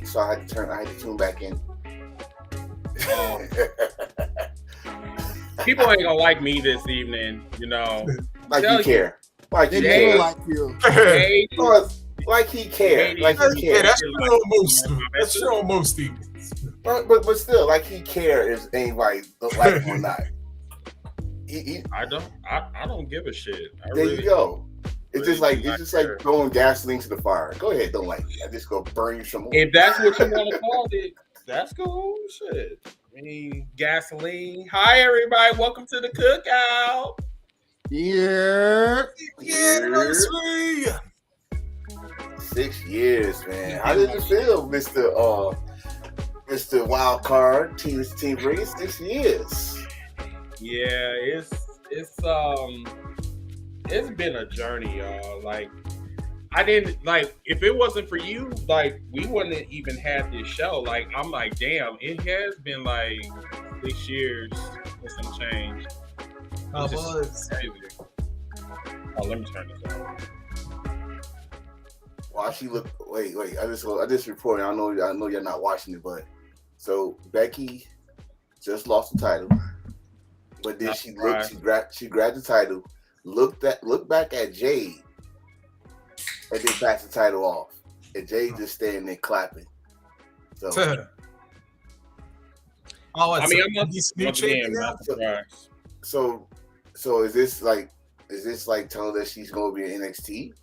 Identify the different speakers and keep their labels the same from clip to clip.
Speaker 1: so I had to tune back in.
Speaker 2: People ain't gonna like me this evening, you know.
Speaker 1: Like you care. Like
Speaker 3: They
Speaker 1: you
Speaker 3: never
Speaker 1: care.
Speaker 3: like you.
Speaker 2: Hey,
Speaker 1: Like he care. Like he
Speaker 4: Yeah,
Speaker 1: care.
Speaker 4: that's true on most evenings.
Speaker 1: But still, like he care if anybody like him or not.
Speaker 2: I don't give a shit.
Speaker 1: There you go. It's just like throwing gasoline to the fire. Go ahead, don't like me. I just go burn you some more.
Speaker 2: If that's what you want to call it, that's cool. Shit. I mean, gasoline. Hi, everybody. Welcome to the Cookout.
Speaker 3: Yeah.
Speaker 4: Anniversary.
Speaker 1: 6 years, man. How did you feel, Mr. Wild Card Team Brady? 6 years.
Speaker 2: Yeah, it's been a journey, y'all. Like, I didn't if it wasn't for you, like we wouldn't even had this show. Like, I'm like, damn, it has been like 6 years with some change.
Speaker 4: How was
Speaker 2: crazy. Oh, let me turn this on.
Speaker 1: Why she look? Wait. I just reported. I know you're not watching it, but so Becky just lost the title, but then she grabbed the title, looked back at Jade, and then passed the title off, and Jade just standing there clapping. So.
Speaker 2: I mean, I'm not surprised.
Speaker 1: So is this like telling us she's gonna be in NXT?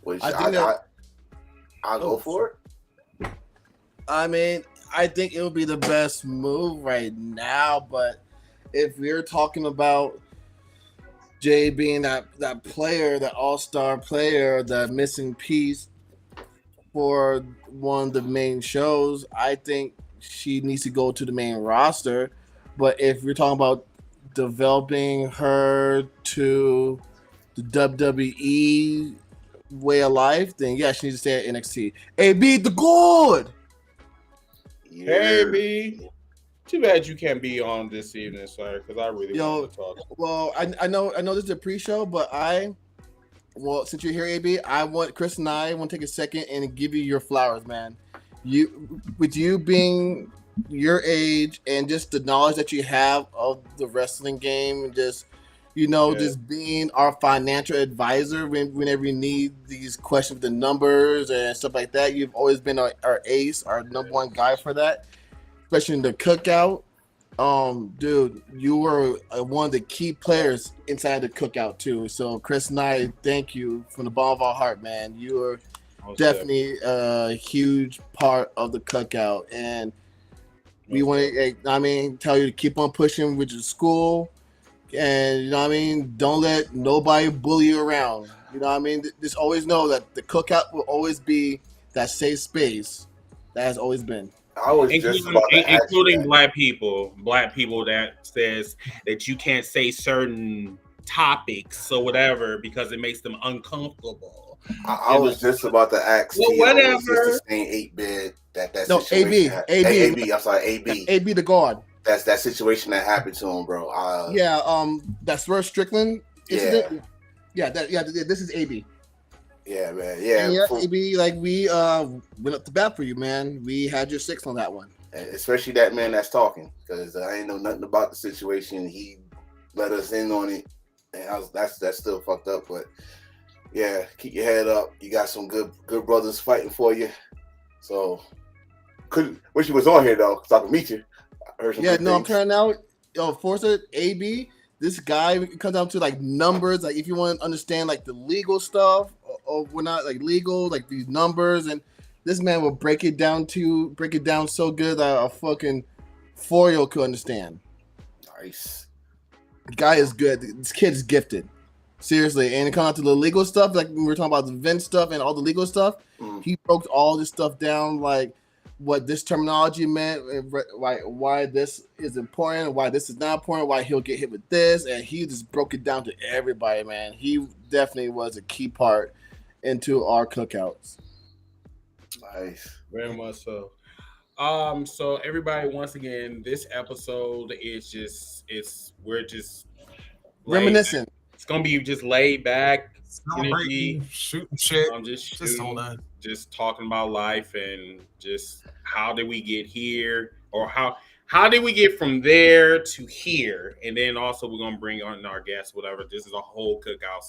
Speaker 1: Which I'll go for it.
Speaker 3: I mean, I think it would be the best move right now, but if we're talking about Jay being that player, that all-star player, the missing piece for one of the main shows, I think she needs to go to the main roster. But if we're talking about developing her to the WWE way of life, then yeah, she needs to stay at NXT. AB the God.
Speaker 1: Yeah.
Speaker 2: Hey, B. Too bad you can't be on this evening, sir, because I really want to talk.
Speaker 3: Well, I know this is a pre-show, but since you're here, AB, Chris and I want to take a second and give you your flowers, man. With you being your age and just the knowledge that you have of the wrestling game, and just just being our financial advisor whenever we need these questions with the numbers and stuff like that. You've always been our ace, our number one guy for that, especially in the Cookout. Dude, you were one of the key players inside the Cookout too. So Chris and I thank you from the bottom of our heart, man. You are definitely a huge part of the Cookout, and we want to, tell you to keep on pushing with your school. And don't let nobody bully you around. Just always know that the Cookout will always be that safe space that has always been.
Speaker 1: I was
Speaker 2: including black people that says that you can't say certain topics or whatever because it makes them uncomfortable.
Speaker 1: I was just about to ask.
Speaker 2: Well, whatever.
Speaker 1: Just the same 8-bit that
Speaker 3: no AB.
Speaker 1: I'm sorry, AB.
Speaker 3: AB the God.
Speaker 1: That's that situation that happened to him, bro.
Speaker 3: That's Swerve Strickland incident. This is AB.
Speaker 1: Yeah, man. Yeah,
Speaker 3: AB. Like we went up the bat for you, man. We had your 6 on that one.
Speaker 1: Especially that man that's talking, because I ain't know nothing about the situation. He let us in on it, and that's still fucked up. But yeah, keep your head up. You got some good brothers fighting for you. So wish you was on here though, so I could meet you.
Speaker 3: I'm turning out. Forza AB. This guy comes down to like numbers. Like if you want to understand like the legal stuff, or we're not like legal, like these numbers, and this man will break it down so good that a fucking 4-year-old could understand.
Speaker 1: Nice.
Speaker 3: The guy is good. This kid is gifted. Seriously, and it comes out to the legal stuff, like when we were talking about the Vince stuff and all the legal stuff. He broke all this stuff down, like what this terminology meant, why this is important, why this is not important, why he'll get hit with this, and he just broke it down to everybody, man. He definitely was a key part into our Cookouts.
Speaker 1: Nice.
Speaker 2: Very much so. So everybody, once again, this episode is we're just
Speaker 3: reminiscing.
Speaker 2: It's gonna be just laid back energy.
Speaker 4: Celebrating, shooting shit.
Speaker 2: I'm just
Speaker 4: Just all
Speaker 2: shooting,
Speaker 4: that.
Speaker 2: just talking about life and just how did we get here, or how did we get from there to here, and then also we're gonna bring on our guests, whatever. This is a whole cookout,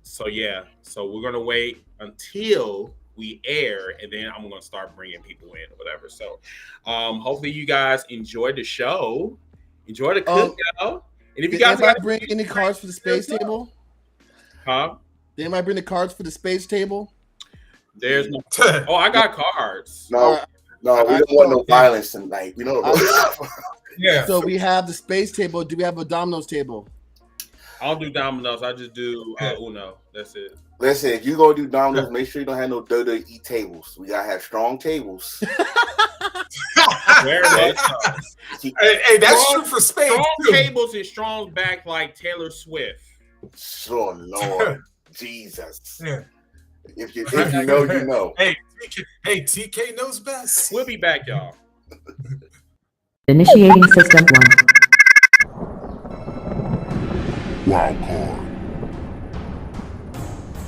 Speaker 2: so yeah, so we're gonna wait until we air, and then I'm gonna start bringing people in or whatever. So, hopefully you guys enjoyed the show, enjoy the cookout, and if you
Speaker 3: Did
Speaker 2: guys
Speaker 3: anybody bring any cards for the space table?
Speaker 2: huh?
Speaker 3: Did anybody bring the cards for the space table?
Speaker 2: There's no. Oh, I got cards.
Speaker 1: No, no, we don't want no violence tonight. We know.
Speaker 4: Yeah.
Speaker 3: So we have the space table. Do we have a dominoes table?
Speaker 2: I don't do dominoes. I just do Uno. That's it.
Speaker 1: Listen, if you go do dominoes, make sure you don't have no WWE tables. We gotta have strong tables.
Speaker 2: Very much so.
Speaker 4: Hey, that's true for Spain
Speaker 2: Strong
Speaker 4: too.
Speaker 2: tables and strong back like Taylor Swift.
Speaker 1: Oh Lord, Jesus!
Speaker 4: Yeah.
Speaker 1: If you know, you know.
Speaker 4: Hey, TK knows best.
Speaker 2: We'll be back, y'all.
Speaker 5: Initiating system 1.
Speaker 6: Wild card.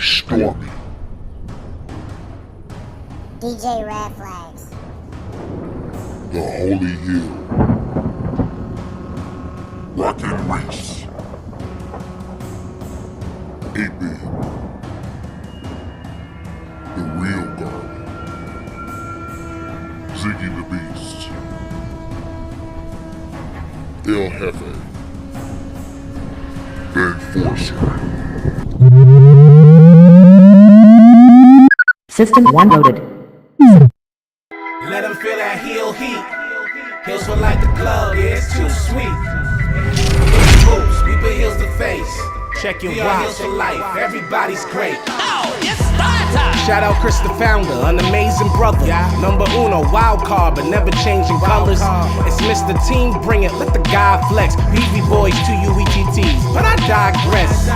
Speaker 6: Stormy.
Speaker 7: DJ Red Flags.
Speaker 6: The Holy Hill. Rockin' Reese. 8-Bit. The Real Guard. Ziggy the Beast. El Jefe. The Enforcer.
Speaker 5: System 1 loaded.
Speaker 8: Let them feel that heel heat. Heels feel like the club, yeah, it's too sweet. Boots, we put heels to face. Check your heels for life, everybody's great. Oh, it's start time. Shout out Chris the founder, an amazing brother. Number uno, wild card, but never changing colors. It's Mr. Team, bring it, let the guy flex. PV Boys to UETTs, but I digress.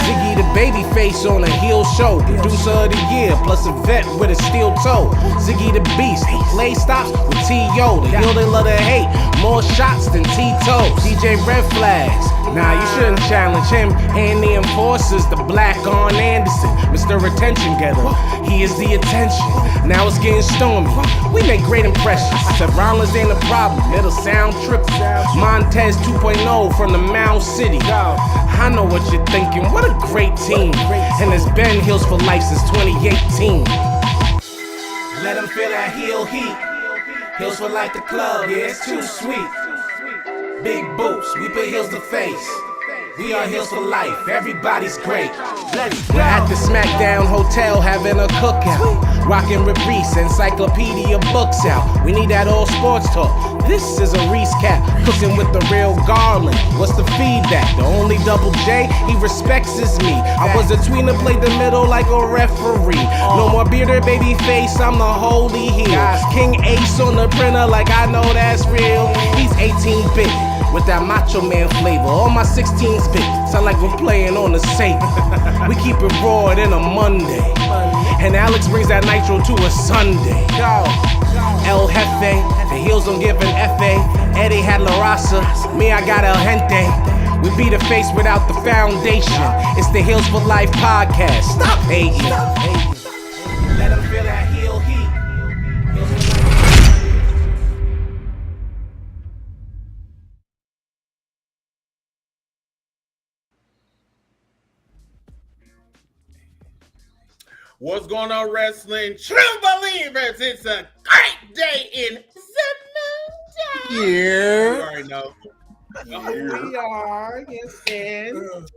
Speaker 8: Ziggy the baby face on a heel show. Producer of the year, plus a vet with a steel toe. Ziggy the beast, play stops with T.O. The heel they love to hate, more shots than Tito. DJ Red Flags, nah, you shouldn't challenge him. And the enforcers, the black on Anderson, Mr. Attention Getter. He is the attention. Now it's getting stormy. We make great impressions. Said Rollins ain't a problem. It'll sound trippy. Montez 2.0 from the Mound City. I know what you're thinking. What a great team. And it's been Heels for Life since 2018. Let them feel that heel heat. Heels for Life the club. Yeah, it's too sweet. Big boots. We put heels to face. We are Heels for Life, everybody's great. We're at the SmackDown Hotel having a cookout. Rockin' with Reese, encyclopedia books out. We need that all sports talk. This is a Reese cap, cooking with the real Garland. What's the feedback? The only double J he respects is me. I was a tweener, played the middle like a referee. No more bearded baby face, I'm the holy heel. King Ace on the printer like I know that's real. He's 18-bit. With that Macho Man flavor, all my 16s spit sound like we're playing on the safe. We keep it raw in a Monday, and Alex brings that nitro to a Sunday. El Jefe, the heels don't give an FA. Eddie had La Raza, me I got El Gente. We be the face without the foundation. It's the Heels for Life podcast. Stop hating. Let them feel that heel heat.
Speaker 2: What's going on, wrestling true believers? It's a great day in the mountain.
Speaker 3: Yeah.
Speaker 2: You already know. We are, yes, and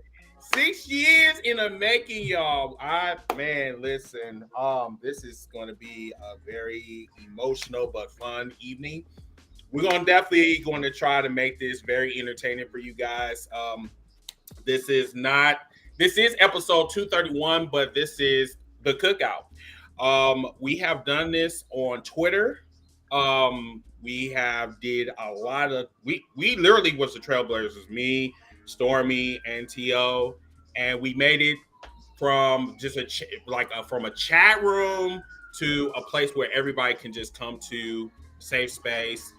Speaker 2: 6 years in the making, y'all. Listen. This is going to be a very emotional but fun evening. We're definitely going to try to make this very entertaining for you guys. This is episode 231, but this is the Cookout. We have done this on Twitter. We have did a lot of we literally was the trailblazers, me, Stormy, and T.O., and we made it from just from a chat room to a place where everybody can just come to safe space.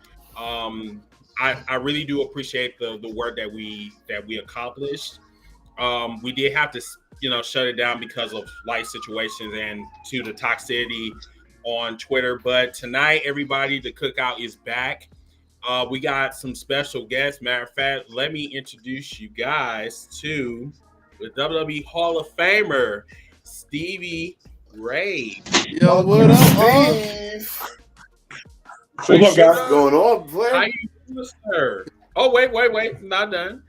Speaker 2: I really do appreciate the work that we accomplished. We did have to, shut it down because of life situations and to the toxicity on Twitter. But tonight, everybody, the Cookout is back. We got some special guests. Matter of fact, let me introduce you guys to the WWE Hall of Famer, Stevie Ray.
Speaker 3: Yo, what up,
Speaker 1: Steve?
Speaker 9: What's up, guys?
Speaker 1: What's going on, boy?
Speaker 2: How you doing, sir? Oh, wait, not done.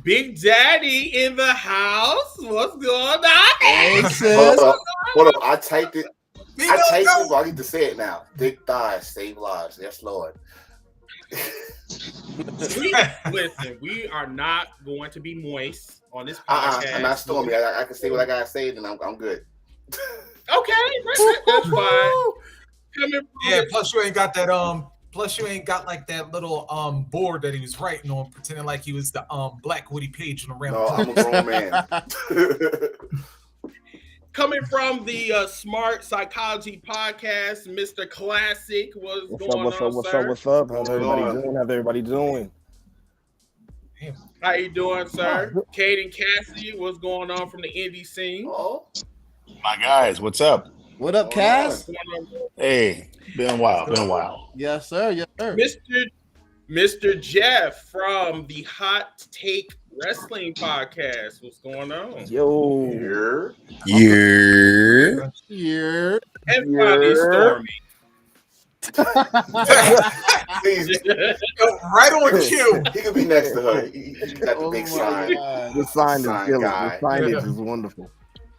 Speaker 2: Big Daddy in the house. What's going on?
Speaker 3: Hey, sis.
Speaker 1: Hold up. I typed it, but I need to say it now. Thick thighs save lives. Yes, Lord.
Speaker 2: Listen, we are not going to be moist on this podcast.
Speaker 1: I'm not stormy. I can say what I gotta say, and I'm good.
Speaker 2: Okay, that's fine.
Speaker 4: Yeah, plus you ain't got that plus you ain't got like that little board that he was writing on, pretending like he was the Black Woody Page on the
Speaker 1: No, I'm a grown man.
Speaker 2: Coming from the Smart Psychology Podcast, Mr. Classic, what's going on, sir?
Speaker 9: What's up? How's everybody doing?
Speaker 2: How you doing, sir? Caden Cassidy, what's going on from the indie scene?
Speaker 1: Oh,
Speaker 9: My guys, what's up?
Speaker 3: What up, Cass?
Speaker 9: Hey, been a while.
Speaker 3: Yes, sir.
Speaker 2: Mr. Jeff from the Hot Take Wrestling Podcast. What's going on?
Speaker 9: Yo.
Speaker 3: Yeah.
Speaker 2: And Bobby Stormy.
Speaker 1: please.
Speaker 4: Right on cue.
Speaker 1: He could be next to her. He got the big sign.
Speaker 9: The sign is
Speaker 1: Sign
Speaker 9: killer.
Speaker 1: guy.
Speaker 9: The signage is wonderful.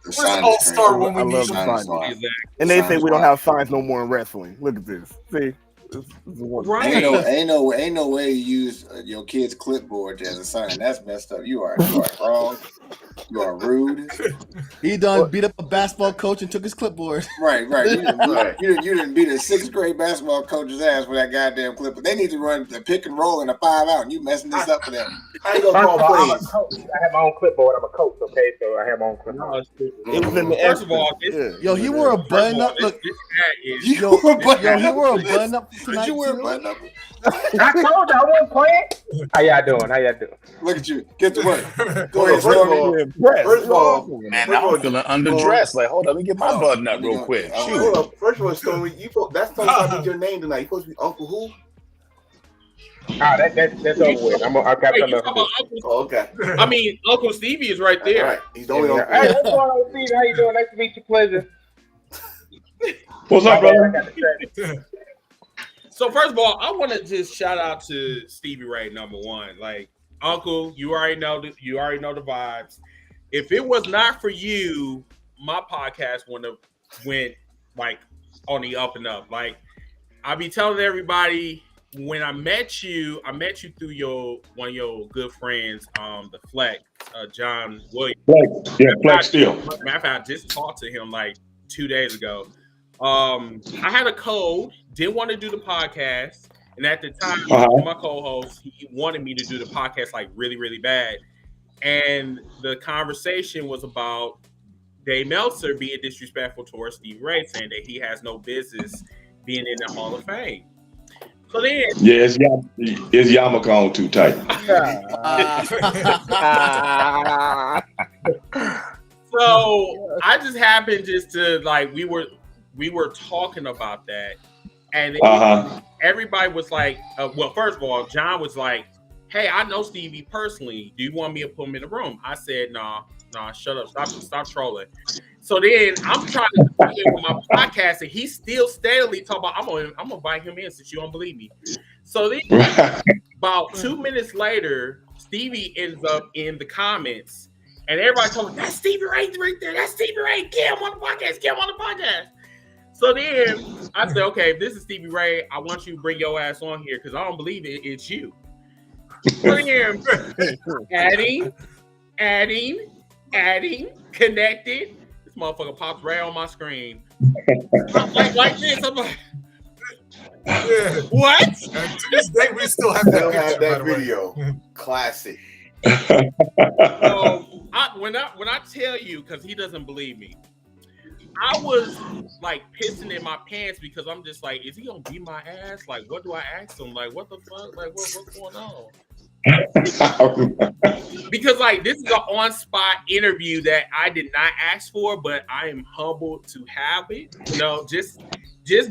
Speaker 4: Where's All-Star when we
Speaker 9: I
Speaker 4: need
Speaker 9: love
Speaker 4: you?
Speaker 9: the signage.
Speaker 2: Exactly.
Speaker 9: And they say we don't have signs no more in wrestling. Look at this. See? This is wonderful.
Speaker 2: Right.
Speaker 10: Ain't no way you use your kid's clipboard as a sign. That's messed up. You are wrong. You are rude.
Speaker 3: He done beat up a basketball coach and took his clipboard.
Speaker 10: Right. You didn't beat a sixth grade basketball coach's ass with that goddamn clipboard. They need to run the pick and roll and a 5 out, and you messing this up for them.
Speaker 1: How you gonna call
Speaker 11: I'm a
Speaker 1: plays?
Speaker 11: coach. I have my own clipboard. I'm a coach, okay? So I have my own clipboard.
Speaker 9: It was in the
Speaker 2: First of all, this,
Speaker 3: Yo, he wore a button up. Look,
Speaker 2: this hat is
Speaker 3: yo, he wore a button up tonight.
Speaker 10: Did you wear a
Speaker 3: too?
Speaker 10: button up?
Speaker 11: I told you I wasn't playing. How y'all doing?
Speaker 10: Look at you. Get to work. Go
Speaker 1: Hold
Speaker 10: ahead,
Speaker 1: on, first of all,
Speaker 10: Stormy.
Speaker 1: First of all,
Speaker 9: Man, I'm feeling underdressed. Like, hold on, let me get my button up real quick. Shoot.
Speaker 1: hold up. First of all, Stormy, that's supposed to be your name tonight. You supposed to be Uncle Who?
Speaker 11: That's over with. I'll catch
Speaker 2: Wait,
Speaker 11: up.
Speaker 2: you talking about Uncle,
Speaker 1: Oh, okay.
Speaker 2: I mean, Uncle Stevie is right there.
Speaker 1: All right. He's the only Uncle.
Speaker 11: Hey, what's going on, Steve? How you doing? Nice to meet you. Pleasure.
Speaker 9: What's up, brother?
Speaker 2: So first of all, I want to just shout out to Stevie Ray, number one. Like, Uncle, you already know the vibes. If it was not for you, my podcast wouldn't have went like on the up and up. Like, I be telling everybody, when I met you through one of your good friends, the Fleck, John Williams.
Speaker 9: Flex still.
Speaker 2: Matter of fact, I just talked to him like 2 days ago. I had a cold, didn't want to do the podcast, and at the time, my co-host, he wanted me to do the podcast like really, really bad. And the conversation was about Dave Meltzer being disrespectful towards Steve Ray, saying that he has no business being in the Hall of Fame. So then,
Speaker 9: It's Yamaka too tight.
Speaker 2: so I just happened just to like we were talking about that, and everybody was like, well, first of all, John was like, "Hey, I know Stevie personally. Do you want me to put him in the room?" I said, "Nah, shut up, stop trolling." So then I'm trying to do it with my podcast, and he's still steadily talking about, I'm gonna invite him in since you don't believe me. So then about 2 minutes later, Stevie ends up in the comments, and everybody told me, "That's Stevie Ray right there. That's Stevie Ray. Get him on the podcast. Get him on the podcast." So then I said, "Okay, if this is Stevie Ray, I want you to bring your ass on here because I don't believe it's you." So then adding, connected. This motherfucker pops right on my screen. like this. I'm like, what?
Speaker 4: To this day, we still have
Speaker 1: I
Speaker 4: that
Speaker 1: don't
Speaker 4: picture,
Speaker 1: have
Speaker 4: by
Speaker 1: that
Speaker 4: the way.
Speaker 1: video. Classic.
Speaker 2: So when I tell you, because he doesn't believe me, I was like pissing in my pants because I'm just like, is he gonna beat my ass? Like, what do I ask him? Like, what the fuck? Like, what's going on? Because like this is an on-spot interview that I did not ask for, but I am humbled to have it. You know, just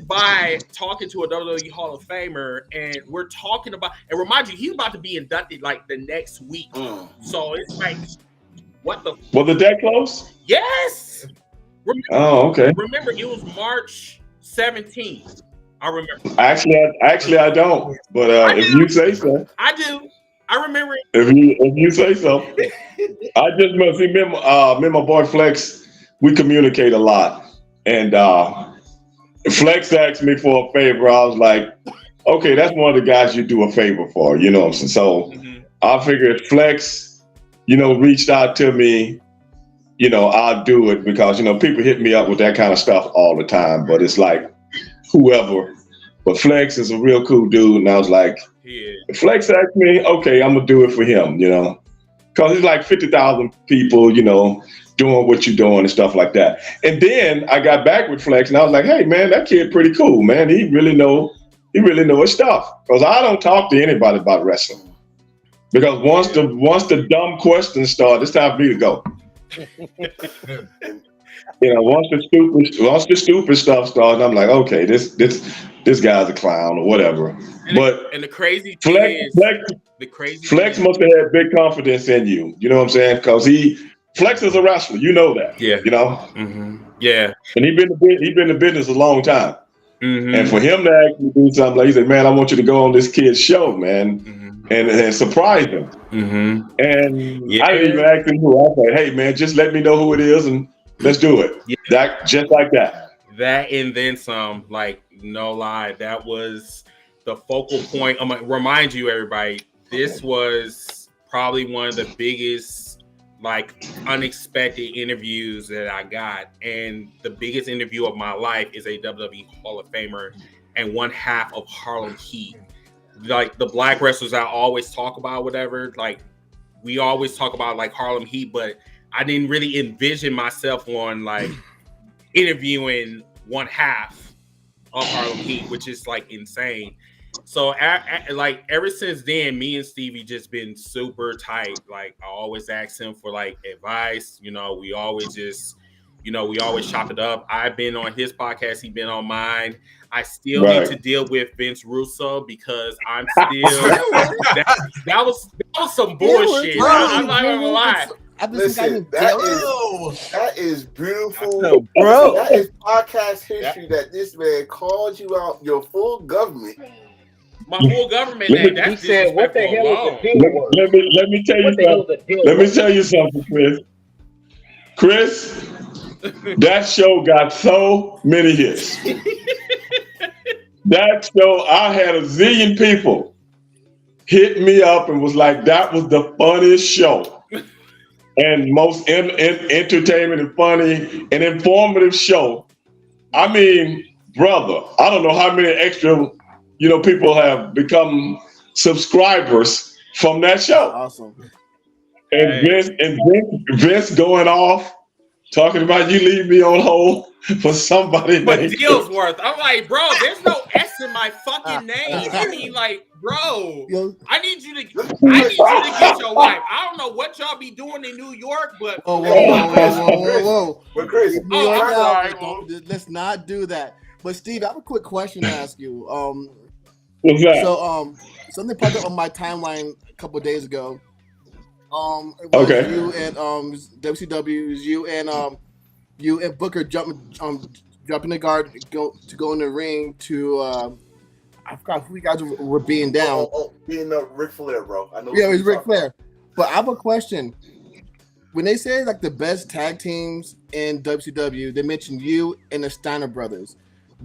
Speaker 2: by talking to a WWE Hall of Famer, and we're talking about, and remind you, he's about to be inducted like the next week. So it's like, what the?
Speaker 12: Was the deck close?
Speaker 2: Yes.
Speaker 12: Oh, okay.
Speaker 2: Remember, it was March 17th. I remember.
Speaker 12: Actually, I don't. But if you say so,
Speaker 2: I do. I remember it.
Speaker 12: If you say so, I just must see me and my boy Flex. We communicate a lot, and Flex asked me for a favor. I was like, okay, that's one of the guys you do a favor for. You know what I'm saying? So I figured Flex, reached out to me. I'll do it because people hit me up with that kind of stuff all the time. But it's like whoever. But Flex is a real cool dude, and I was like. If Flex asked me, okay, I'm gonna do it for him, because it's like 50,000 people, doing what you're doing and stuff like that. And then I got back with Flex, and I was like, hey man, that kid pretty cool, man. He really know his stuff. Because I don't talk to anybody about wrestling. Because once the dumb questions start, it's time for me to go. Once the stupid stuff starts, I'm like, okay, this guy's a clown or whatever.
Speaker 2: And the crazy thing
Speaker 12: Flex must have had big confidence in you. You know what I'm saying? Because Flex is a wrestler. You know that. Yeah.
Speaker 2: Yeah.
Speaker 12: And he's been in business a long time. And for him to actually do something like, he said, man, I want you to go on this kid's show, man, and surprise him. And I didn't even ask him who. I said, hey man, just let me know who it is and let's do it. Yeah. Just like that.
Speaker 2: That and then some, like, no lie, that was the focal point. I'm gonna remind you, everybody, this was probably one of the biggest, like, unexpected interviews that I got. And the biggest interview of my life is a WWE Hall of Famer and one half of Harlem Heat. Like, the black wrestlers I always talk about, whatever, like, we always talk about, like, Harlem Heat, but I didn't really envision myself on, like, interviewing one half of Harlem Heat, which is, like, insane. So, like, ever since then, me and Stevie just been super tight. Like, I always ask him for, like, advice. We always just, we always chop it up. I've been on his podcast. He's been on mine. I still need to deal with Vince Russo because I'm still that was some bullshit. I'm not gonna lie.
Speaker 1: Listen, that is beautiful, bro. That is podcast history that this man called you out your full government.
Speaker 2: My full government name. That's
Speaker 11: he said, "What the hell is the deal?"
Speaker 12: Let me tell you something. Let me tell you something, Chris. Chris, that show got so many hits. That show, I had a zillion people hit me up and was like, "That was the funniest show." And most entertainment and funny and informative show. I mean, brother, I don't know how many extra, people have become subscribers from that show.
Speaker 3: Awesome.
Speaker 12: And Vince going off, talking about you leave me on hold for somebody.
Speaker 2: But Dealsworth, I'm like, bro, there's no S in my fucking name. I mean, like, bro, I need you to get your wife. I don't know what y'all be doing in New York, but
Speaker 3: whoa.
Speaker 1: But Chris,
Speaker 3: let's not do that. But Steve, I have a quick question to ask you.
Speaker 12: What's that?
Speaker 3: So, something popped up on my timeline a couple of days ago. It was you and WCW, you and Booker jumping the guard to go in the ring to I forgot who you guys were being down.
Speaker 1: Being Ric Flair, bro. I know.
Speaker 3: Yeah, it was Ric Flair. But I have a question. When they say like the best tag teams in WCW, they mentioned you and the Steiner brothers.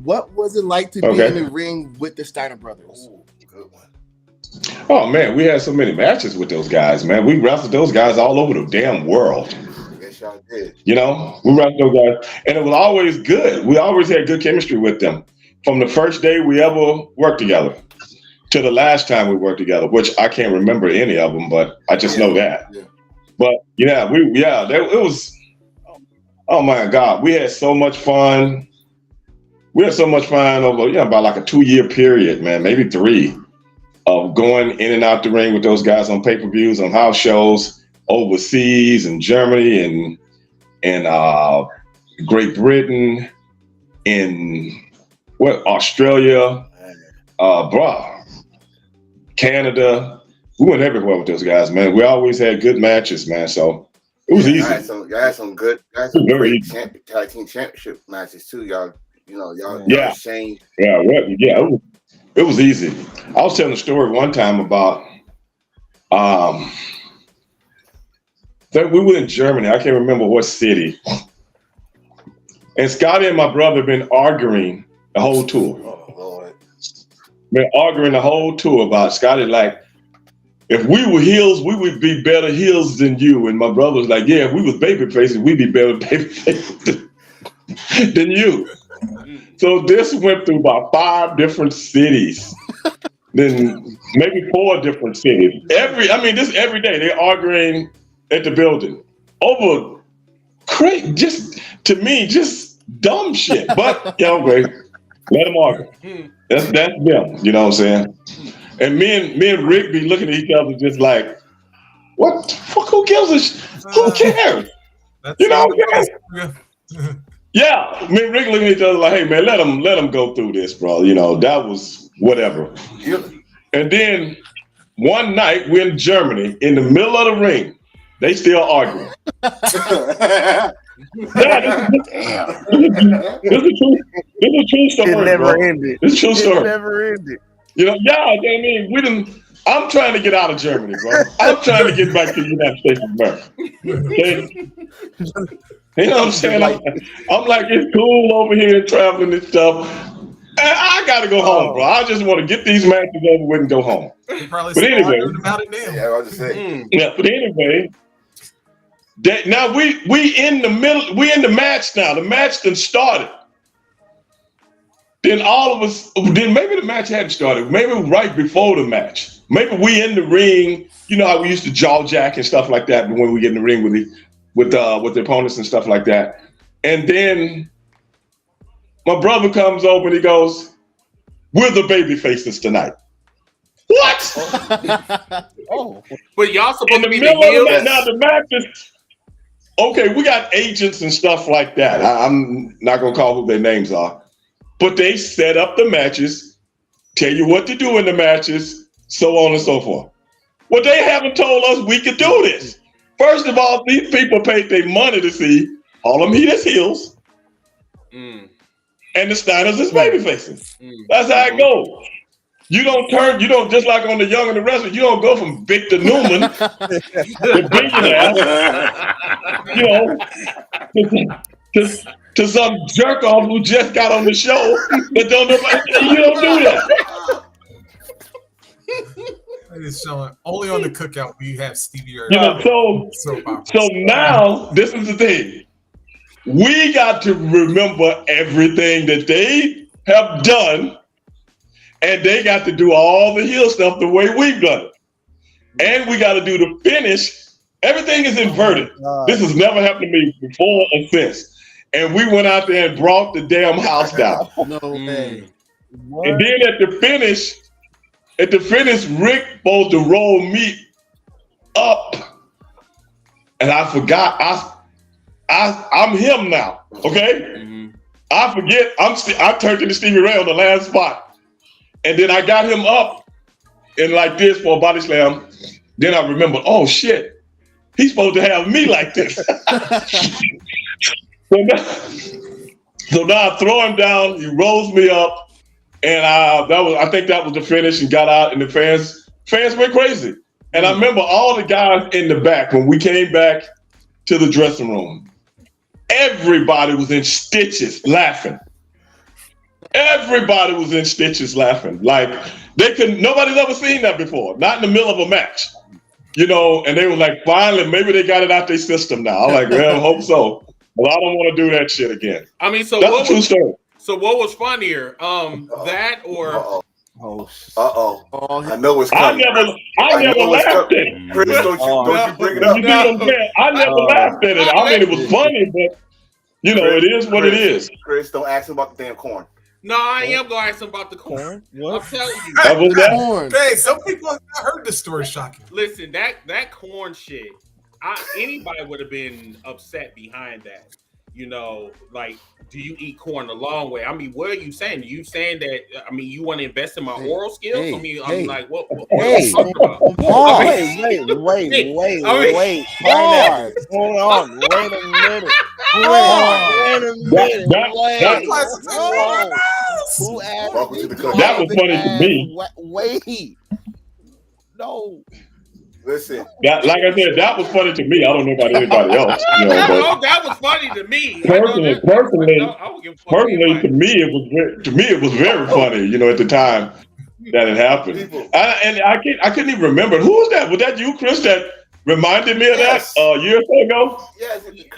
Speaker 3: What was it like to be in the ring with the Steiner brothers?
Speaker 1: Ooh, good one.
Speaker 12: Oh man, we had so many matches with those guys, man. We wrestled those guys all over the damn world.
Speaker 1: Yes, y'all did.
Speaker 12: We wrestled those guys, and it was always good. We always had good chemistry with them from the first day we ever worked together to the last time we worked together, which I can't remember any of them, but I just know that. Yeah. But it was Oh my God, we had so much fun. We had so much fun over about like a 2-year period, man, maybe 3, of going in and out the ring with those guys on pay-per-views, on house shows, overseas in Germany and Great Britain, in Australia, Canada. We went everywhere with those guys, man. We always had good matches, man. So it was easy.
Speaker 1: Y'all had some great tag team championship matches too. Y'all exchanged.
Speaker 12: It was easy. I was telling a story one time about that we were in Germany. I can't remember what city. And Scotty and my brother been arguing the whole tour.
Speaker 1: Oh Lord.
Speaker 12: Been arguing the whole tour about Scotty, like, if we were heels, we would be better heels than you. And my brother was like, yeah, if we was baby faces, we'd be better baby faces than you. So this went through about 5 different cities, then maybe 4 different cities. Every day they're arguing at the building over just dumb shit. But okay, let them argue. That's them. You know what I'm saying? And me and Rick be looking at each other just like, what the fuck? Who gives a shit? Who cares? You know what I'm saying? Yeah, me and Rick looking at each other like, hey man, let them go through this, bro. You know, that was whatever. And then one night we're in Germany, in the middle of the ring, they still arguing. This is a true story.
Speaker 9: It never
Speaker 12: bro.
Speaker 9: ended.
Speaker 12: It's a true story.
Speaker 9: It never ended.
Speaker 12: You know, I mean, I'm trying to get out of Germany, bro. I'm trying to get back to the United States of America. You know what I'm saying? I'm like, it's cool over here traveling and stuff. I gotta go home, bro. I just want to get these matches over with and go home. But anyway,
Speaker 10: about it now.
Speaker 1: Yeah, I was just saying.
Speaker 12: Yeah, but anyway, now we in the middle. We in the match now. The match done started. Then all of us. Then maybe the match hadn't started. Maybe right before the match. Maybe we in the ring. You know how we used to jaw jack and stuff like that when we get in the ring with the opponents and stuff like that. And then my brother comes over and he goes, "We're the baby faces tonight." What?
Speaker 2: Oh, but y'all supposed
Speaker 12: in the
Speaker 2: to be
Speaker 12: middle
Speaker 2: the
Speaker 12: of
Speaker 2: heels.
Speaker 12: the now the match is okay. We got agents and stuff like that. I'm not gonna call who their names are, but they set up the matches, tell you what to do in the matches, so on and so forth. Well, they haven't told us we could do this. First of all, these people paid their money to see Harlem Heat as heels, and the Steiners as baby faces. That's how it goes. You don't just like on The Young and the Restless, you don't go from Victor Newman to billionaire, to some jerk off who just got on the show that don't know about it. You don't do that.
Speaker 4: It's showing only on the Cookout we have Stevie Earth.
Speaker 12: So now this is the thing. We got to remember everything that they have done, and they got to do all the heel stuff the way we've done it. And we got to do the finish. Everything is inverted. This has never happened to me before or since. And we went out there and brought the damn house down.
Speaker 3: No way.
Speaker 12: And then at the finish, Rick supposed to roll me up, and I forgot. I'm him now. Okay, I forget. I turned to Stevie Ray on the last spot, and then I got him up and like this for a body slam. Then I remember, oh shit, he's supposed to have me like this. So now I throw him down. He rolls me up. And I think that was the finish, and got out, and the fans went crazy. And I remember all the guys in the back when we came back to the dressing room. Everybody was in stitches laughing. Everybody was in stitches laughing. Like nobody's ever seen that before. Not in the middle of a match. And they were like, finally, maybe they got it out their system now. I'm like, well, I hope so. But I don't want to do that shit again.
Speaker 2: I mean, so
Speaker 12: that's a true story.
Speaker 2: So what was funnier, that or?
Speaker 1: I know it's coming.
Speaker 12: I never laughed at it.
Speaker 1: Chris, don't you bring it up?
Speaker 12: I never laughed at it. I mean, it was funny, but You know, it is what it is.
Speaker 1: Chris, don't ask him about the damn corn.
Speaker 2: No, I am going to ask him about the corn.
Speaker 3: What?
Speaker 2: I'm telling you.
Speaker 12: That was that.
Speaker 3: Corn.
Speaker 4: Hey, some people have not heard this story. Shocking.
Speaker 2: Listen, that corn shit. Anybody would have been upset behind that. You know, like, do you eat corn the long way? I mean, what are you saying? You saying that? I mean, you want to invest in my oral skills? I mean, I'm like, what are you talking about?
Speaker 9: Wait. Hold on. Wait a minute. Who asked?
Speaker 12: That was funny to me.
Speaker 9: Wait. No.
Speaker 1: Listen.
Speaker 12: Like I said, that was funny to me. I don't know about anybody else. You know, but
Speaker 2: that was funny to me.
Speaker 12: Personally, to me, it was very funny. You know, at the time that it happened, I couldn't even remember who was that. Was that you, Chris? That reminded me of that a year or so ago.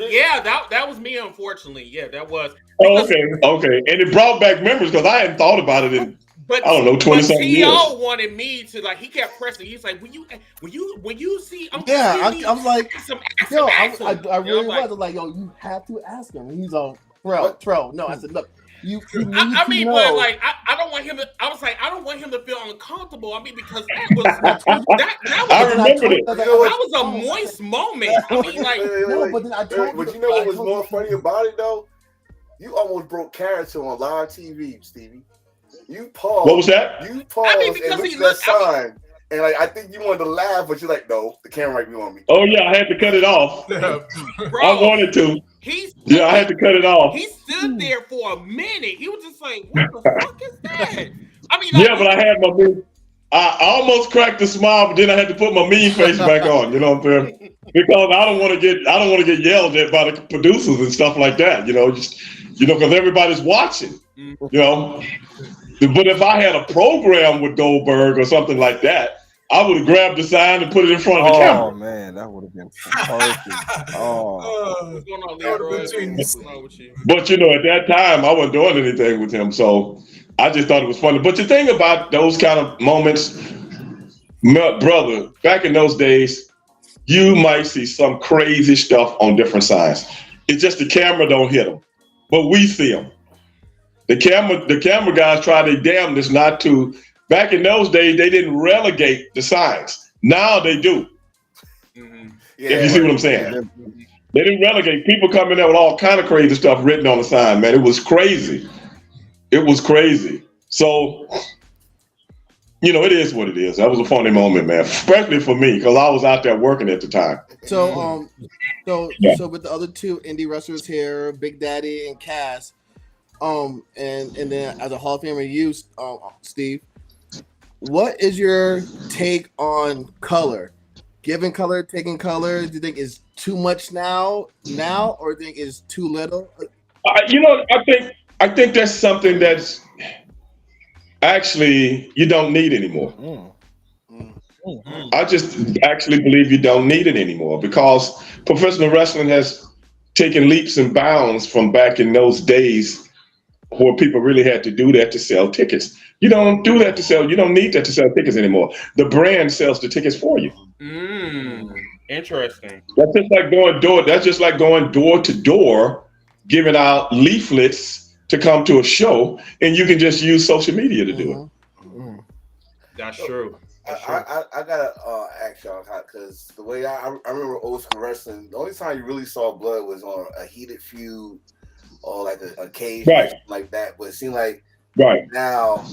Speaker 2: Yeah, that was me. Unfortunately, yeah, that was.
Speaker 12: Oh, okay, and it brought back memories because I hadn't thought about it in.
Speaker 2: But
Speaker 12: I don't know, 20-something years.
Speaker 2: T.O. wanted me to, like, he kept pressing. He's like, when you see, I'm
Speaker 3: like, yo, I really
Speaker 2: was
Speaker 3: like, yo, you have to ask him. And he's on, bro. No, I said, look, you need
Speaker 2: I mean,
Speaker 3: to know.
Speaker 2: but like, I don't want him to. I was like, I don't want him to feel uncomfortable. I mean, because that was a moist moment. I mean, like,
Speaker 3: but then I told
Speaker 1: But you know what was more funny about it though? You almost broke character on live TV, Stevie. You paused.
Speaker 12: What was that?
Speaker 1: You paused and looked at that sign, and like I think you wanted to laugh, but you're like, no, the camera might be on me.
Speaker 12: Oh yeah, I had to cut it off.
Speaker 2: Bro,
Speaker 12: I wanted to. I had to cut it off.
Speaker 2: He stood there for a minute. He was just like, what the fuck is that? I mean,
Speaker 12: yeah, but I had my mean. I almost cracked a smile, but then I had to put my mean face back on. You know what I'm saying? Because I don't want to get yelled at by the producers and stuff like that. You know, because everybody's watching. You know. But if I had a program with Goldberg or something like that, I would have grabbed the sign and put it in front of the camera.
Speaker 9: Oh man, that would have been perfect.
Speaker 12: But you know, at that time, I wasn't doing anything with him, so I just thought it was funny. But the thing about those kind of moments, brother, back in those days, you might see some crazy stuff on different signs. It's just the camera don't hit them, but we see them. The camera guys try their damnedest not to. Back in those days, they didn't relegate the signs. Now they do.
Speaker 2: Mm-hmm.
Speaker 12: If you see what I'm saying. They didn't relegate. People come in there with all kind of crazy stuff written on the sign, man. It was crazy. So, you know, it is what it is. That was a funny moment, man, especially for me, because I was out there working at the time.
Speaker 3: So with the other two indie wrestlers here, Big Daddy and Cass, and then as a Hall of Famer, you, Steve, what is your take on color? Giving color, taking color, do you think is too much now, or do you think is too little?
Speaker 12: You know, I think that's something that's actually you don't need anymore. I just actually believe you don't need it anymore because professional wrestling has taken leaps and bounds from back in those days where people really had to do that to sell tickets. You don't do that to sell. You don't need that to sell tickets anymore. The brand sells the tickets for you.
Speaker 2: Interesting.
Speaker 12: That's just like going door to door, giving out leaflets to come to a show, and you can just use social media to do it.
Speaker 2: That's true.
Speaker 1: I gotta ask y'all because the way I remember old school wrestling, the only time you really saw blood was on a heated feud or like a cage like that. But it seemed like now,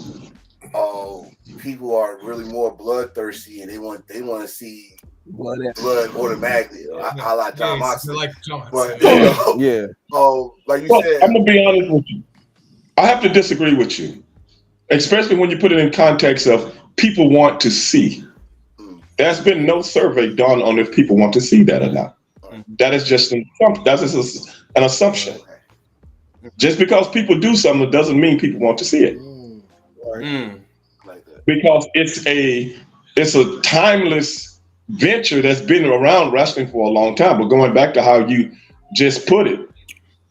Speaker 1: people are really more bloodthirsty and they want to see blood automatically. I like John Moxley. Like you said,
Speaker 12: I'm gonna be honest with you. I have to disagree with you, especially when you put it in context of people want to see. There's been no survey done on if people want to see that or not. That is just an assumption. Just because people do something doesn't mean people want to see it. Because it's a timeless venture that's been around wrestling for a long time. But going back to how you just put it,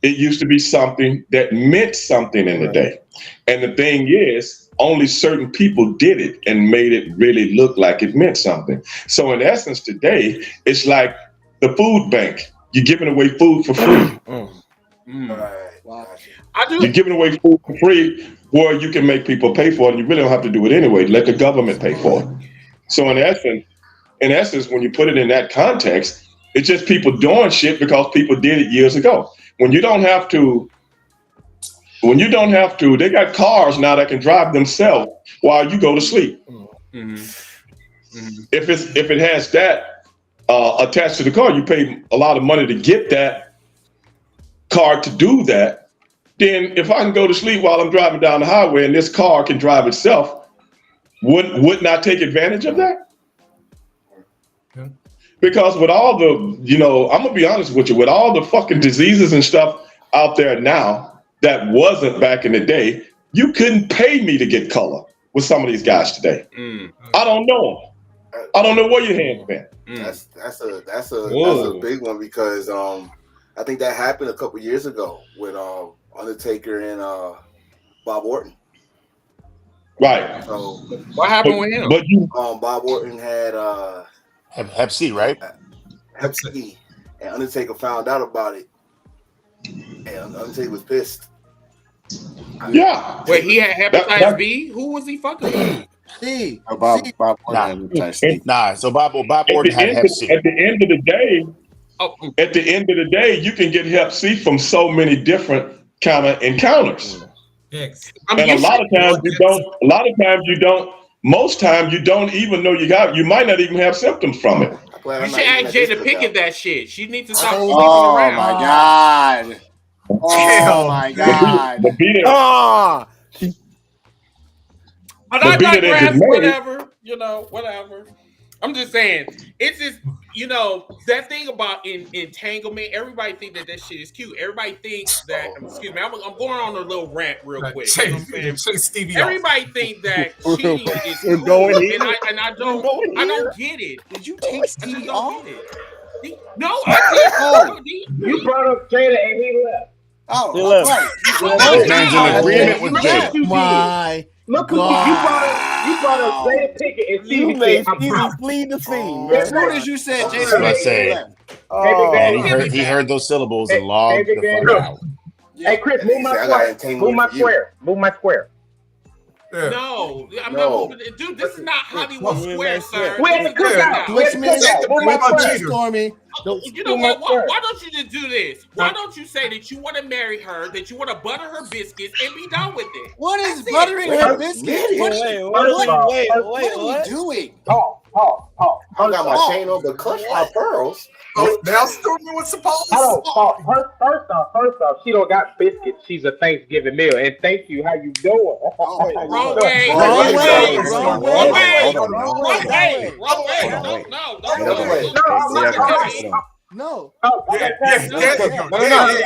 Speaker 12: it used to be something that meant something in the day. And the thing is, only certain people did it and made it really look like it meant something. So in essence, today, it's like the food bank. You're giving away food for free.
Speaker 1: Wow.
Speaker 12: You're giving away food for free, where you can make people pay for it, and you really don't have to do it anyway. Let the government pay for it. So in essence, when you put it in that context, it's just people doing shit because people did it years ago. When you don't have to, they got cars now that can drive themselves while you go to sleep. If it has that attached to the car, you pay a lot of money to get that car to do that. Then if I can go to sleep while I'm driving down the highway and this car can drive itself, wouldn't I take advantage of that? Because with all the, I'm gonna be honest with you, with all the fucking diseases and stuff out there now that wasn't back in the day, you couldn't pay me to get color with some of these guys today. I don't know them. I don't know where your hands been.
Speaker 1: That's a big one because I think that happened a couple years ago with Undertaker and Bob Orton.
Speaker 12: Right.
Speaker 1: So
Speaker 2: what happened with him?
Speaker 12: But
Speaker 1: Bob Orton had
Speaker 13: Hep C, right?
Speaker 1: Hep C, and Undertaker found out about it, and Undertaker was pissed.
Speaker 12: Yeah.
Speaker 2: Wait, he had hepatitis B? Who was he fucking with?
Speaker 3: C.
Speaker 10: Bob Orton had hepatitis C.
Speaker 13: Nah, so Bob Orton had Hep C.
Speaker 12: At the end of the day, you can get Hep C from so many different kind of encounters.
Speaker 4: Yes.
Speaker 12: And a lot of times you don't. Most times you don't even know you might not even have symptoms from it.
Speaker 2: You should ask Jada Pinkett that shit. She needs to stop sleeping
Speaker 10: Oh
Speaker 2: around.
Speaker 10: my god. Oh my god.
Speaker 2: But I digress, whatever. Whatever. I'm just saying, it's just, that thing about entanglement, everybody think that shit is cute. Everybody thinks that, excuse me, I'm going on a little rant real quick. You know what I'm saying? Everybody think that cheating is cool, and I don't get it.
Speaker 3: Did you take Stevie off?
Speaker 2: No, I didn't.
Speaker 11: You brought up Jada and he left.
Speaker 10: Oh,
Speaker 11: he left.
Speaker 10: Right.
Speaker 13: Man's in agreement with Jada.
Speaker 3: My
Speaker 11: Look, you brought up Jada Pinkett and
Speaker 9: You made Stevie flee the scene.
Speaker 3: As soon as you said
Speaker 13: Jada, he heard those syllables and logged the fuck out.
Speaker 11: Hey, Chris, move my square. Move my square.
Speaker 2: No, I'm not moving. Dude, this is not Hollywood Square, sir.
Speaker 11: We're the
Speaker 3: Cookout. Stormy.
Speaker 2: You know what? Why don't you just do this? Why don't you say that you want to marry her, that you want to butter her biscuits, and be done with it?
Speaker 3: What is buttering her biscuits? What are you doing?
Speaker 1: I got my chain on, but clutch my pearls.
Speaker 4: Now Stormy was supposed.
Speaker 11: First off, she don't got biscuits. She's a Thanksgiving meal. And thank you. How you doing?
Speaker 2: Wrong way.
Speaker 3: No.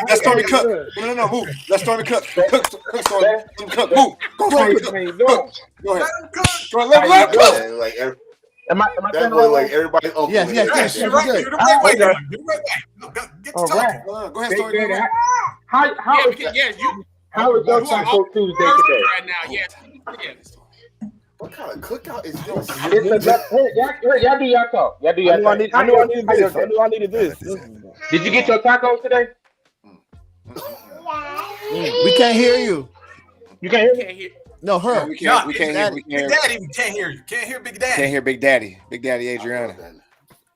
Speaker 10: That's Stormy Cook. No, move. That's Stormy Cook. Cook, Stormy. Cook, move. Go, Stormy Cook. Go ahead. Let him cook.
Speaker 1: Like
Speaker 11: Am I
Speaker 1: that way, like everybody.
Speaker 3: Yes.
Speaker 4: You're right. You're right. Get to talking.
Speaker 10: Go ahead, Stormy.
Speaker 11: How is your Taco Tuesday today?
Speaker 2: Right now, yes.
Speaker 1: What kind of cookout is this?
Speaker 11: Y'all do your talk. I knew I needed this. Did you get your tacos today?
Speaker 3: We can't hear you.
Speaker 11: You can't hear me?
Speaker 3: No, her.
Speaker 10: We can't hear.
Speaker 4: Big Daddy, we can't hear you. Can't hear Big Daddy.
Speaker 10: Can't hear Big Daddy. Big Daddy Adriana.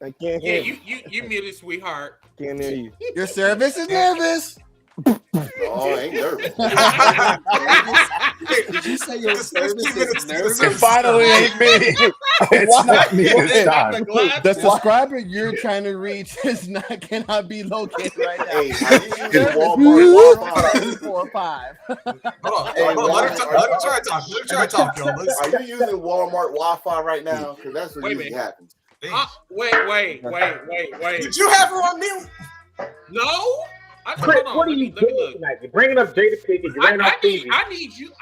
Speaker 9: I can't hear you.
Speaker 2: You muted, sweetheart.
Speaker 9: Can't hear you.
Speaker 3: Your service is nervous.
Speaker 1: Oh, I ain't nervous.
Speaker 3: Did you say your service is nervous?
Speaker 13: It finally ain't me. It's not me this time.
Speaker 3: The subscriber you're trying to reach cannot be located right now.
Speaker 1: Hey, are you using Walmart Wi-Fi?
Speaker 3: 4 or 5.
Speaker 4: Hold on. Let him try to talk, y'all.
Speaker 1: Are you using Walmart Wi-Fi right now? Because that's what usually happens.
Speaker 2: Wait.
Speaker 4: Did you have her on mute?
Speaker 2: No.
Speaker 11: Chris, what are you doing tonight? You're bringing up Jada Pinkett.
Speaker 2: I need you.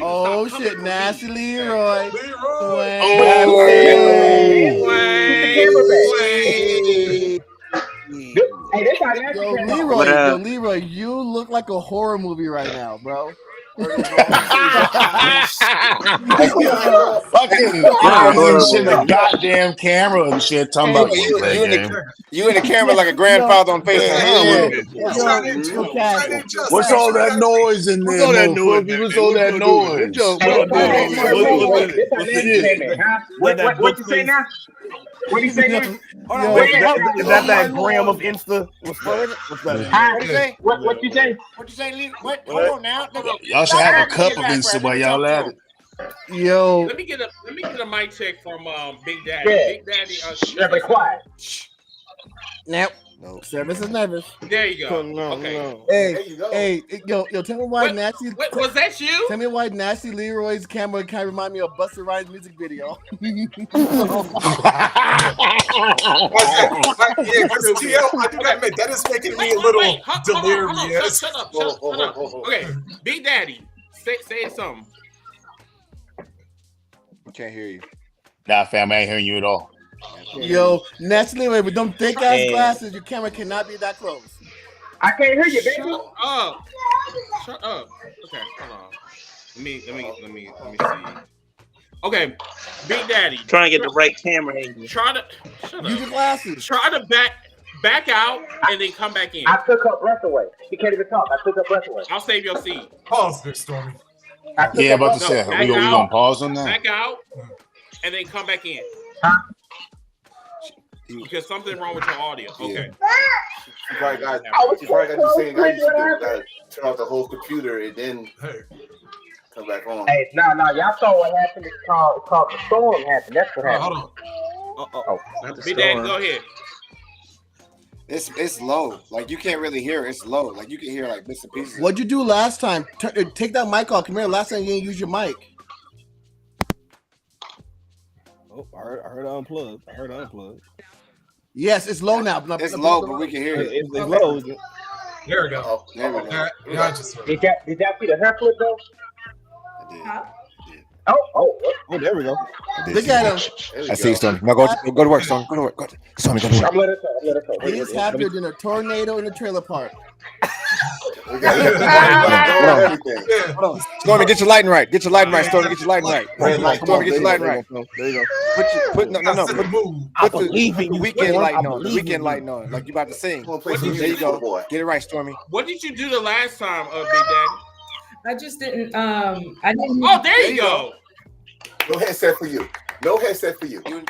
Speaker 3: Oh shit, nasty Leroy. Yo, Leroy, you look like a horror movie right now, bro.
Speaker 13: Fucking eyes and shit, the goddamn camera and shit. Talking about you play game.
Speaker 10: You in the camera like a grandfather on FaceTime.
Speaker 13: What's all that noise in there? What's all that noise?
Speaker 11: What you say now? What do you say now?
Speaker 9: Is that gram of Insta? What's that?
Speaker 11: What you say?
Speaker 10: What you say, Lee? What? Hold on now.
Speaker 13: Y'all should have a cup of Insta while y'all at it.
Speaker 3: Yo.
Speaker 2: Let me get a mic check from Big Daddy. Yeah. Big Daddy.
Speaker 11: Be quiet.
Speaker 3: Nope. Service is nervous.
Speaker 2: There you go. Okay.
Speaker 3: Hey, hey, yo, tell me why Nasty.
Speaker 2: Was that you?
Speaker 3: Tell me why Nasty Leroy's camera kind of remind me of Busta Rhymes' music video.
Speaker 4: I do gotta admit, that is making me a little delirious.
Speaker 2: Shut up. Okay, Big Daddy, say something.
Speaker 10: Can't hear you.
Speaker 13: Nah, fam, I ain't hearing you at all.
Speaker 3: Yo, Nasty Leroy, with them thick ass glasses, your camera cannot be that close.
Speaker 11: I can't hear you, baby.
Speaker 2: Shut up. Okay, hold on. Let me see. Okay, Big Daddy.
Speaker 14: Trying to get the right camera angle.
Speaker 2: Shut up.
Speaker 3: Use your glasses.
Speaker 2: Try to back out and then come back in.
Speaker 11: I took her breath away. She can't even talk. I took her breath away.
Speaker 2: I'll save your seat.
Speaker 4: Pause this, Stormy.
Speaker 13: Yeah, about to say, we gonna pause on that.
Speaker 2: Back out and then come back in. Because something wrong with your audio. Okay.
Speaker 1: She probably got the same guy used to do. Turn off the whole computer and then come back on.
Speaker 11: Hey, no, y'all saw what happened. It's called the storm happened. That's what happened.
Speaker 4: Hold
Speaker 2: on. Big Daddy, go ahead.
Speaker 10: It's low. Like you can't really hear it. It's low. Like you can hear like bits and pieces.
Speaker 3: What'd you do last time? Take that mic off. Come here. Last time you didn't use your mic.
Speaker 9: Oh, I heard unplugged.
Speaker 3: Yes, it's low now.
Speaker 10: It's low, but we can hear it.
Speaker 9: It's low.
Speaker 4: There we go.
Speaker 10: Oh, there we go.
Speaker 4: Yeah, I just heard.
Speaker 11: Did y'all see the hair flip though?
Speaker 10: I did.
Speaker 11: Huh? Oh,
Speaker 9: there we go.
Speaker 3: Look at him.
Speaker 10: I see you, Stormy. Now go to work, Stormy. Go to work. Stormy, go to work.
Speaker 11: I'm letting her go.
Speaker 3: He's happier than a tornado in a trailer park.
Speaker 10: Hold on. Stormy, get your lighting right. Get your lighting right, Stormy. Get your lighting right. Stormy, get your lighting right.
Speaker 9: There you go.
Speaker 10: Put the weekend lighting on. The weekend lighting on. Like you about to sing. There you go. Get it right, Stormy.
Speaker 2: What did you do the last time, Big Daddy?
Speaker 15: I just didn't. I didn't.
Speaker 2: Oh, there you go.
Speaker 1: No headset for you. No headset for you.
Speaker 10: You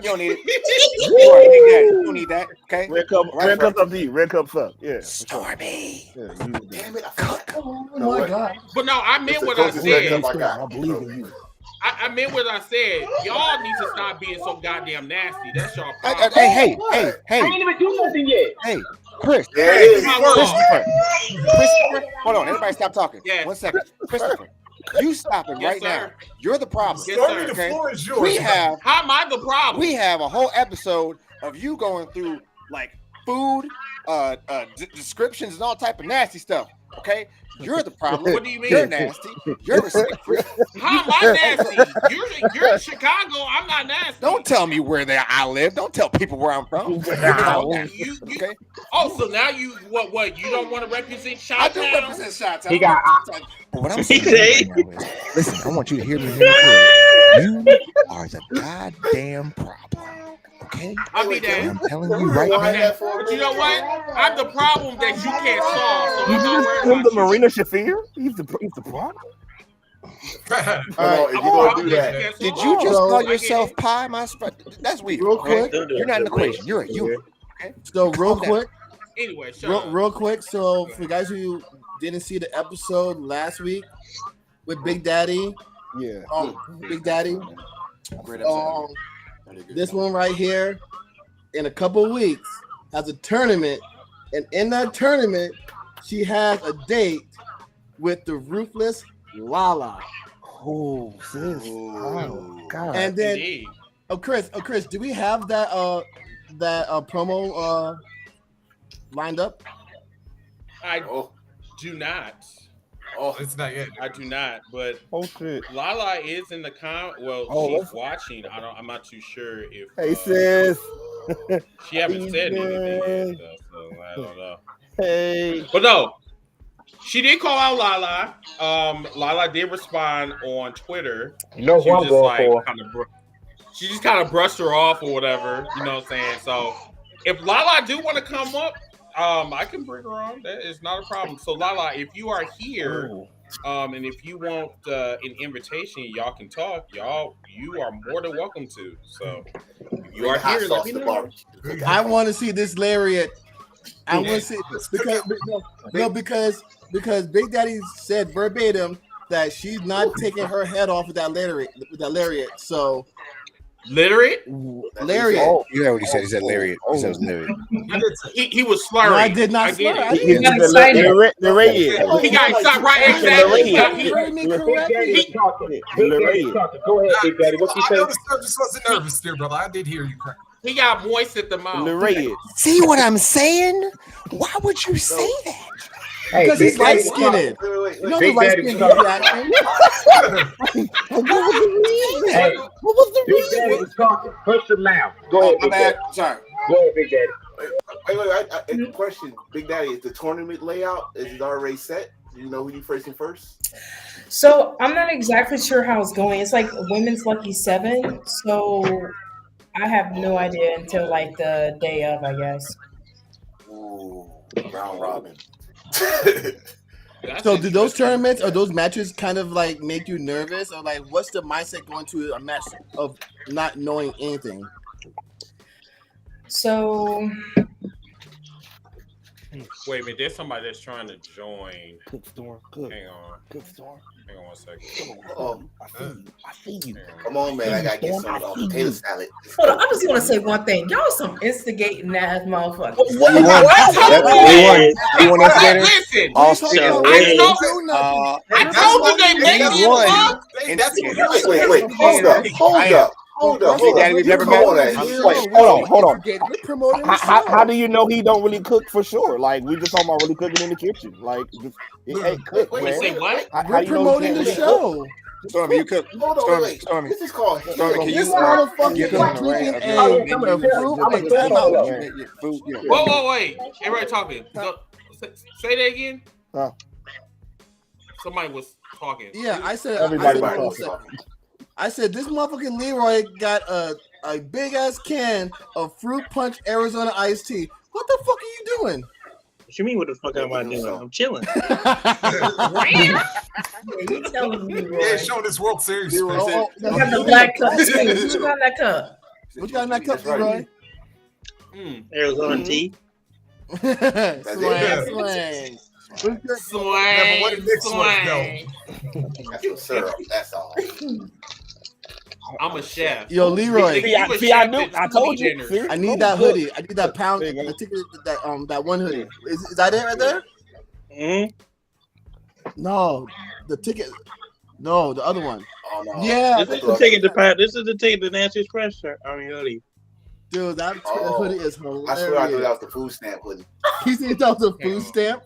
Speaker 10: don't need it. You don't need that. Okay.
Speaker 9: Red cups up to you. Red cups up. Yeah.
Speaker 10: Stormy.
Speaker 9: Yeah,
Speaker 1: damn it.
Speaker 3: Oh my God.
Speaker 2: But no, I meant what I said.
Speaker 9: I believe in you.
Speaker 2: I meant what I said. Y'all need to stop being so goddamn nasty. That's y'all problem.
Speaker 10: Hey.
Speaker 11: I ain't even do nothing yet.
Speaker 10: Hey, Chris.
Speaker 2: Christopher.
Speaker 10: Hold on. Everybody stop talking.
Speaker 2: Yes.
Speaker 10: 1 second. Christopher. You stop it right now. You're the problem.
Speaker 2: Yes,
Speaker 4: Stormy, the floor is yours.
Speaker 2: How am I the problem?
Speaker 10: We have a whole episode of you going through like food, descriptions and all type of nasty stuff. Okay, you're the problem.
Speaker 2: What do you mean?
Speaker 10: You're nasty. You're respectful.
Speaker 2: How am I nasty? You're in Chicago. I'm not nasty.
Speaker 10: Don't tell me where I live. Don't tell people where I'm from.
Speaker 2: Okay. Oh, so now you what? You don't want to represent Chi-Town?
Speaker 10: I do represent Chi-Town.
Speaker 11: He got.
Speaker 10: But what I'm saying right now is, listen, I want you to hear me clearly. You are the goddamn problem. Okay?
Speaker 2: I'll be there.
Speaker 10: I'm telling you right now.
Speaker 2: But you know what? I'm the problem that you can't solve. So I'm not worried
Speaker 9: Him,
Speaker 2: about
Speaker 9: the Marina Shafir? He's the problem.
Speaker 1: If you gonna do that,
Speaker 10: Did you just call yourself pie? That's weird.
Speaker 3: Real quick.
Speaker 10: You're not in the equation. You're a human. Okay?
Speaker 3: So real quick.
Speaker 2: Anyway,
Speaker 3: real quick. So for guys who didn't see the episode last week with Big Daddy, Big Daddy.
Speaker 10: Great episode.
Speaker 3: This one right here, in a couple of weeks, has a tournament, and in that tournament, she has a date with the ruthless Lala.
Speaker 9: Oh, sis. Oh, God.
Speaker 3: And then, Chris, do we have that promo lined up?
Speaker 2: I do not.
Speaker 4: Oh, it's not yet.
Speaker 2: I do not, but
Speaker 9: shit.
Speaker 2: Lala is in the she's watching. I'm not too sure if.
Speaker 9: Hey, sis.
Speaker 2: She haven't said anything yet, so I don't know.
Speaker 9: Hey.
Speaker 2: But no, She did call out Lala. Lala did respond on Twitter.
Speaker 11: You know who I'm going for.
Speaker 2: She just kind of brushed her off or whatever. You know what I'm saying? So if Lala do want to come up, I can bring her on. That is not a problem. So Lala, if you are here, and if you want an invitation, y'all can talk. You are more than welcome to. So if you are here, let me know.
Speaker 3: I want to see this lariat. I want to see because Big Daddy said verbatim that she's not taking her head off with that lariat. So
Speaker 2: lariat.
Speaker 3: Oh,
Speaker 16: you know what he said? He said lariat. He said it was lariat.
Speaker 2: He was slurring.
Speaker 3: No, I did not slur.
Speaker 2: He got stopped right exactly.
Speaker 11: He heard me correctly. Big Daddy talking. Go ahead, Big Daddy. What you say?
Speaker 4: I just wasn't nervous there, brother. I did hear you correct.
Speaker 2: He got moist at the mouth.
Speaker 10: See what I'm saying? Why would you say that?
Speaker 3: Because he's light skinned. You know the light skinned reaction.
Speaker 11: What was the reason? Big Daddy was talking. Hush your mouth. Go ahead, Big Daddy.
Speaker 10: Sorry.
Speaker 11: Go ahead, Big Daddy.
Speaker 1: Wait, question, Big Daddy, is the tournament layout, is it already set? Do you know who you facing first?
Speaker 15: So I'm not exactly sure how it's going. It's like women's lucky 7. So I have no idea until like the day of, I guess.
Speaker 1: Ooh, round robin.
Speaker 3: So do those tournaments or those matches kind of like make you nervous, or like what's the mindset going to a match of not knowing anything?
Speaker 15: So
Speaker 2: wait a minute, there's somebody that's trying to join.
Speaker 9: Hang on.
Speaker 2: Hang on one second.
Speaker 9: I see you.
Speaker 1: Come on, man. I gotta get some potato salad.
Speaker 15: hold on, I just want to say one thing. Y'all some instigating ass motherfuckers.
Speaker 16: Listen,
Speaker 2: I told you they make me
Speaker 1: Hold up.
Speaker 9: We've never met. Hold on. How do you know he don't really cook for sure? Like we just talking about really cooking in the kitchen. Like it ain't cook.
Speaker 2: Wait,
Speaker 9: man.
Speaker 2: say what?
Speaker 3: We're promoting the show.
Speaker 10: Stormy, you cook. Stormy.
Speaker 1: This is called.
Speaker 10: Stormy, can you?
Speaker 3: This motherfucker is drinking a fruit.
Speaker 2: Whoa, wait. Everybody talking. Say that again. Somebody was talking.
Speaker 3: Yeah, I said.
Speaker 9: Everybody
Speaker 3: I said this motherfucking Leroy got a big ass can of Fruit Punch Arizona iced tea. What the fuck are you doing?
Speaker 14: What you mean? What the fuck am I doing? I'm chilling.
Speaker 15: You telling me, Leroy?
Speaker 4: Yeah, show this World Series.
Speaker 15: You got the black cup. What you got in that cup?
Speaker 3: What you got in that cup, Leroy?
Speaker 14: Arizona tea.
Speaker 3: Swang.
Speaker 1: That's some syrup. That's all.
Speaker 2: I'm a chef.
Speaker 3: Yo, Leroy.
Speaker 9: I told you.
Speaker 3: I need that hoodie. I need that pound. The ticket, that one hoodie. Is that it right there? No, the ticket. No, the other one.
Speaker 1: Oh, no.
Speaker 3: Yeah.
Speaker 14: This is the ticket to answer his question. I mean, hoodie.
Speaker 3: Dude, that hoodie is hilarious.
Speaker 1: I swear I thought that was the food stamp hoodie.
Speaker 3: He said that was a food stamp?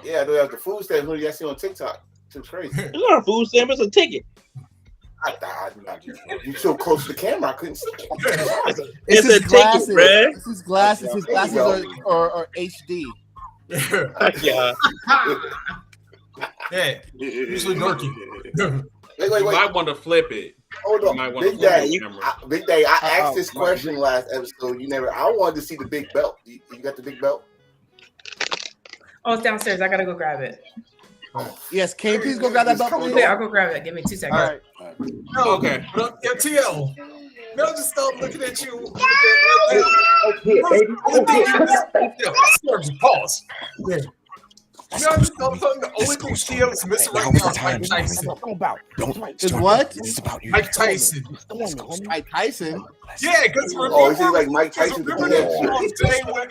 Speaker 1: Yeah, I thought that was the food stamp hoodie I see on TikTok. It's crazy.
Speaker 14: It's not a food stamp, it's a ticket.
Speaker 1: You so close to the camera, I couldn't see it.
Speaker 3: It's his glasses.
Speaker 14: Ticket, man.
Speaker 3: It's his glasses. His glasses are HD.
Speaker 14: Yeah.
Speaker 4: Yeah, usually dorky.
Speaker 1: Wait.
Speaker 2: You might want to flip it.
Speaker 1: Hold on, Big Daddy. I asked this question last episode. You never. I wanted to see the big belt. You got the big belt?
Speaker 15: Oh, it's downstairs. I gotta go grab it.
Speaker 3: Yes, can you please go grab that belt?
Speaker 15: Yeah, I'll go grab it. Give me 2 seconds.
Speaker 3: All right.
Speaker 4: No, okay. TL. No, just stop looking at you. Pause. Yeah. No, I'm just telling the only thing TL is missing right now is Mike Tyson.
Speaker 3: Is what?
Speaker 16: It's about you.
Speaker 4: Mike Tyson.
Speaker 3: Mike Tyson?
Speaker 4: Yeah, because
Speaker 1: remember, is he like Mike Tyson?
Speaker 4: Remember that day when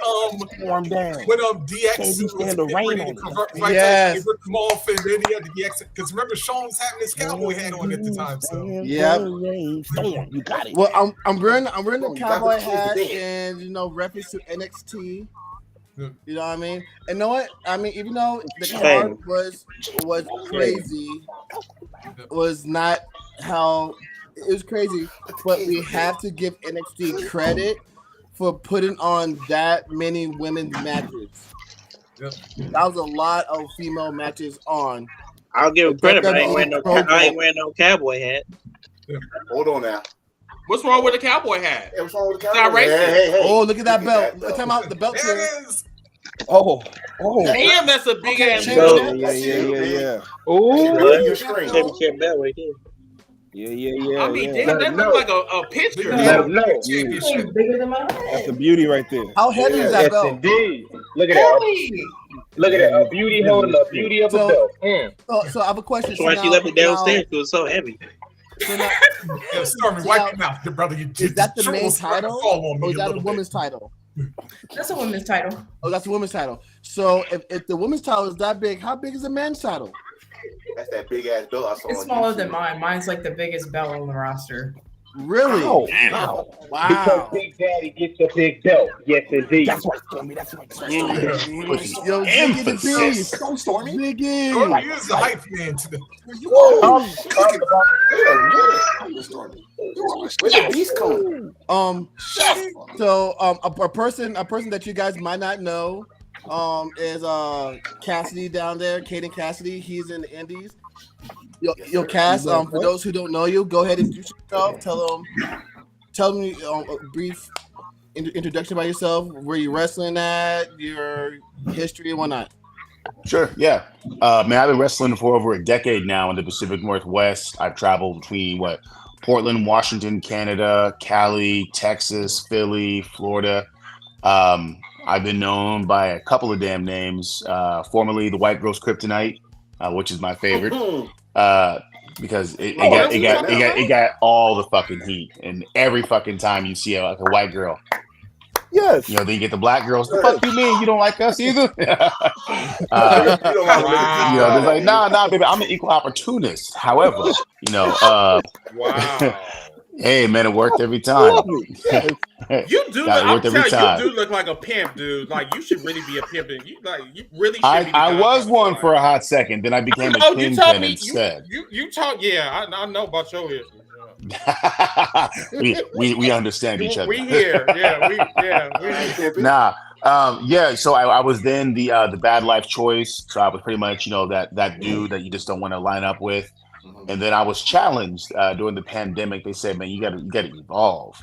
Speaker 4: DX was ready to convert Mike Tyson, he ripped him off, and then he had the DX. Because remember, Sean was having his cowboy hat on at the time. So
Speaker 3: yeah,
Speaker 9: you got it.
Speaker 3: Well, I'm wearing the cowboy hat and reference to NXT. You know what I mean? And know what? I mean, even though the card was crazy, was not how it was crazy, but we have to give NXT credit for putting on that many women's matches.
Speaker 4: Yep.
Speaker 3: That was a lot of female matches on.
Speaker 14: I'll give him credit, but I ain't wearing no cowboy hat.
Speaker 1: Hold on now.
Speaker 2: What's wrong with the cowboy hat?
Speaker 1: What's wrong with the
Speaker 2: It's
Speaker 1: cowboy
Speaker 2: not
Speaker 1: hat?
Speaker 2: racist.
Speaker 1: Hey.
Speaker 3: Oh, look at that belt. Time out the belt.
Speaker 4: There it is.
Speaker 9: Oh.
Speaker 2: Damn, that's a big ass
Speaker 3: change
Speaker 2: belt.
Speaker 3: that.
Speaker 9: Yeah.
Speaker 14: Ooh,
Speaker 1: Your screen.
Speaker 14: championship belt right there.
Speaker 9: Yeah.
Speaker 2: I mean, damn, that looks like a picture.
Speaker 11: Let him know.
Speaker 4: Championship.
Speaker 15: Bigger than my head.
Speaker 9: That's the beauty right there.
Speaker 3: How heavy is that
Speaker 11: Yes,
Speaker 3: belt?
Speaker 11: indeed. Look at that.
Speaker 15: Heavy.
Speaker 11: Look at that. A beauty holding a beauty of a belt.
Speaker 3: So I have a question.
Speaker 14: That's why she left it downstairs. It was so heavy.
Speaker 4: Yo, Stormy, wipe your mouth, your brother.
Speaker 3: Is that the main title, or is that a women's title?
Speaker 15: That's a women's title.
Speaker 3: Oh, that's a women's title. So if the women's title is that big, how big is the men's title?
Speaker 1: That's that big ass belt I saw.
Speaker 15: It's smaller than mine. Mine's like the biggest belt on the roster.
Speaker 3: Really?
Speaker 9: Oh,
Speaker 3: wow.
Speaker 11: Because Big Daddy gets a big belt. Yes, indeed.
Speaker 9: That's right, Stormy. That's right.
Speaker 3: Yo,
Speaker 9: Emphasis.
Speaker 3: Don't Stormy. Biggie.
Speaker 4: Stormy is the hype man to the.
Speaker 1: Where's the beast coming?
Speaker 3: So a person that you guys might not know is Cassidy down there, Caden Cassidy. He's in the Indies. Yo, Cass. For those who don't know you, go ahead and introduce yourself. Tell them a brief introduction about yourself. Where you wrestling at, your history and whatnot.
Speaker 13: Sure, yeah. Man, I've been wrestling for over a decade now in the Pacific Northwest. I've traveled between Portland, Washington, Canada, Cali, Texas, Philly, Florida. I've been known by a couple of damn names. Formerly the White Girl's Kryptonite, which is my favorite. Because it got all the fucking heat, and every fucking time you see a white girl,
Speaker 9: yes,
Speaker 13: then you get the black girls. The fuck you mean you don't like us either? There's like nah, baby, I'm an equal opportunist. However,
Speaker 2: Wow.
Speaker 13: hey man, it worked every time.
Speaker 2: You do. I'm telling you, do look like a pimp, dude. Like you should really be a pimp. You really.
Speaker 13: I was one for a hot second, then I became a kingpin instead.
Speaker 2: You talk. Yeah, I know about your history.
Speaker 13: we understand each other.
Speaker 2: We here.
Speaker 13: Nah. So I was then the bad life choice. So I was pretty much that dude that you just don't want to line up with. And then I was challenged during the pandemic. They said, man, you gotta evolve.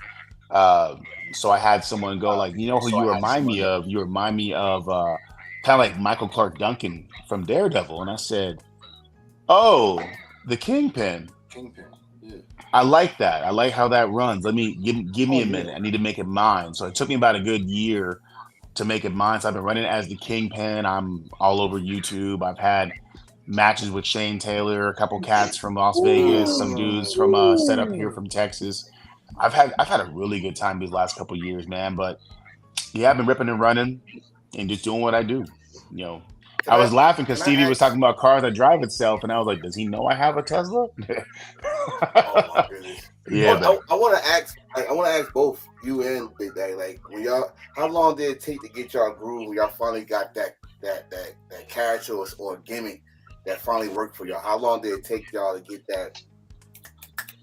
Speaker 13: So I had someone go like, who you remind me of? You remind me of kind of like Michael Clark Duncan from Daredevil. And I said, oh, the Kingpin.
Speaker 1: Yeah.
Speaker 13: I like that. I like how that runs. Let me give me a minute. I need to make it mine. So it took me about a good year to make it mine. So I've been running as the Kingpin. I'm all over YouTube. I've had matches with Shane Taylor, a couple cats from Las Vegas, some dudes from set up here from Texas. I've had a really good time these last couple years, man. But yeah, I've been ripping and running and just doing what I do. I was laughing because Stevie was talking about cars that drive itself, and I was like, does he know I have a Tesla?
Speaker 1: Oh my goodness.
Speaker 13: Yeah.
Speaker 1: I want to ask both you and Big Daddy, like when y'all, how long did it take to get y'all groove when y'all finally got that character or gimmick that finally worked for y'all? How long did it take y'all to get that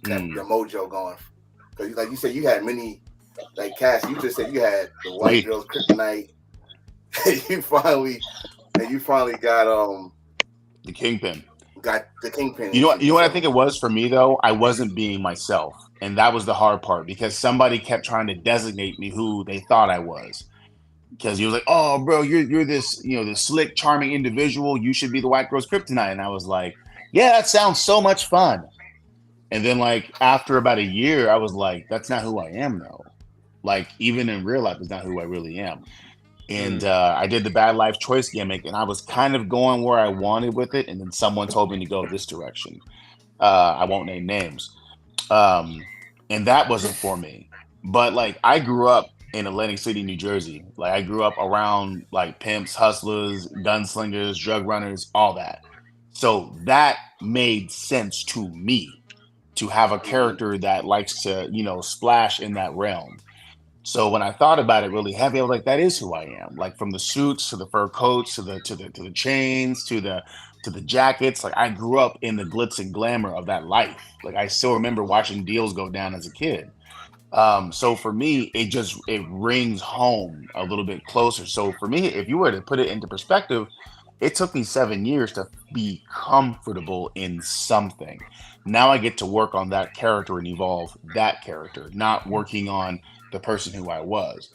Speaker 1: the mojo going? Because like you said, you had many, like Cass, you just said you had the White Girls Kryptonite. You finally got
Speaker 13: the Kingpin.
Speaker 1: Got the Kingpin.
Speaker 13: You know what I think it was for me though? I wasn't being myself, and that was the hard part because somebody kept trying to designate me who they thought I was. Because he was like, "Oh, bro, you're this this slick, charming individual. You should be the White Girl's Kryptonite." And I was like, "Yeah, that sounds so much fun." And then like after about a year, I was like, "That's not who I am though. Like even in real life, it's not who I really am." And I did the bad life choice gimmick, and I was kind of going where I wanted with it. And then someone told me to go this direction. I won't name names. And that wasn't for me. But like I grew up in Atlantic City, New Jersey. Like I grew up around like pimps, hustlers, gunslingers, drug runners, all that. So that made sense to me to have a character that likes to, splash in that realm. So when I thought about it really heavy, I was like, that is who I am. Like from the suits to the fur coats to the chains to the jackets. Like I grew up in the glitz and glamour of that life. Like I still remember watching deals go down as a kid. So for me, it rings home a little bit closer. So for me, if you were to put it into perspective, it took me 7 years to be comfortable in something. Now I get to work on that character and evolve that character, not working on the person who I was.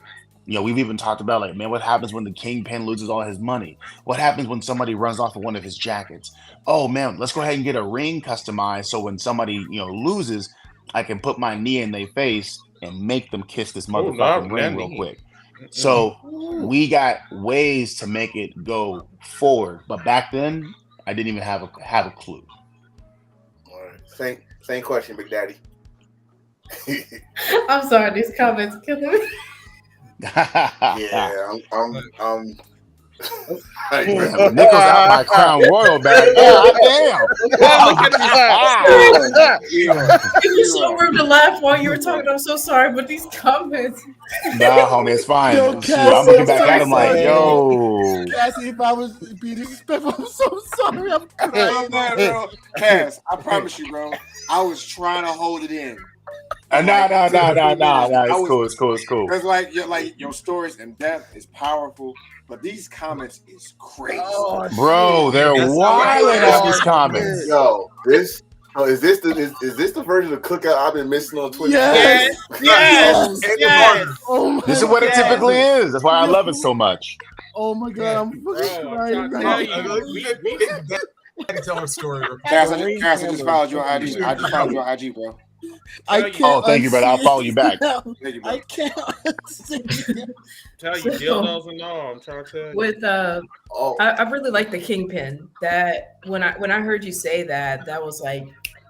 Speaker 13: We've even talked about like, man, what happens when the kingpin loses all his money? What happens when somebody runs off of one of his jackets? Oh man, let's go ahead and get a ring customized so when somebody loses, I can put my knee in their face and make them kiss this motherfucking ring real quick. So we got ways to make it go forward, but back then I didn't even have a clue.
Speaker 1: All right. Same question, Big Daddy.
Speaker 15: I'm sorry, these comments killing me.
Speaker 1: Yeah, I'm
Speaker 13: Nichols out my Crown Royal bag. God damn.
Speaker 15: It was so rude to laugh while you were talking. I'm so sorry, but these comments.
Speaker 13: Nah, homie, it's fine.
Speaker 3: Yo,
Speaker 13: Shoot, I'm looking back at him like,
Speaker 3: yo. Cassie, if I was being disrespectful, I'm so sorry. I'm crying.
Speaker 10: Bro. Cass, I promise you, bro. I was trying to hold it in.
Speaker 13: No. It's cool.
Speaker 10: Because your stories in depth is powerful, but these comments is crazy.
Speaker 13: Bro, they're wilding out these comments.
Speaker 1: Yo, is this the version of Cookout I've been missing on Twitter?
Speaker 2: Yes.
Speaker 3: Oh
Speaker 13: this is what it typically is. That's why I love it so much.
Speaker 3: Oh my god, I'm fucking crying right now.
Speaker 4: I can tell her story.
Speaker 10: Cass, I just followed you on IG. I just followed you on IG, bro.
Speaker 3: I can't.
Speaker 13: Oh, thank you, brother. I'll follow you back.
Speaker 10: Thank you, bro.
Speaker 3: I can't.
Speaker 2: Tell you, dildos and all. I'm trying to tell you.
Speaker 15: With I really like the Kingpin. That when I heard you say that was like,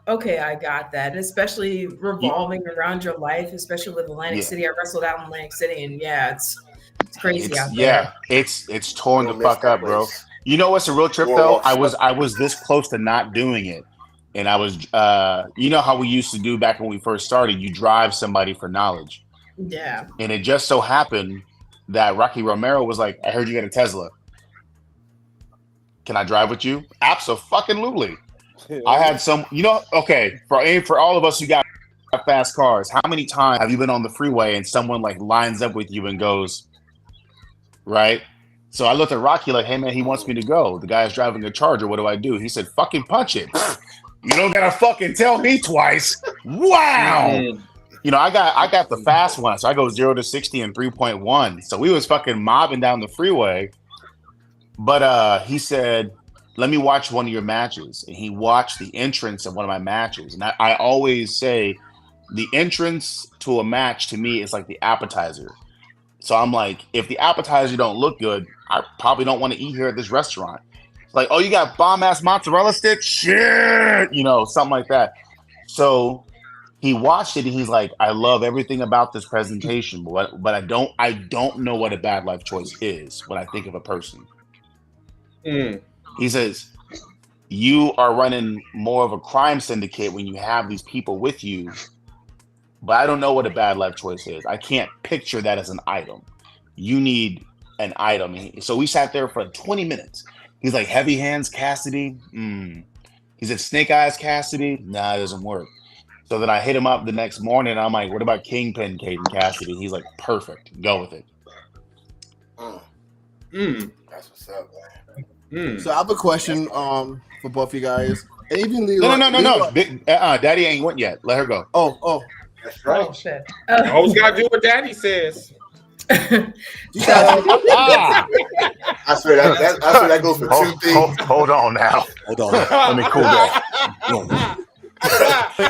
Speaker 15: okay, I got that, and especially revolving around your life, especially with Atlantic City. I wrestled out in Atlantic City, and it's crazy out there.
Speaker 13: Yeah, it's torn the fuck up, bro. You know what's a real trip though? I was this close to not doing it. And I was, you know how we used to do back when we first started, you drive somebody for knowledge.
Speaker 15: Yeah.
Speaker 13: And it just so happened that Rocky Romero was like, I heard you got a Tesla. Can I drive with you? Absolutely. I had some, okay, for all of us who got fast cars, how many times have you been on the freeway and someone like lines up with you and goes, right? So I looked at Rocky like, hey man, he wants me to go. The guy's driving a Charger. What do I do? He said, fucking punch it. You don't gotta fucking tell me twice. Wow. I got the fast one. So I go 0 to 60 in 3.1. So we was fucking mobbing down the freeway. But he said, let me watch one of your matches. And he watched the entrance of one of my matches. And I always say the entrance to a match to me is like the appetizer. So I'm like, if the appetizer don't look good, I probably don't want to eat here at this restaurant. Like, oh, you got bomb-ass mozzarella sticks? Shit! Something like that. So he watched it and he's like, I love everything about this presentation, but I don't know what a bad life choice is when I think of a person. He says, you are running more of a crime syndicate when you have these people with you, but I don't know what a bad life choice is. I can't picture that as an item. You need an item. So we sat there for 20 minutes. He's like, heavy hands, Cassidy. He said, snake eyes, Cassidy. Nah, it doesn't work. So then I hit him up the next morning. And I'm like, what about Kingpin, Caden Cassidy? He's like, perfect. Go with it.
Speaker 1: That's what's up, man.
Speaker 3: So I have a question for both of you guys. And even
Speaker 13: No. Daddy ain't went yet. Let her go.
Speaker 3: Oh.
Speaker 1: That's right.
Speaker 15: Oh shit.
Speaker 2: Always gotta do what Daddy says.
Speaker 1: I swear that goes for two things.
Speaker 13: Hold on now. Hold on. Let me cool down.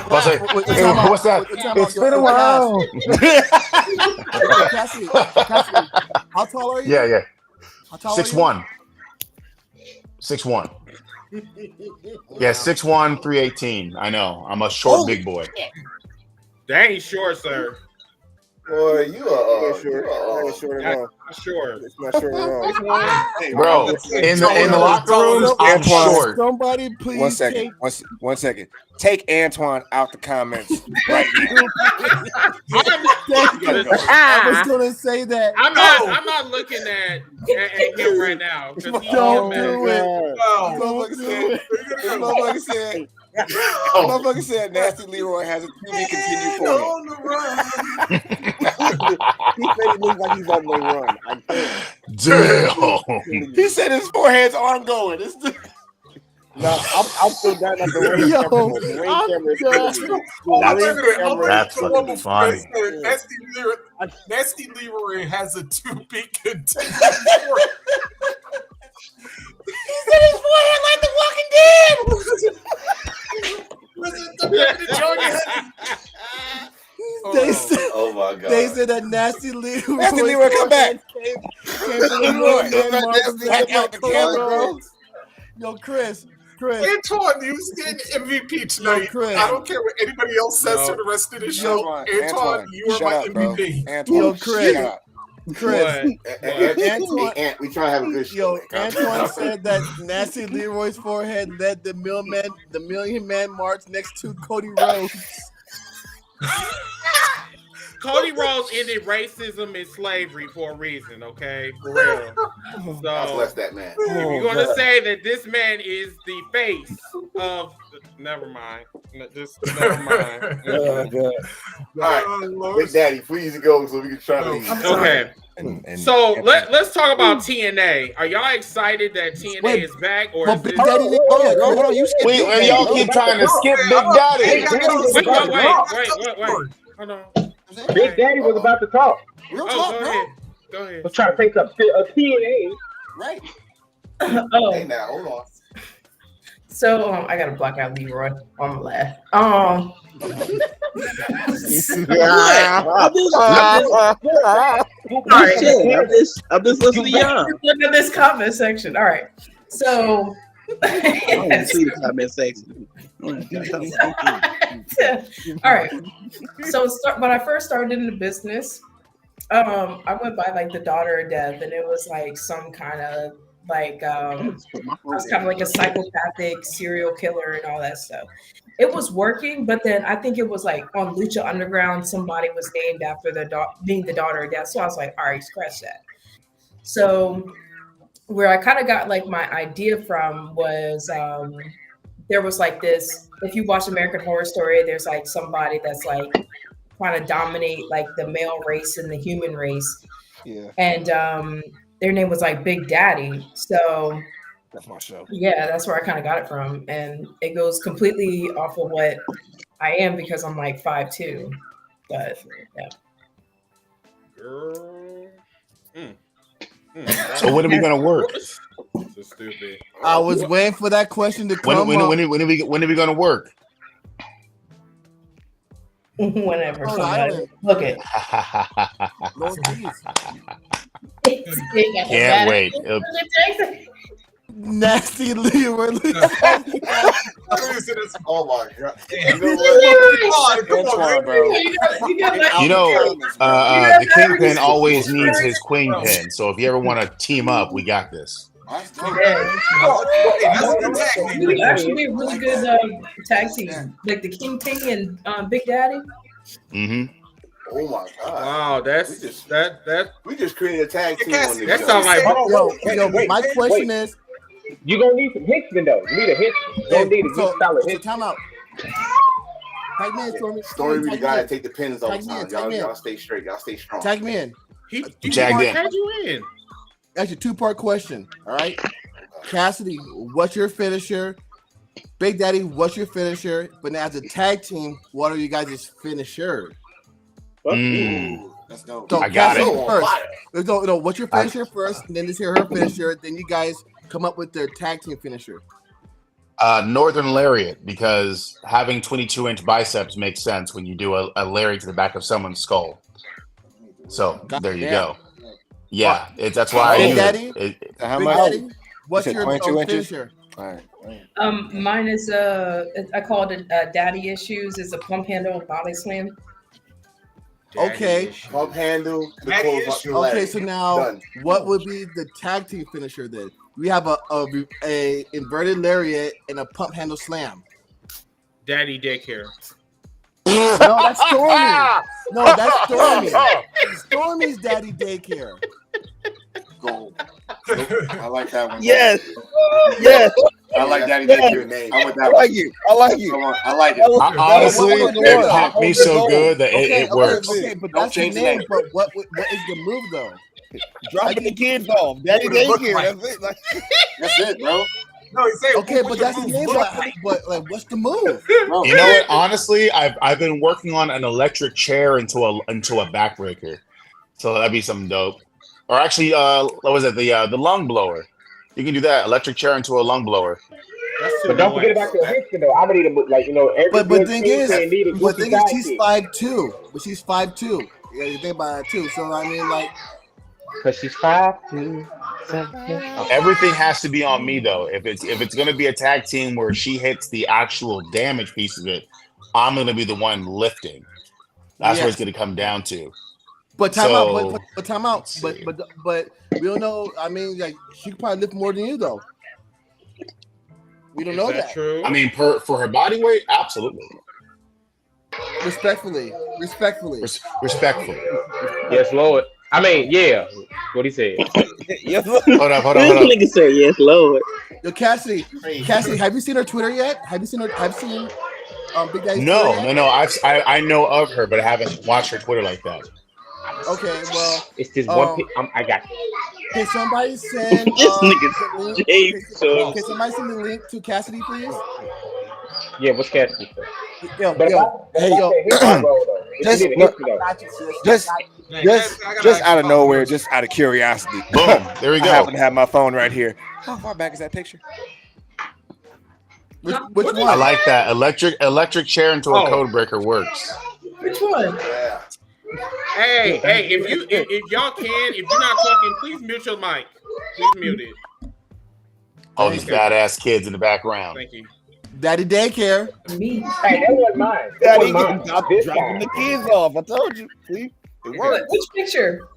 Speaker 13: What's that? It's been a while.
Speaker 3: Cassie, how tall are you?
Speaker 13: Yeah.
Speaker 3: How tall
Speaker 13: 6'1". 6'1". Yeah, 6'1", 318. I know. I'm a short big boy.
Speaker 2: That ain't short, sir.
Speaker 1: Boy, you are
Speaker 10: short. That ain't short at all.
Speaker 2: Short.
Speaker 10: It's not short at all.
Speaker 13: Bro, in the locker room, I'm short.
Speaker 3: Somebody please.
Speaker 10: 1 second. 1 second. Take Antoine out the comments right now.
Speaker 3: I was gonna say that.
Speaker 2: I'm not looking at him right now.
Speaker 3: Don't do it.
Speaker 10: Motherfucker said, Motherfucker said Nasty Leroy has a to be continued forehead.
Speaker 4: On the run.
Speaker 9: He said he looks like he's on the run. I
Speaker 13: Damn.
Speaker 10: He said his forehead's ongoing.
Speaker 9: No, I'm still down at the rain camera. The rain camera.
Speaker 13: That's fucking funny.
Speaker 4: Nasty Leroy has a to be continued.
Speaker 10: He said his forehead like the Walking Dead.
Speaker 1: Oh my god!
Speaker 3: They said that Nasty Leroy.
Speaker 10: Nasty Leroy, come back.
Speaker 3: Came from Leroy.
Speaker 10: Back out the camera.
Speaker 3: Yo, Chris.
Speaker 4: Antoine, you was getting MVP tonight.
Speaker 3: Chris.
Speaker 4: I don't care what anybody else says for the rest of the show. Antoine, you are my MVP.
Speaker 3: Yo, Chris.
Speaker 1: Antoine, we trying to have a good show.
Speaker 3: Yo, Antoine said that Nasty Leroy's forehead led the Million Man March next to Cody Rhodes.
Speaker 2: Cody Rhodes ended racism and slavery for a reason, okay? For real. So,
Speaker 1: God bless that man.
Speaker 2: If you're going to say that this man is the face of... Never mind. Just never mind.
Speaker 1: All right. Big Daddy, please go so we can try to...
Speaker 2: Okay. So let's talk about TNA. Are y'all excited that TNA is back, or is this...
Speaker 13: Wait, y'all keep trying to skip Big Daddy.
Speaker 2: Wait. Hold on.
Speaker 11: Big Daddy was about to talk.
Speaker 2: Go ahead.
Speaker 11: Was trying to take up a TNA.
Speaker 10: Right.
Speaker 1: Hey, now, hold on.
Speaker 15: So I gotta block out Leroy on the left.
Speaker 14: I'm just listening to y'all.
Speaker 15: Look at this comment section. All right. So
Speaker 14: I don't see the comment section.
Speaker 15: all right. So when I first started in the business, I went by like the daughter of death, and it was like some kind of like I was kind of like a psychopathic serial killer and all that stuff. It was working, but then I think it was like on Lucha Underground, somebody was named after being the daughter of death. So I was like, all right, scratch that. So where I kind of got like my idea from was there was like this, if you watch American Horror Story, there's like somebody that's like trying to dominate like the male race and the human race.
Speaker 10: Yeah.
Speaker 15: And their name was like Big Daddy. So
Speaker 10: that's my show.
Speaker 15: Yeah, that's where I kind of got it from. And it goes completely off of what I am because I'm like 5'2". But yeah.
Speaker 2: Girl.
Speaker 13: So when are we gonna work?
Speaker 2: So stupid.
Speaker 3: I was waiting for that question to come
Speaker 13: when are we gonna work?
Speaker 15: Whenever. Look it.
Speaker 13: Can't wait.
Speaker 3: Nasty Leroy.
Speaker 1: Oh my god!
Speaker 13: You know, the Kingpin always needs his Queen Pin. So if you ever want to team up, we got this.
Speaker 15: We would actually be a really good tag team, like the Kingpin and Big Daddy.
Speaker 13: Mm-hmm.
Speaker 1: Oh my god!
Speaker 2: Wow,
Speaker 1: we just created a tag team.
Speaker 2: That sounds like
Speaker 3: my question is.
Speaker 11: You gonna need some Hicksman though. You need a Hicksman. You gonna need a good solid Hicksman.
Speaker 3: Time out. Tag me in, Stormy.
Speaker 1: Stormy be the guy that take the pins all the time. Y'all stay straight. Y'all stay strong.
Speaker 3: Tag me in.
Speaker 2: He
Speaker 3: tagged you in. That's a two-part question. All right. Cassidy, what's your finisher? Big Daddy, what's your finisher? But now as a tag team, what are you guys' finishers?
Speaker 10: Let's go.
Speaker 3: So
Speaker 13: I got it.
Speaker 3: First. No, what's your finisher first? And then let's hear her finisher. Then you guys come up with their tag team finisher.
Speaker 13: Northern Lariat, because having 22-inch biceps makes sense when you do a lariat to the back of someone's skull. So there you go. Yeah, that's why I use it.
Speaker 10: How much?
Speaker 3: What's your
Speaker 10: 22 inches?
Speaker 3: finisher?
Speaker 10: All right.
Speaker 15: Mine is I call it Daddy Issues. It's a pump handle body slam.
Speaker 3: Okay.
Speaker 1: Pump handle.
Speaker 3: Okay, so now what would be the tag team finisher then? We have a inverted lariat and a pump handle slam.
Speaker 2: Daddy daycare.
Speaker 3: No, that's Stormy. No, that's Stormy. Stormy's daddy daycare.
Speaker 10: Gold. I like that one.
Speaker 14: Yes.
Speaker 10: I like Daddy
Speaker 9: Yeah,
Speaker 10: Daycare name. I
Speaker 9: like it. I like it.
Speaker 10: I like it.
Speaker 13: Honestly, it popped me so good that
Speaker 3: Okay,
Speaker 13: it works.
Speaker 3: okay, but
Speaker 10: Don't
Speaker 3: that's the
Speaker 10: change the
Speaker 3: name.
Speaker 10: name.
Speaker 3: But what is the move though?
Speaker 9: Dropping the kids off. Daddy Daycare. That's it. Like,
Speaker 10: That's it, bro.
Speaker 4: No, he said.
Speaker 3: Okay, but that's the name. But like, what's the move?
Speaker 10: Bro,
Speaker 13: You know what? Honestly, I've been working on an electric chair into a backbreaker, so that'd be something dope. Or actually, what was it? The lung blower. You can do that. Electric chair into a lung blower.
Speaker 11: But don't forget about your history, though. I need to, like, you know, every
Speaker 3: But
Speaker 11: good
Speaker 3: thing
Speaker 11: kid
Speaker 3: is,
Speaker 11: need a
Speaker 3: but
Speaker 11: goofy
Speaker 3: thing is, she's
Speaker 11: sidekick.
Speaker 3: 5'2", but she's 5'2". Yeah, you think about it too. So I mean, like,
Speaker 11: Because she's 5'2".
Speaker 13: Everything has to be on me though. If it's gonna be a tag team where she hits the actual damage piece of it, I'm gonna be the one lifting. That's what it's gonna come down to.
Speaker 3: but time out. But time out. But we don't know. I mean, like, she could probably lift more than you though. We don't know that.
Speaker 2: True?
Speaker 13: I mean, for her body weight, absolutely.
Speaker 3: Respectfully.
Speaker 13: Respectfully.
Speaker 11: Yes, Lord. I mean, yeah. What he said.
Speaker 9: yes,
Speaker 13: Hold up.
Speaker 14: This nigga said, yes, Lord.
Speaker 3: Yo, Cassie, have you seen her Twitter yet? Have you seen Big Daddy's Twitter yet?
Speaker 13: No. I know of her, but I haven't watched her Twitter like that.
Speaker 3: Okay, well,
Speaker 11: it's this one. I got you.
Speaker 3: Can somebody send
Speaker 14: This
Speaker 3: the
Speaker 14: nigga's
Speaker 3: link? Can somebody send the link to Cassidy, please?
Speaker 11: Yeah, what's Cassidy?
Speaker 10: Just out of nowhere, just out of curiosity.
Speaker 13: Boom. There we go.
Speaker 10: I happen to have my phone right here. How far back is that picture?
Speaker 3: Which one?
Speaker 13: I like that. Electric chair into a code breaker works.
Speaker 15: Which one?
Speaker 10: Yeah.
Speaker 2: Hey, if y'all can, if you're not talking, please mute your mic. Please mute it.
Speaker 13: All these badass kids in the background.
Speaker 2: Thank you.
Speaker 3: Daddy Daycare.
Speaker 15: Me.
Speaker 11: Hey, that wasn't mine.
Speaker 9: Daddy dropping the kids off. I told you. See? It works.
Speaker 15: Which picture?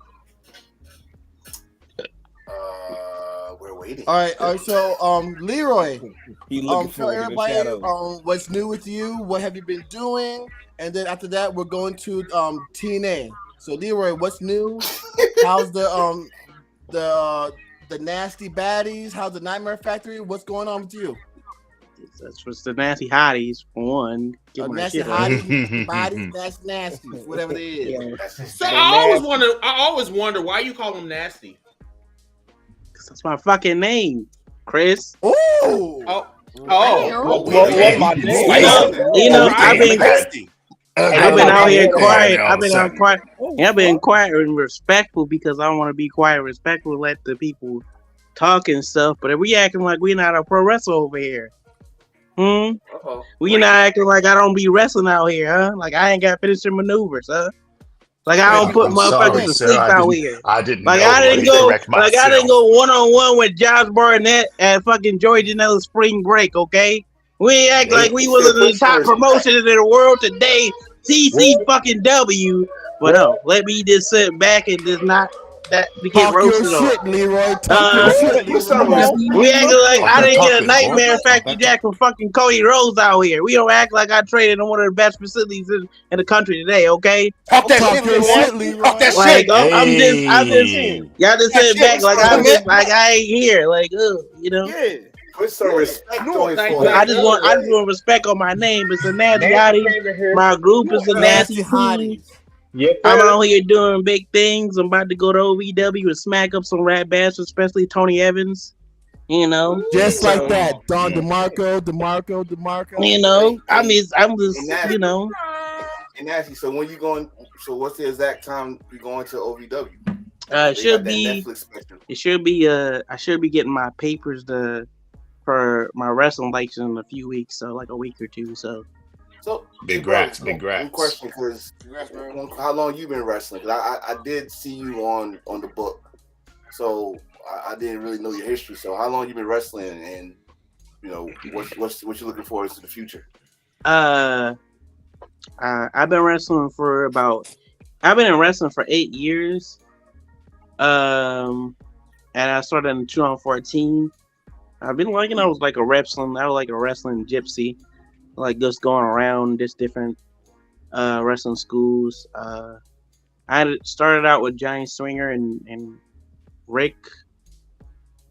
Speaker 1: We're waiting.
Speaker 3: All right. So, Leroy,
Speaker 9: He looking
Speaker 3: tell
Speaker 9: for
Speaker 3: everybody
Speaker 9: shadow.
Speaker 3: what's new with you. What have you been doing? And then after that, we're going to TNA. So, Leroy, what's new? How's the nasty baddies? How's the Nightmare Factory? What's going on with you?
Speaker 14: That's what's the nasty hotties for one.
Speaker 3: Nasty hotties, bodies, nasty, whatever it is.
Speaker 2: So I always wonder why you call them nasty.
Speaker 14: Cause that's my fucking name, Chris.
Speaker 2: Oh.
Speaker 14: I've been out here quiet. I've been quiet. And I've been quiet and respectful because I want to be quiet and respectful, let the people talk and stuff. But if we acting like we not a pro wrestler over here, we not acting like I don't be wrestling out here, huh? Like I ain't got finishing maneuvers, huh? Like I don't put motherfuckers to sleep out here.
Speaker 13: I didn't.
Speaker 14: Like I didn't go. Like I didn't go 1-on-1 with Josh Barnett at fucking Georgia Janelle spring break. Okay, we ain't act like we was in the top promotion in the world today. CC fucking W. But no, let me just sit back and just not that we get roasted on.
Speaker 3: Shit, Leroy.
Speaker 14: We acting like I didn't get a Nightmare Factory Jack from fucking Cody Rhodes out here. We don't act like I traded in one of the best facilities in the country today, okay?
Speaker 10: Talk that shit, Leroy. Talk that
Speaker 14: like,
Speaker 10: shit.
Speaker 14: I'm just y'all just sit back like I ain't here, like you know.
Speaker 10: Yeah.
Speaker 1: Put some respect on his
Speaker 14: I just want respect on my name. It's a nasty hottie. My group is a nasty hottie.
Speaker 11: Yes,
Speaker 14: I'm out here doing big things. I'm about to go to OVW and smack up some rat bastards, especially Tony Evans. You know,
Speaker 3: just like that. Don DeMarco.
Speaker 14: You know, I'm just, you know.
Speaker 1: And Nasty, so when you going? So what's the exact time you going to OVW?
Speaker 14: It should be. I should be getting my papers for my wrestling license in a few weeks, so like a week or two. So
Speaker 13: big grats.
Speaker 1: One question, because how long you been wrestling? Because I did see you on the book, so I didn't really know your history. So how long you been wrestling, and you know what you looking forward to the future?
Speaker 14: I've been wrestling for I've been in wrestling for 8 years. And I started in 2014. I've been I was like a wrestling gypsy, like just going around just different wrestling schools. I started out with Giant Swinger and Rick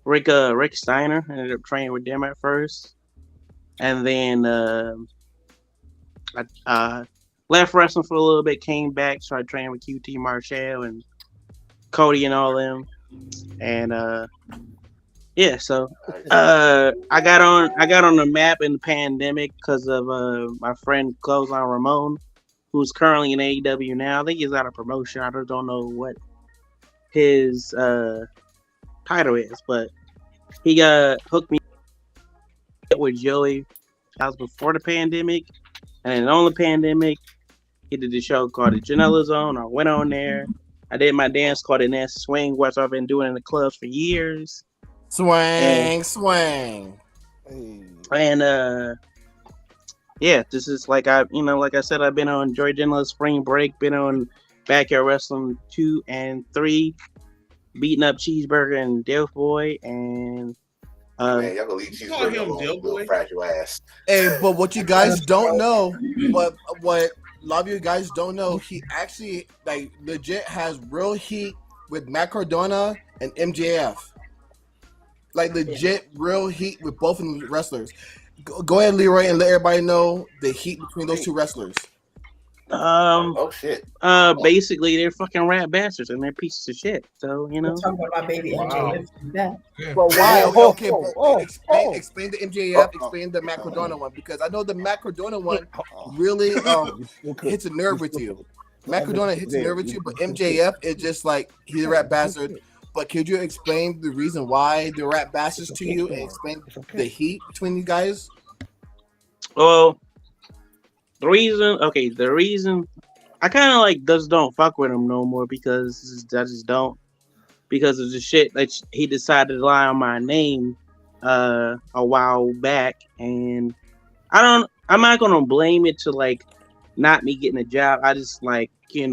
Speaker 14: Rick Steiner. I ended up training with them at first, and then I left wrestling for a little bit, came back, started training with QT Marshall and Cody and all them, and yeah. So I got on the map in the pandemic because of my friend Clothesline Ramon, who's currently in AEW now. I think he's out of promotion. I just don't know what his title is, but he hooked me up with Joey. That was before the pandemic, and then on the pandemic, he did the show called the Janela Zone. I went on there. I did my dance called the Nasty Swing, which I've been doing in the clubs for years.
Speaker 3: Swing.
Speaker 14: And yeah, this is like like I said, I've been on Joy Janela's Spring Break, been on Backyard Wrestling 2 and 3, beating up Cheeseburger and Delph Boy, and
Speaker 1: man, y'all gonna leave Cheeseburger alone, little fragile ass.
Speaker 3: Hey, but what you guys don't know, what a lot of you guys don't know, he actually like legit has real heat with Matt Cardona and MJF. Like legit real heat with both of them wrestlers. Go ahead, Leroy, and let everybody know the heat between those two wrestlers.
Speaker 1: Oh shit.
Speaker 14: Basically they're fucking rat bastards and they're pieces of shit. So
Speaker 15: We'll talk about my baby MJF.
Speaker 3: But why? Okay, explain the MJF, explain the Matt Cardona one, because I know the Matt Cardona one really hits a nerve with you. Matt Cardona hits a nerve with you, but MJF is just like he's a rat bastard. But could you explain the reason why the rat bastards to you and explain the heat between you guys?
Speaker 14: Well, the reason I kind of like just don't fuck with him no more because I just don't, because of the shit that he decided to lie on my name a while back, and I'm not gonna blame it to like not me getting a job. I just like I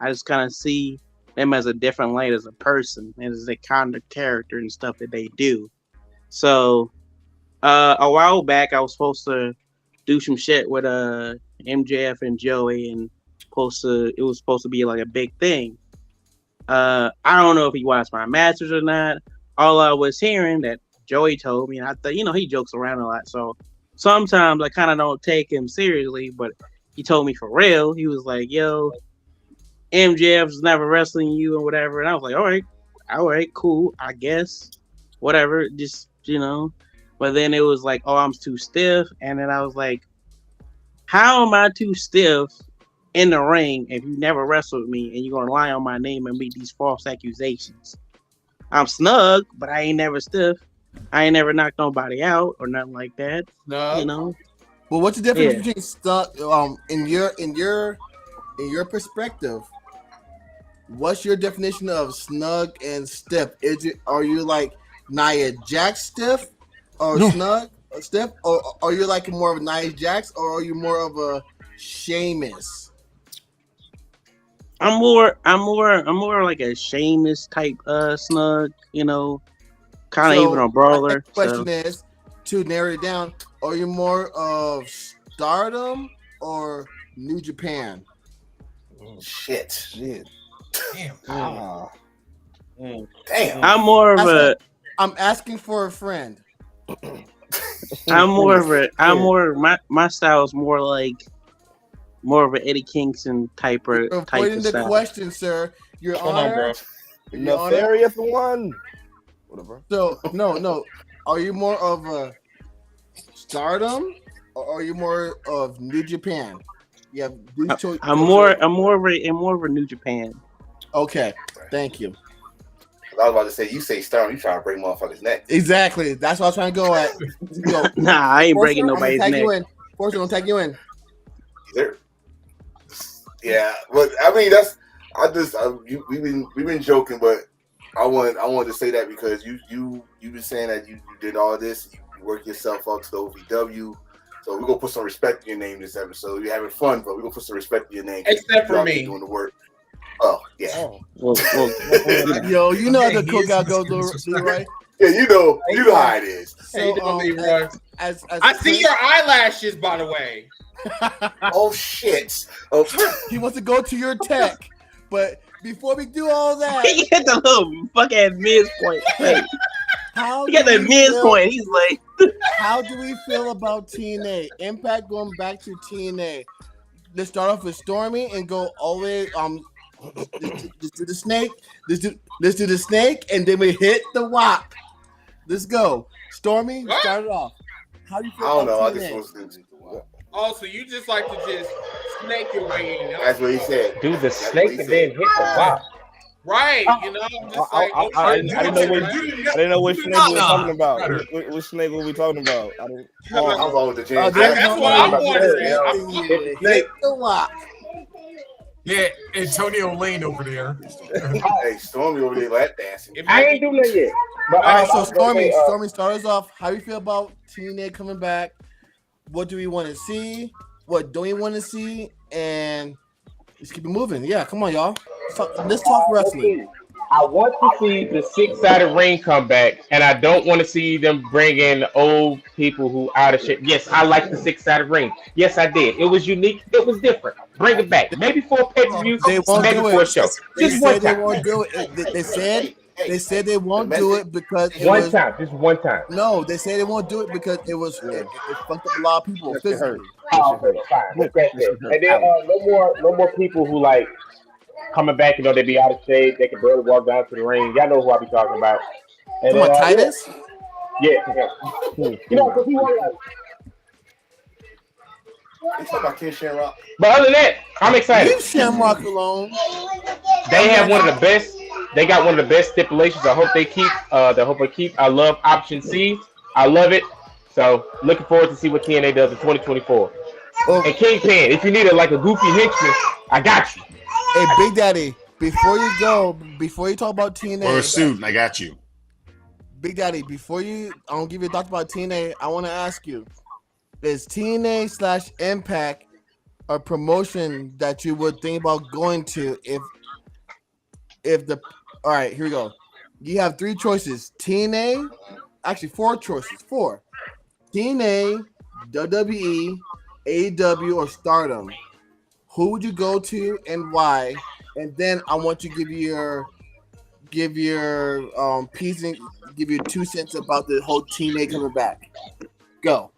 Speaker 14: just kind of see them as a different light as a person and as the kind of character and stuff that they do. So a while back I was supposed to do some shit with MJF and Joey, and it was supposed to be like a big thing. I don't know if he watched my matches or not. All I was hearing that Joey told me, and I thought, he jokes around a lot, so sometimes I kind of don't take him seriously, but he told me for real. He was like, yo, MJF's never wrestling you and whatever. And I was like, all right, cool, I guess. Whatever, just, But then it was like, oh, I'm too stiff. And then I was like, how am I too stiff in the ring if you never wrestled with me and you're going to lie on my name and make these false accusations? I'm snug, but I ain't never stiff. I ain't never knocked nobody out or nothing like that.
Speaker 3: No. Well, what's the difference between stuck in your perspective? What's your definition of snug and stiff? Are you like Nia Jax stiff or snug or stiff, or are you like more of a Nia Jax, or are you more of a Sheamus?
Speaker 14: I'm more like a Sheamus type snug, kind of even a brawler.
Speaker 3: The question is, to narrow it down, are you more of Stardom or New Japan?
Speaker 1: Shit.
Speaker 4: Damn.
Speaker 1: Damn.
Speaker 14: I'm more of
Speaker 3: I'm asking for a friend.
Speaker 14: My style is more of an Eddie Kingston type of
Speaker 3: avoiding the
Speaker 14: style.
Speaker 3: question, sir. Your Honor.
Speaker 9: Nefarious one. Whatever.
Speaker 3: So no. Are you more of a Stardom or are you more of New Japan? Yeah,
Speaker 14: I'm more of a New Japan.
Speaker 3: Okay, thank you.
Speaker 1: I was about to say, you say Stardom, you trying to break motherfuckers' neck.
Speaker 3: Exactly. That's what I was trying to go at.
Speaker 14: Nah, I ain't breaking nobody's neck.
Speaker 3: Fortune, I'll tag you in.
Speaker 1: Yeah, but I mean we've been joking, but I wanted to say that because you've been saying that you did all this, you worked yourself up to the OVW. So we're gonna put some respect in your name this episode. You're having fun, but we're gonna put some respect in your name.
Speaker 2: Except for me
Speaker 1: doing the work. Oh yeah.
Speaker 14: Well,
Speaker 3: yo, you know how the cookout goes, right?
Speaker 1: Yeah, you know how it is.
Speaker 2: So,
Speaker 3: as
Speaker 2: I see your eyelashes, by the way.
Speaker 1: Oh shit! Oh,
Speaker 3: he wants to go to your tech, but before we do all that,
Speaker 14: he hit the little fuck ass midpoint. He got that men's point. He's like,
Speaker 3: how do we feel about TNA? Impact going back to TNA. Let's start off with Stormy and go all the way. Let's do the snake. Let's do the snake, and then we hit the WAP. Let's go, Stormy. Start it off. How do you feel?
Speaker 1: I don't know.
Speaker 3: about
Speaker 1: I
Speaker 3: TNA?
Speaker 1: just want to.
Speaker 2: Oh, so you just like to just snake your way in?
Speaker 1: That's what he said.
Speaker 11: Do the snake and then hit the WAP.
Speaker 2: Right, you know, I'm just like,
Speaker 9: I didn't know what snake we were talking about. What snake were we talking about? I didn't.
Speaker 1: I'm going with the James.
Speaker 2: That's what I'm wondering.
Speaker 3: Hit the WAP.
Speaker 4: Yeah, Antonio Lane over there.
Speaker 1: Hey, Stormy over there lap dancing.
Speaker 11: I ain't doing that yet. But
Speaker 3: All right, so Stormy, start us off. How do you feel about TNA coming back? What do we want to see? What don't we want to see? And let's keep it moving. Yeah, come on, y'all. Let's talk wrestling.
Speaker 11: Okay. I want to see the 6-sided ring come back, and I don't want to see them bring in old people who out of shit. Yes, I like the 6-sided ring. Yes, I did. It was unique. It was different. Bring it back. Maybe for a pay-per-view.
Speaker 3: They won't
Speaker 11: maybe
Speaker 3: do
Speaker 11: for a
Speaker 3: it.
Speaker 11: show.
Speaker 3: They
Speaker 11: Just one
Speaker 3: said they
Speaker 11: time.
Speaker 3: won't do it. They said they won't do it because it
Speaker 11: One
Speaker 3: was,
Speaker 11: time. Just one time.
Speaker 3: No, they say they won't do it because it fucked up a lot of people physically.
Speaker 11: Oh, okay, fine. Okay, and then no more people who like coming back. You know, they be out of shape. They can barely walk down to the ring. Y'all know who I be talking about. And
Speaker 3: Come on, Titus.
Speaker 11: Yeah. You know, because he was like.
Speaker 1: You talking about Ken Shamrock?
Speaker 11: But other than that, I'm excited.
Speaker 3: Leave Shamrock alone.
Speaker 11: They have one of the best. They got one of the best stipulations. I hope they keep. I love option C. I love it. So looking forward to see what TNA does in 2024. And Kingpin, if you need a goofy henchman, I got you.
Speaker 3: Hey, Big Daddy, before you talk about TNA,
Speaker 13: Or a suit, I got you.
Speaker 3: Big Daddy, I don't give you a thought about TNA. I want to ask you: is TNA/Impact a promotion that you would think about going to all right, here we go. You have 3 choices. TNA, actually 4 choices. 4. TNA, WWE, AEW, or Stardom. Who would you go to and why? And then I want you to give your piece and give your 2 cents about the whole TNA coming back. Go.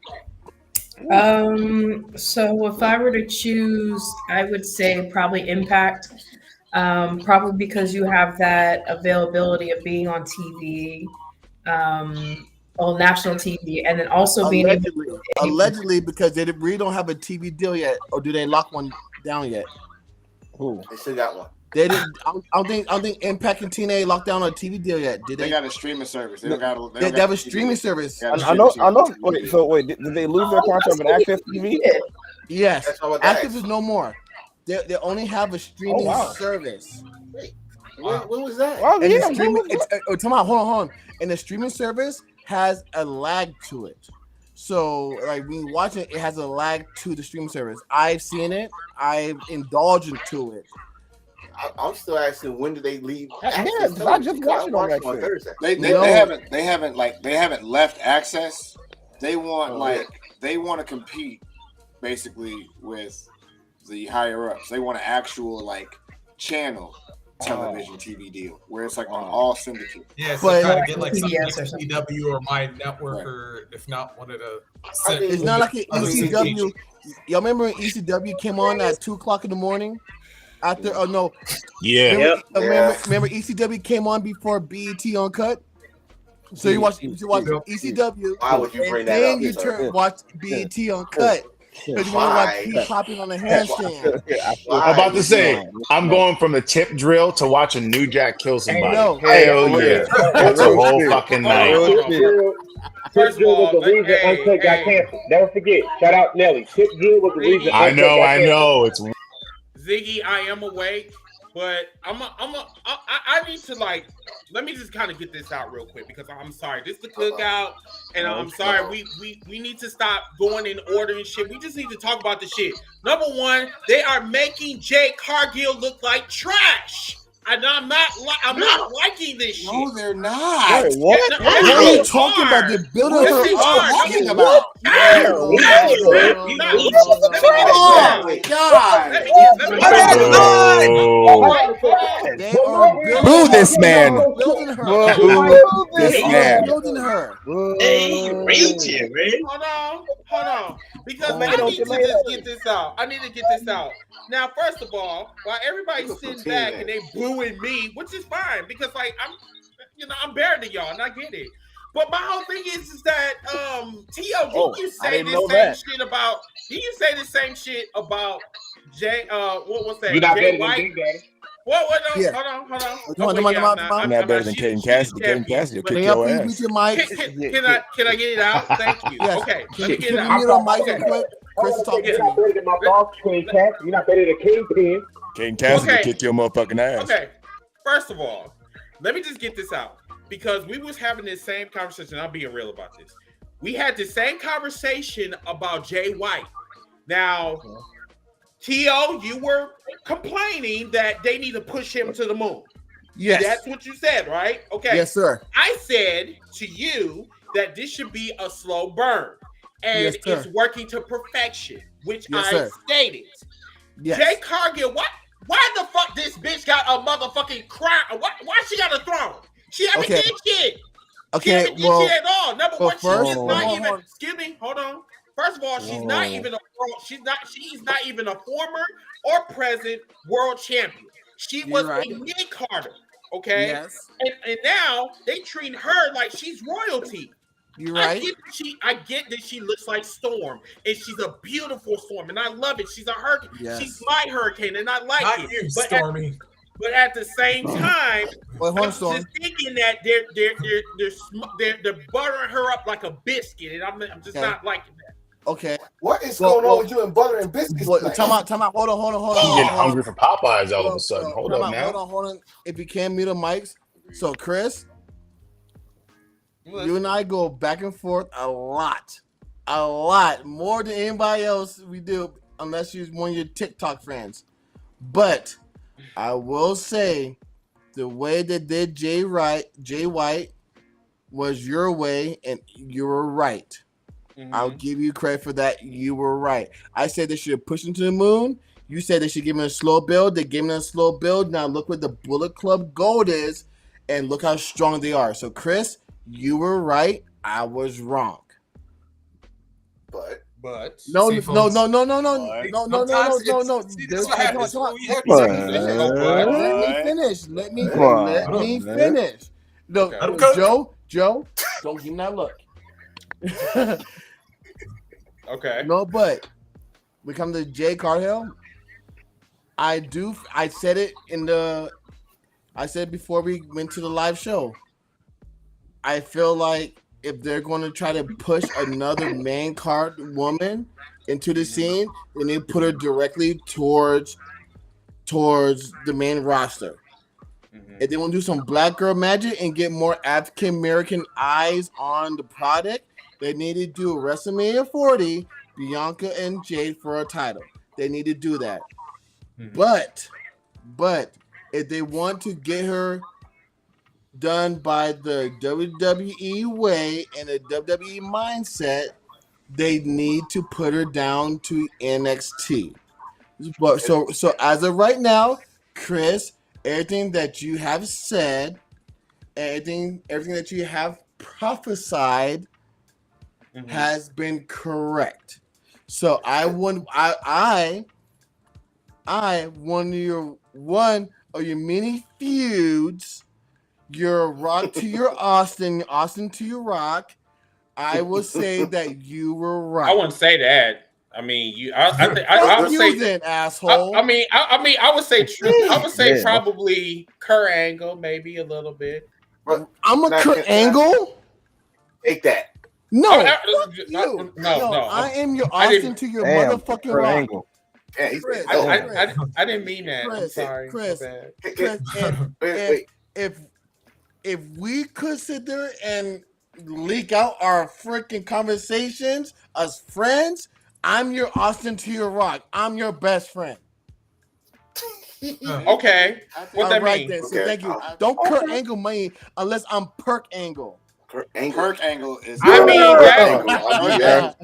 Speaker 15: So if I were to choose, I would say probably Impact. Probably because you have that availability of being on TV, on national TV, and then also
Speaker 3: allegedly because they really don't have a TV deal yet, or do they lock one down yet?
Speaker 1: Who? They still got one.
Speaker 3: They didn't. I don't think Impact and TNA locked down a TV deal yet. Did they?
Speaker 10: They got a streaming service. They
Speaker 3: have a streaming service.
Speaker 9: I know. Wait, did they lose their contract with Access TV?
Speaker 3: Yes. Active is no more. They only have a streaming service.
Speaker 1: Wait, when was that?
Speaker 3: Well, and the streaming, hold on. And the streaming service has a lag to it. So, like when you watch it, it has a lag to the streaming service. I've seen it. I've indulged into it.
Speaker 1: I'm still asking, when did they leave?
Speaker 9: I just watched it on
Speaker 1: Thursday.
Speaker 10: They haven't left Access. They want they want to compete basically with the higher ups. They want an actual channel television TV deal where it's on all syndicate.
Speaker 4: Yeah, so try to get something like ECW or My Network, or if not one of the.
Speaker 3: It's not like an ECW. Y'all remember when ECW came on at 2:00 in the morning? After no,
Speaker 13: yeah.
Speaker 3: Remember ECW came on before BET Uncut. So you watch ECW.
Speaker 1: Why would you bring that up?
Speaker 3: Then you watch BET Uncut. Because you want to watch Pete popping on a handstand.
Speaker 13: I'm about to say, I'm going from the tip drill to watch a New Jack kill somebody. Hell yeah. That's a whole fucking night.
Speaker 11: Tip drill was the reason Uncut got canceled. Never forget. Shout out Nelly. Tip drill was the reason.
Speaker 13: I know. It's
Speaker 2: Ziggy, I am awake, but I need to let me just kind of get this out real quick because I'm sorry. This is the cookout, and I'm sorry. We need to stop going in order and shit. We just need to talk about the shit. Number one, they are making Jade Cargill look like trash. And I'm not liking this shit.
Speaker 10: No, they're not.
Speaker 3: Wait, what? What are you talking about? The building her up.
Speaker 10: Talking about.
Speaker 16: Boo this man.
Speaker 3: There's
Speaker 16: This
Speaker 3: more
Speaker 16: man.
Speaker 3: build in her.
Speaker 14: Hey, reaching, man.
Speaker 2: Hold on. Because
Speaker 9: Make
Speaker 2: I
Speaker 9: it on
Speaker 2: need to
Speaker 9: tomato.
Speaker 2: just get this out. I need to get this out. Now, first of all, while everybody's sitting back and they booing me, which is fine because like I'm better than y'all and I get it. But my whole thing is that T.O., didn't you say the same shit about? Did you say the same shit about Jay? What was that?
Speaker 11: You're not
Speaker 2: Jay
Speaker 11: better
Speaker 2: White.
Speaker 11: than Big Daddy.
Speaker 2: What? No,
Speaker 3: Yeah.
Speaker 2: hold on.
Speaker 3: Come on.
Speaker 16: I'm not better than Caden Cassidy. Caden Cassidy will kick your
Speaker 3: Please
Speaker 16: ass.
Speaker 3: mute your mic.
Speaker 2: Can I get it out? Thank you.
Speaker 3: Yes.
Speaker 2: Okay, let me get it
Speaker 3: Can
Speaker 2: out.
Speaker 3: you mute your mic real quick? Chris is talking
Speaker 11: You're
Speaker 3: to
Speaker 11: not
Speaker 3: me.
Speaker 11: better than my boss, King Cat. You're not better than Kingpin.
Speaker 16: Caden Cassidy will kick your motherfucking ass.
Speaker 2: Okay. First of all, let me just get this out because we was having this same conversation. I'm being real about this. We had the same conversation about Jay White. Now, T.O., you were complaining that they need to push him to the moon.
Speaker 3: Yes.
Speaker 2: That's what you said, right? Okay.
Speaker 3: Yes, sir.
Speaker 2: I said to you that this should be a slow burn. And it's working to perfection, which I stated.
Speaker 3: Yes.
Speaker 2: Jay Cargill, why the fuck this bitch got a motherfucking crown? Why she got a throne? She haven't did shit. She haven't did shit at all. Number one, she's not even. Excuse me, hold on. First of all, she's not even she's not even a former or present world champion. She was a mid-carder, okay?
Speaker 3: Yes.
Speaker 2: And now they treat her like she's royalty.
Speaker 3: You're right.
Speaker 2: I get that she looks like Storm, and she's a beautiful Storm, and I love it. She's a hurricane.
Speaker 3: Yes.
Speaker 2: She's my hurricane, and I like
Speaker 4: Not
Speaker 2: it.
Speaker 4: you, Stormy.
Speaker 2: But at the same time,
Speaker 3: I'm
Speaker 2: just thinking that they're buttering her up like a biscuit, and I'm just not liking that.
Speaker 3: Okay.
Speaker 1: What is going on with you and butter and biscuits?
Speaker 3: Time out. Hold on.
Speaker 13: I'm getting hungry for Popeyes all of a sudden. Hold up now.
Speaker 3: Hold on. If you can mute the mics. So, Chris, you and I go back and forth a lot more than anybody else we do, unless you're one of your TikTok friends. But I will say, the way that did Jay White was your way, and you were right. Mm-hmm. I'll give you credit for that. You were right. I said they should push him to the moon. You said they should give him a slow build. They gave him a slow build. Now look what the Bullet Club Gold is, and look how strong they are. So, Chris, you were right. I was wrong.
Speaker 2: But
Speaker 3: no. Let me finish. No, Joe, don't give him that look.
Speaker 2: Okay.
Speaker 3: No, but we come to Jay Cargill. I said it before we went to the live show. I feel like if they're going to try to push another main card woman into the scene, then they put her directly towards the main roster. Mm-hmm. If they want to do some black girl magic and get more African American eyes on the product, they need to do WrestleMania 40, Bianca and Jade for a title. They need to do that. Mm-hmm. But if they want to get her done by the WWE way and a WWE mindset, they need to put her down to NXT. But so as of right now, Chris, everything that you have said, everything that you have prophesied has been correct. So I one of your many feuds, your Rock to your Austin to your Rock. I will say that you were right.
Speaker 2: I wouldn't say that. I mean, I would say
Speaker 3: then, asshole.
Speaker 2: I would say probably Kurt Angle, maybe a little bit.
Speaker 3: I'm a Kurt Angle.
Speaker 1: Take that.
Speaker 3: No,
Speaker 2: No.
Speaker 3: I am your Austin to your motherfucking Rock.
Speaker 16: Angle.
Speaker 1: Yeah,
Speaker 3: Chris,
Speaker 2: I didn't mean that.
Speaker 3: Chris,
Speaker 2: I'm sorry.
Speaker 3: Chris, if we could sit there and leak out our freaking conversations as friends, I'm your Austin to your Rock. I'm your best friend.
Speaker 2: Okay. What that mean?
Speaker 3: Then. So thank you. Don't Kurt Angle me unless I'm Perk Angle.
Speaker 10: Kirk Angle is.
Speaker 2: I mean
Speaker 10: that.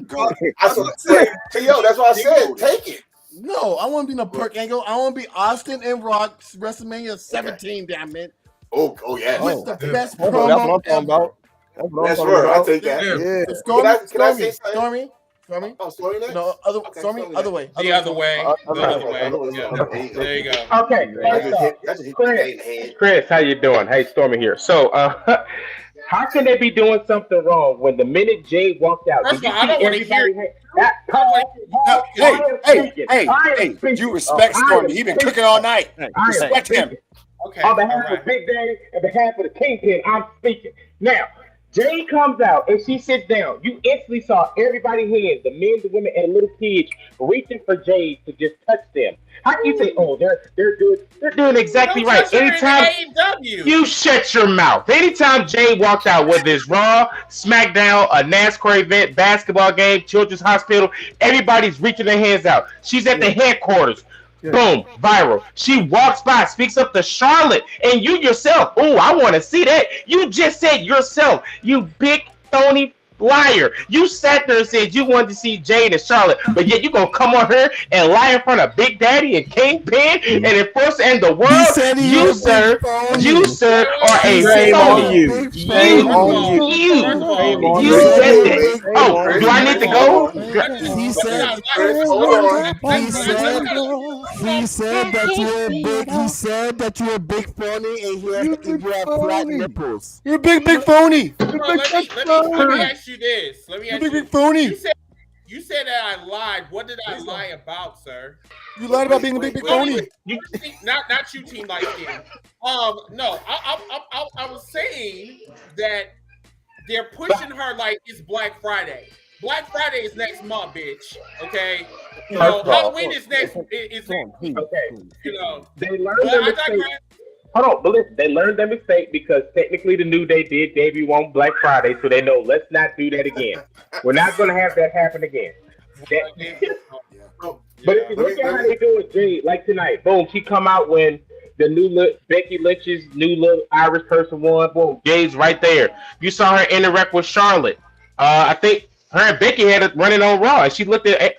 Speaker 1: That's what I said. Take it.
Speaker 3: No, I want to be no Perk Angle. I want to be Austin and Rock WrestleMania 17. Damn it.
Speaker 1: Oh yes.
Speaker 3: What's the best
Speaker 9: That's
Speaker 3: promo
Speaker 9: what I'm talking
Speaker 3: ever?
Speaker 9: about. That's what I'm
Speaker 1: That's
Speaker 9: talking
Speaker 1: word.
Speaker 9: about.
Speaker 1: I take that.
Speaker 9: Yeah.
Speaker 1: Can I say something?
Speaker 3: Stormy.
Speaker 1: Oh, Stormy next?
Speaker 3: No, Stormy, other way.
Speaker 2: The other way.
Speaker 1: Other way.
Speaker 2: Yeah. There you go.
Speaker 11: Okay,
Speaker 1: I just hit the guy in the head.
Speaker 11: Chris, how you doing? Hey, Stormy here. So, how can they be doing something wrong when the minute Jay walked out?
Speaker 2: First of all, I don't want to hear.
Speaker 10: Hey! You respect Stormy. He been cooking all night. Respect him.
Speaker 2: Okay.
Speaker 11: On behalf of Big Daddy and behalf of the Kingpin, I'm speaking. Now, Jay comes out and she sits down. You instantly saw everybody's hands, the men, the women, and the little kids reaching for Jay to just touch them. How can you say, oh, they're doing exactly right? Anytime you shut your mouth. Anytime Jay walked out, whether it's Raw, SmackDown, a NASCAR event, basketball game, Children's Hospital, everybody's reaching their hands out. She's at the headquarters. Boom, viral. She walks by, speaks up to Charlotte, and you yourself, oh, I want to see that. You just said yourself, you big phony liar. You sat there and said you wanted to see Jade and Charlotte, but yet you gonna come on here and lie in front of Big Daddy and Kingpin and enforce and the world. You sir are a phony. You said that. Oh, do I need to go?
Speaker 3: He said that you're big. He said that you're a big phony and you have flat nipples. You're a big phony.
Speaker 2: Let me ask you this. Let me ask you.
Speaker 3: Big phony.
Speaker 2: You said that I lied. What did I lie about, sir?
Speaker 3: You lied about being a big phony.
Speaker 2: Not you, Team Light Skin. No, I was saying that they're pushing her like it's Black Friday. Black Friday is next month, bitch. Okay, you know Halloween is next. Is next.
Speaker 11: Okay,
Speaker 2: you know
Speaker 11: they learned their mistake. Hold on, but listen, they learned their mistake because technically the New Day did debut on Black Friday, so they know let's not do that again. We're not going to have that happen again. But if you look at how they do it, Jay, like tonight, boom, she come out when the new Becky Lynch's new little Irish person won. Boom, Jay's right there. You saw her interact with Charlotte. I think her and Becky had it running on Raw, and she looked at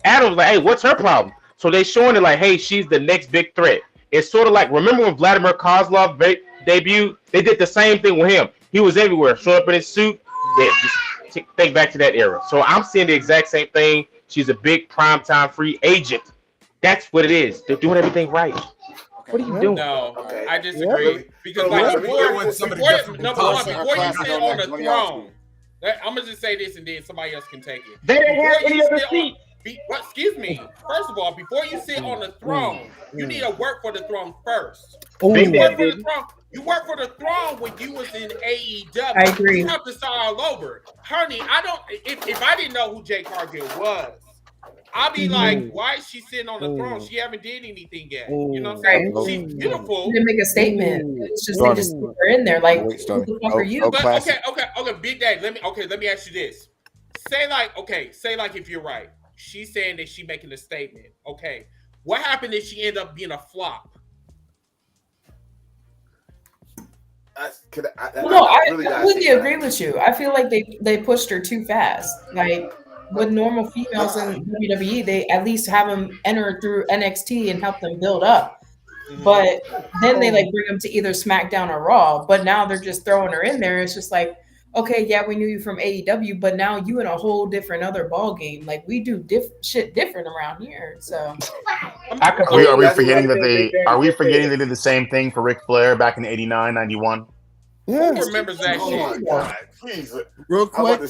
Speaker 11: Adam like, hey, what's her problem? So they showing it like, hey, she's the next big threat. It's sort of like, remember when Vladimir Kozlov debuted? They did the same thing with him. He was everywhere, showed up in his suit. Yeah, just think back to that era. So I'm seeing the exact same thing. She's a big primetime free agent. That's what it is. They're doing everything right. What are you doing?
Speaker 2: No, I disagree. Because like before you sit on the throne, I'm gonna just say this and then somebody else can take it.
Speaker 11: They didn't have any other seat.
Speaker 2: Excuse me. First of all, before you sit on the throne, you need to work for the throne first. You work for the throne when you was in AEW.
Speaker 15: I agree.
Speaker 2: You have to start all over. Honey, I don't. If I didn't know who Jay Cargill was, I'd be like, why is she sitting on the throne? She haven't did anything yet. You know what I'm saying? She's beautiful.
Speaker 15: She didn't make a statement. It's just they just put her in there. Like, who the fuck are you?
Speaker 2: But, okay, Big Daddy. Let me ask you this. Say like if you're right. She's saying that she's making a statement. Okay. What happened if she ended up being a flop?
Speaker 15: I completely agree with you. I feel like they pushed her too fast. Like with normal females in WWE, they at least have them enter through NXT and help them build up. But then they like bring them to either SmackDown or Raw. But now they're just throwing her in there. It's just like, okay, yeah, we knew you from AEW, but now you in a whole different other ball game. Like we do shit different around here. So
Speaker 13: are we forgetting that they did the same thing for Ric Flair back in 89, 91?
Speaker 2: Who remembers that shit?
Speaker 1: Oh my God, please.
Speaker 3: Real quick.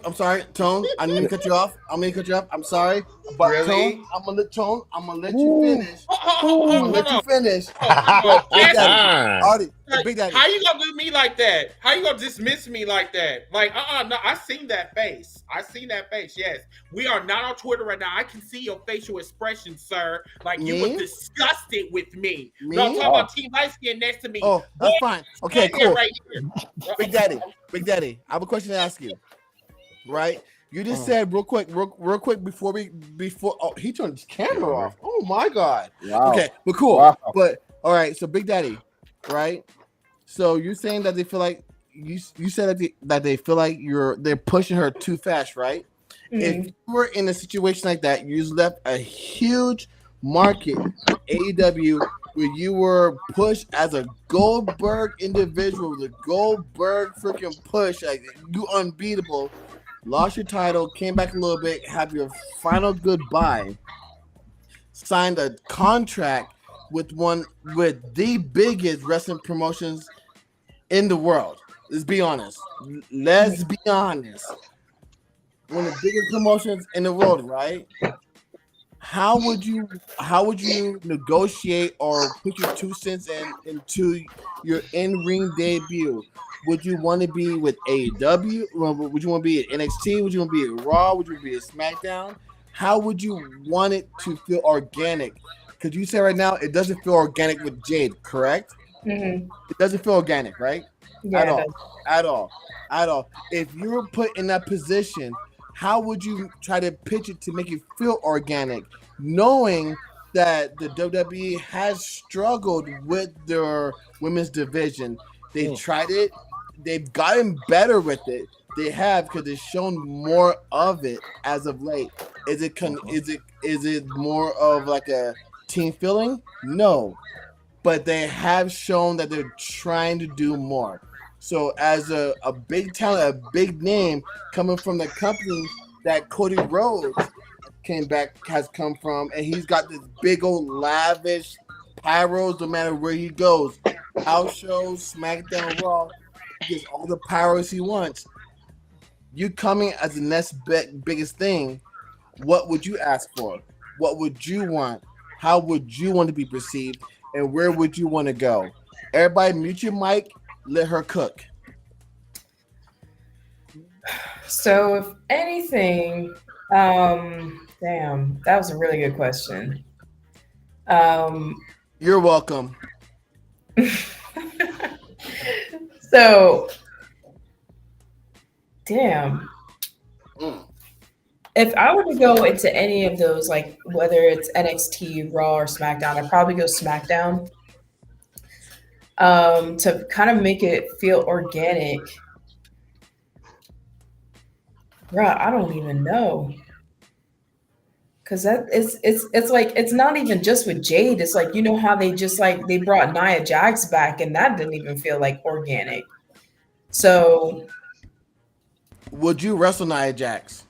Speaker 3: I'm sorry, Tone. I need to cut you off. I'm sorry, but
Speaker 2: really?
Speaker 3: Tone, I'm gonna let you finish. Let you finish. Big Daddy.
Speaker 2: How you gonna do me like that? How you gonna dismiss me like that? Like, no, I seen that face. Yes, we are not on Twitter right now. I can see your facial expression, sir. Like you were disgusted with me. No, I'm talking about Team Light Skin next to me.
Speaker 3: Oh, that's fine. Okay, cool.
Speaker 2: Right here.
Speaker 3: Big Daddy, I have a question to ask you. Right? You just said real quick before he turned his camera off. Oh my God. Wow. Okay, but cool. Wow. But all right, so Big Daddy, right? So you're saying that they feel like you said that they feel like they're pushing her too fast, right? Mm-hmm. If you were in a situation like that, you just left a huge market for AEW where you were pushed as a Goldberg individual, the Goldberg freaking push, like you unbeatable, lost your title, came back a little bit, have your final goodbye, signed a contract with the biggest wrestling promotions in the world. Let's be honest. Let's be honest. One of the biggest promotions in the world, right? How would you negotiate or put your 2 cents into your in-ring debut? Would you want to be with AEW? Would you want to be at NXT? Would you want to be at Raw? Would you want to be at SmackDown? How would you want it to feel organic? Because you say right now it doesn't feel organic with Jade, correct?
Speaker 15: Mm-hmm.
Speaker 3: It doesn't feel organic, right?
Speaker 15: Yeah,
Speaker 3: At all. If you were put in that position, how would you try to pitch it to make it feel organic, knowing that the WWE has struggled with their women's division? They tried it. They've gotten better with it. They have, because they've shown more of it as of late. Is it more of like a team feeling? No. But they have shown that they're trying to do more. So as a big talent, a big name coming from the company that Cody Rhodes has come from, and he's got this big old lavish pyros no matter where he goes. House shows, SmackDown, Raw, he gets all the pyros he wants. You coming as the next biggest thing, what would you ask for? What would you want? How would you want to be perceived? And where would you want to go? Everybody mute your mic. Let her cook.
Speaker 15: So, if anything, damn, that was a really good question.
Speaker 3: You're welcome.
Speaker 15: So, damn. If I were to go into any of those, like whether it's NXT, Raw, or SmackDown, I'd probably go SmackDown. To kind of make it feel organic. Bruh, I don't even know. Cause it's like it's not even just with Jade. It's like, you know how they just like they brought Nia Jax back and that didn't even feel like organic. So
Speaker 3: would you wrestle Nia Jax?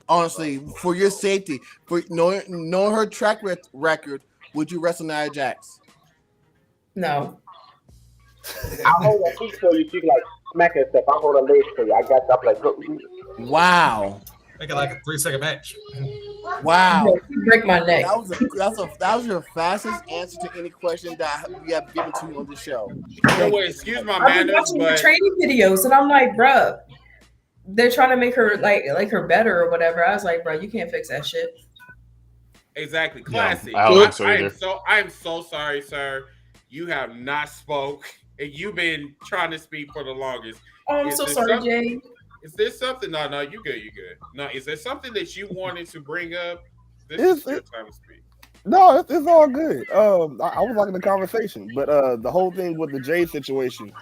Speaker 3: Honestly, for your safety, for knowing her track record, would you wrestle Nia Jax?
Speaker 15: No.
Speaker 11: I hold her feet for you. She can like smack and stuff. I hold her legs for you. I got stuff like.
Speaker 3: Wow.
Speaker 4: Make it like a 3-second match.
Speaker 3: Wow.
Speaker 15: You break my neck.
Speaker 3: That was your fastest answer to any question that we have given to you on the show.
Speaker 2: No way, excuse my
Speaker 15: I've been
Speaker 2: manners,
Speaker 15: watching the
Speaker 2: but
Speaker 15: training videos and I'm like, bruh, they're trying to make her like her better or whatever. I was like, bro, you can't fix that shit.
Speaker 2: Exactly, classy.
Speaker 13: Yeah, I don't think so either.
Speaker 2: I am so sorry, sir. You have not spoke, and you've been trying to speak for the longest.
Speaker 15: Oh, I'm so sorry, Jay.
Speaker 2: Is there something? No, you good. No, is there something that you wanted to bring up? This is your time to speak.
Speaker 9: No, it's all good. I was liking the conversation, but the whole thing with the Jade situation,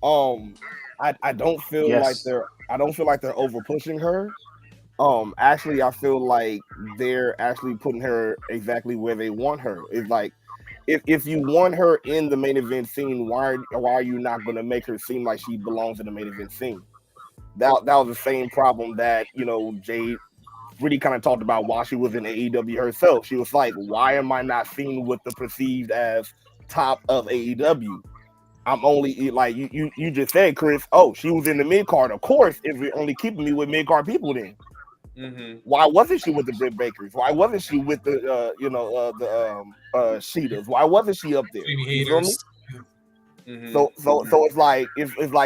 Speaker 9: I don't feel like they're over pushing her. Actually, I feel like they're actually putting her exactly where they want her. It's like if you want her in the main event scene, why are you not going to make her seem like she belongs in the main event scene? That was the same problem that Jade really kind of talked about while she was in AEW herself. She was like, why am I not seen with the perceived as top of AEW? I'm only like you just said, Chris. Oh, she was in the mid card. Of course, if you're only keeping me with mid card people, then why wasn't she with the Britt Bakers? Why wasn't she with the Sheetahs? Why wasn't she up there? You feel me? So it's like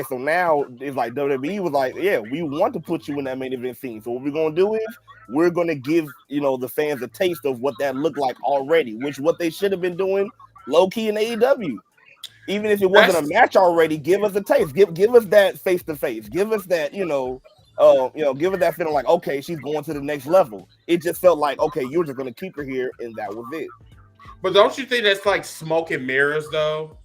Speaker 9: so now it's like WWE was like, yeah, we want to put you in that main event scene. So what we're gonna do is we're gonna give the fans a taste of what that looked like already, which what they should have been doing low key in AEW. Even if it wasn't a match already, give us a taste. Give us that face to face. Give us that give us that feeling like, okay, she's going to the next level. It just felt like, okay, you're just gonna keep her here, and that was it.
Speaker 2: But don't you think that's like smoke and mirrors, though?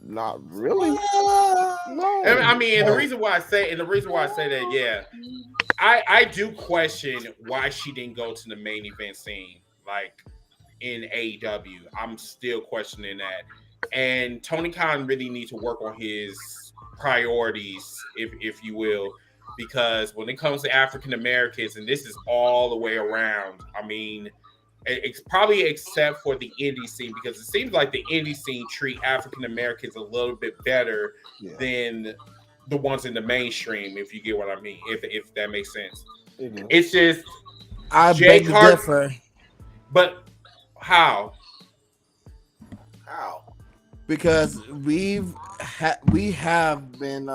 Speaker 9: Not really. No.
Speaker 2: I mean, and the reason why I say that, yeah, I do question why she didn't go to the main event scene. Like, in AEW. I'm still questioning that. And Tony Khan really needs to work on his priorities, if you will, because when it comes to African Americans, and this is all the way around, I mean, it's probably except for the indie scene, because it seems like the indie scene treat African Americans a little bit better than the ones in the mainstream, if you get what I mean, if that makes sense. It's just
Speaker 3: I beg to differ.
Speaker 2: But how?
Speaker 3: Because we have been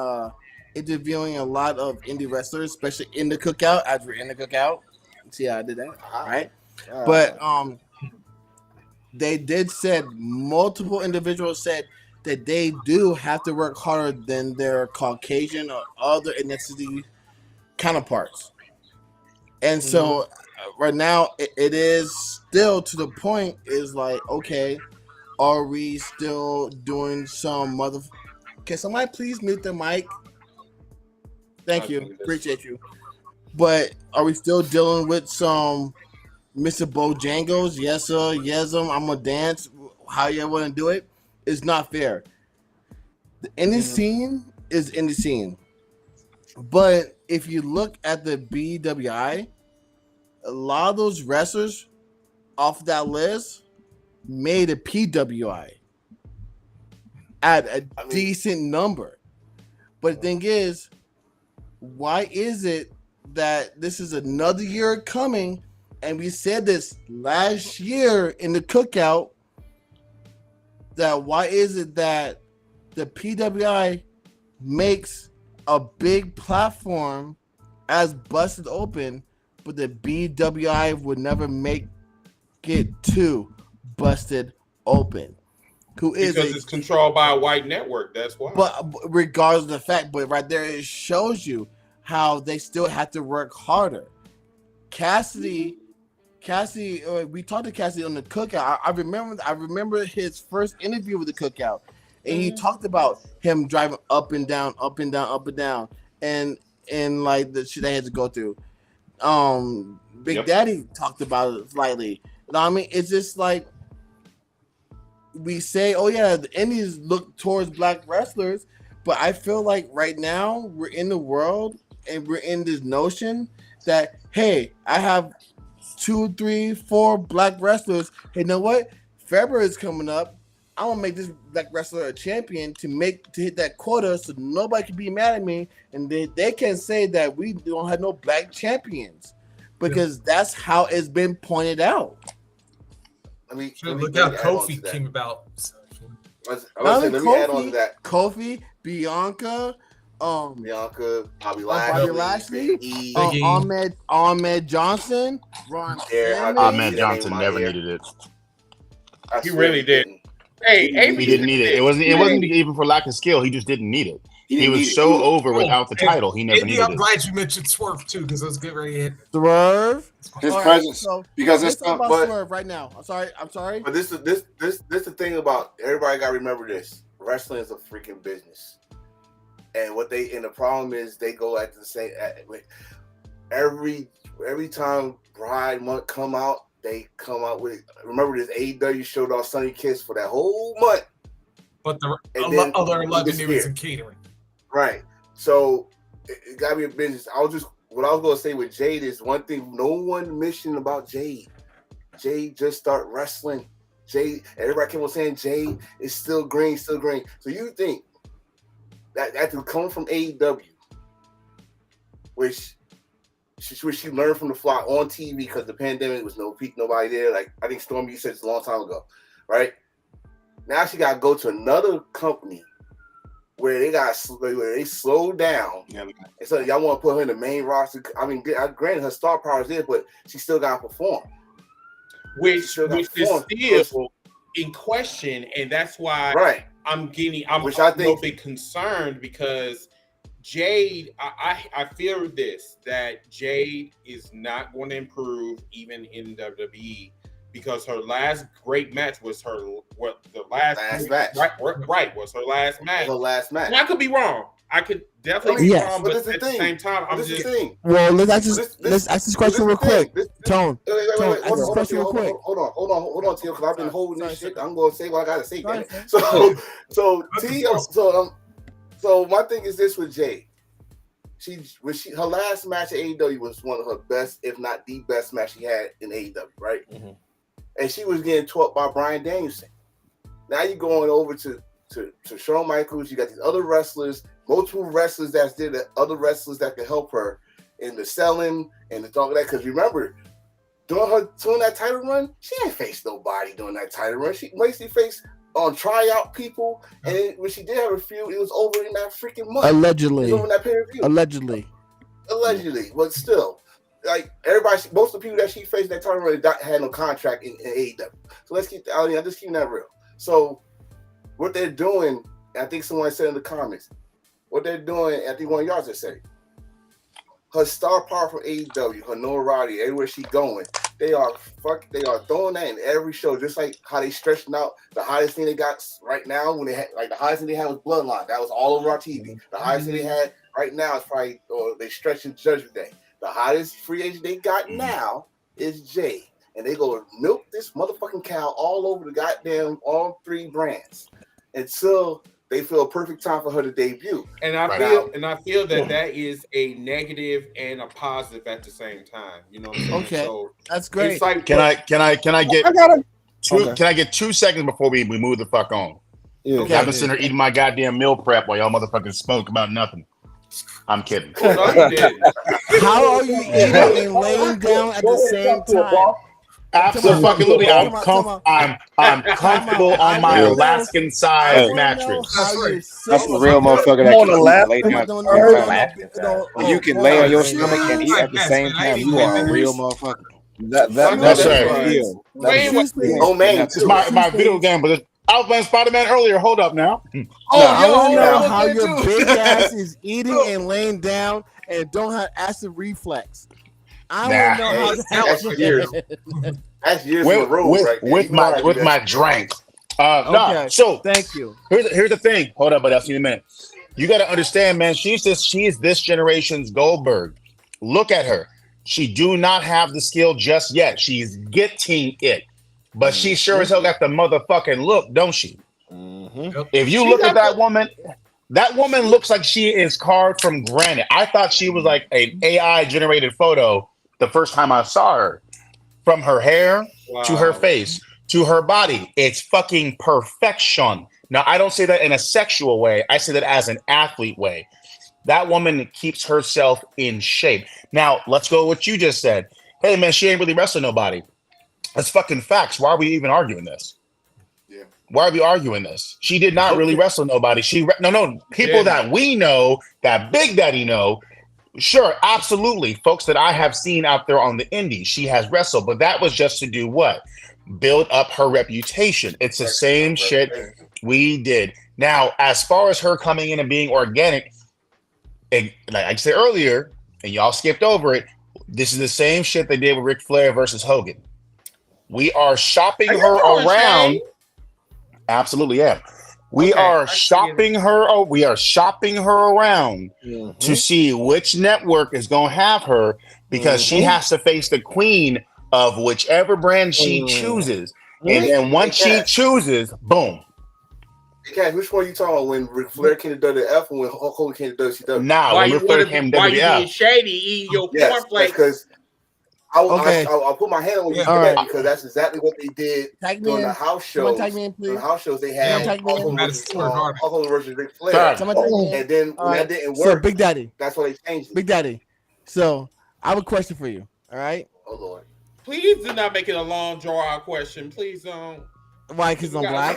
Speaker 3: interviewing a lot of indie wrestlers, especially in the Cookout, as we're in the Cookout. See how I did that, right? But they did said multiple individuals said that they do have to work harder than their Caucasian or other ethnicity counterparts. And so right now it is still to the point is like, okay, are we still doing some Can somebody please mute the mic? Thank you. Appreciate you. But are we still dealing with some Mr. Bojangles? Yes, sir. Yes, I'm gonna dance. How you want to do it? It's not fair. The indie scene is indie scene. But if you look at the BWI, a lot of those wrestlers off that list made a PWI at a decent number. But the thing is, why is it that this is another year coming, and we said this last year in the Cookout, that why is it that the PWI makes a big platform as Busted Open, but the BWI would never make it to Busted Open?
Speaker 2: Because it's controlled by a white network. That's why.
Speaker 3: But regardless of the fact, but right there it shows you how they still have to work harder. Cassidy, we talked to Cassidy on the Cookout. I remember his first interview with the Cookout, and he talked about him driving up and down, and like the shit they had to go through. Big Daddy talked about it slightly. You know what I mean? It's just like we say, oh yeah, the Indies look towards black wrestlers, but I feel like right now we're in the world and we're in this notion that, hey, I have 2, 3, 4 black wrestlers. Hey, you know what? February is coming up. I want to make this black wrestler a champion to hit that quota, so nobody can be mad at me, and they can say that we don't have no black champions, because that's how it's been pointed out.
Speaker 4: Look how Kofi came about.
Speaker 1: Let me add on to that.
Speaker 3: Kofi, Bianca,
Speaker 1: Bobby
Speaker 3: Lashley, Ahmed Johnson, Ron Simmons.
Speaker 13: Ahmed Johnson never needed it.
Speaker 2: He really did. Hey,
Speaker 13: he didn't need it. It wasn't even for lack of skill. He just didn't need it. He was so over without the title. He never needed it.
Speaker 4: I'm glad you mentioned Swerve too, because I was getting ready to hit
Speaker 3: Swerve.
Speaker 1: His presence, because
Speaker 3: let's talk about Swerve right now. I'm sorry.
Speaker 1: But this is the thing about everybody. Got to remember this: wrestling is a freaking business, and the problem is they go at the same. Every time Pride Month come out, they come out with. Remember this AEW showed off Sunny Kiss for that whole month,
Speaker 4: but the other 11 was in catering.
Speaker 1: Right. So it gotta be a business. What I was gonna say with Jade is one thing no one mentioned about Jade. Jade just start wrestling. Jade, everybody kept on saying Jade is still green. So you think that to come from AEW, which she learned from the fly on TV because the pandemic was no peak, nobody there. Like I think Stormy said this a long time ago, right? Now she gotta go to another company where they slowed down, and so y'all want to put her in the main roster. I mean, granted her star power is there, but she still got to perform,
Speaker 2: which is still in question, and that's why I'm a little bit concerned, because Jade, I fear that Jade is not going to improve even in WWE. Because her last great match was was her last match. And I could be wrong. I could definitely be wrong, but
Speaker 1: that's the
Speaker 2: at the
Speaker 1: thing.
Speaker 2: same time, I'm
Speaker 1: This is
Speaker 2: just.
Speaker 1: the thing.
Speaker 3: Well, let's ask this question real quick. Tone,
Speaker 1: Wait,
Speaker 3: ask this question real quick.
Speaker 1: Hold on, Tim, because I've been holding this shit. I'm going to say what I gotta say.
Speaker 3: Sorry,
Speaker 1: So my thing is this with Jay. Her last match at AEW was one of her best, if not the best match she had in AEW, right? Mm-hmm. And she was getting taught by Bryan Danielson. Now you're going over to Shawn Michaels. You got these other wrestlers, multiple wrestlers other wrestlers that can help her in the selling and the talk of that. Because remember, during that title run, she ain't faced nobody during that title run. She mostly faced tryout people, and when she did have a feud, it was over in that freaking month.
Speaker 3: Allegedly.
Speaker 1: It was over in that pay-per-view. Allegedly, but still, like everybody, most of the people that she faced that title run had no contract in AEW. So let's keep. I'm just keeping that real. So what they're doing, I think someone said in the comments, what they're doing, I think one of y'all just said, her star power from AEW, her notoriety, everywhere she going, they are throwing that in every show, just like how they stretching out the hottest thing they got right now. When they had the hottest thing they had was Bloodline, that was all over our TV. The highest thing they had right now is probably, or they stretching Judgment Day. The hottest free agent they got now is Jay. And they go milk this motherfucking cow all over the goddamn all three brands until they feel a perfect time for her to debut.
Speaker 2: And I feel that is a negative and a positive at the same time. You know what I'm saying?
Speaker 3: Okay,
Speaker 2: so
Speaker 3: that's great.
Speaker 2: It's like,
Speaker 13: Can I get 2 seconds before we move the fuck on? Yeah. I've been sitting here eating my goddamn meal prep while y'all motherfucking smoke about nothing. I'm kidding.
Speaker 3: How are you eating and laying down at the same time?
Speaker 13: Absolutely, I'm comfortable on my Alaskan size mattress.
Speaker 16: That's the real motherfucker that can lay down. When you can lay on your stomach and eat at the same time, you are a real motherfucker. That's real.
Speaker 1: Oh man,
Speaker 13: it's my video game, but I was playing Spider-Man earlier. Hold up now.
Speaker 3: I want to know how your big ass is eating and laying down and don't have acid reflex. I want to know how
Speaker 1: that's years. That's years in a row, right?
Speaker 13: With my drink.
Speaker 3: Okay.
Speaker 13: So
Speaker 3: thank you.
Speaker 13: Here's the thing. Hold up, but I'll see you in a minute. You got to understand, man. She is this generation's Goldberg. Look at her. She do not have the skill just yet. She's getting it, but she sure as hell got the motherfucking look, don't she? Mm-hmm. If you look at that woman looks like she is carved from granite. I thought she was like an AI generated photo the first time I saw her. From her hair to her face to her body, it's fucking perfection. Now, I don't say that in a sexual way. I say that as an athlete way. That woman keeps herself in shape. Now, let's go with what you just said. Hey, man, she ain't really wrestling nobody. That's fucking facts. Why are we even arguing this?
Speaker 1: Yeah.
Speaker 13: Why are we arguing this? She did not really wrestle nobody. People that we know, that Big Daddy know. Sure, absolutely. Folks that I have seen out there on the indies, she has wrestled, but that was just to do what? Build up her reputation. It's the same shit we did. Now, as far as her coming in and being organic, and like I said earlier, and y'all skipped over it, this is the same shit they did with Ric Flair versus Hogan. We are shopping her around. Absolutely, yeah. We are shopping her. We are shopping her around to see which network is going to have her because she has to face the queen of whichever brand she chooses. And then once she chooses, boom.
Speaker 1: Cash, which one are you talking about? When Ric Flair came to WWF and when Hulk Hogan came to WCW?
Speaker 13: Nah, when Ric Flair came to WWF.
Speaker 2: Why you being shady eating your cornflakes?
Speaker 1: Because I'll put my hand on you because that's exactly what they did during the house shows. During the house shows they had Hulk Hogan versus Ric Flair. And then when that didn't work,
Speaker 3: so Big Daddy,
Speaker 1: that's why they changed it.
Speaker 3: Big Daddy. So I have a question for you. All right.
Speaker 1: Oh Lord.
Speaker 2: Please do not make it a long draw out question. Please don't.
Speaker 3: Why? Because I'm black.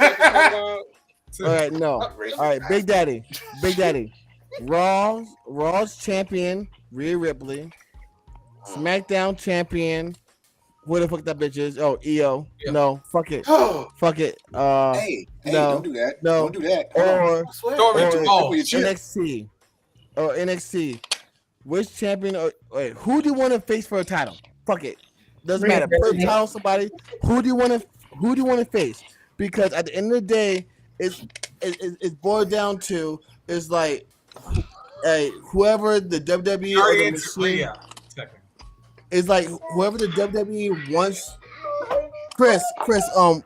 Speaker 3: All right. No. All right. Big Daddy. Big Daddy. Raw's champion Rhea Ripley. SmackDown champion, who the fuck that bitch is? Oh, EO. Yeah. No, fuck it. Fuck it.
Speaker 10: Hey, don't do that.
Speaker 3: No,
Speaker 10: don't do that.
Speaker 3: Or NXT. Or NXT. Which champion? Who do you want to face for a title? Fuck it. Doesn't matter. Per title, somebody. Who do you want to face? Because at the end of the day, it's boiled down to is like whoever the WWE or the machine is like whoever the WWE wants. Chris,
Speaker 13: I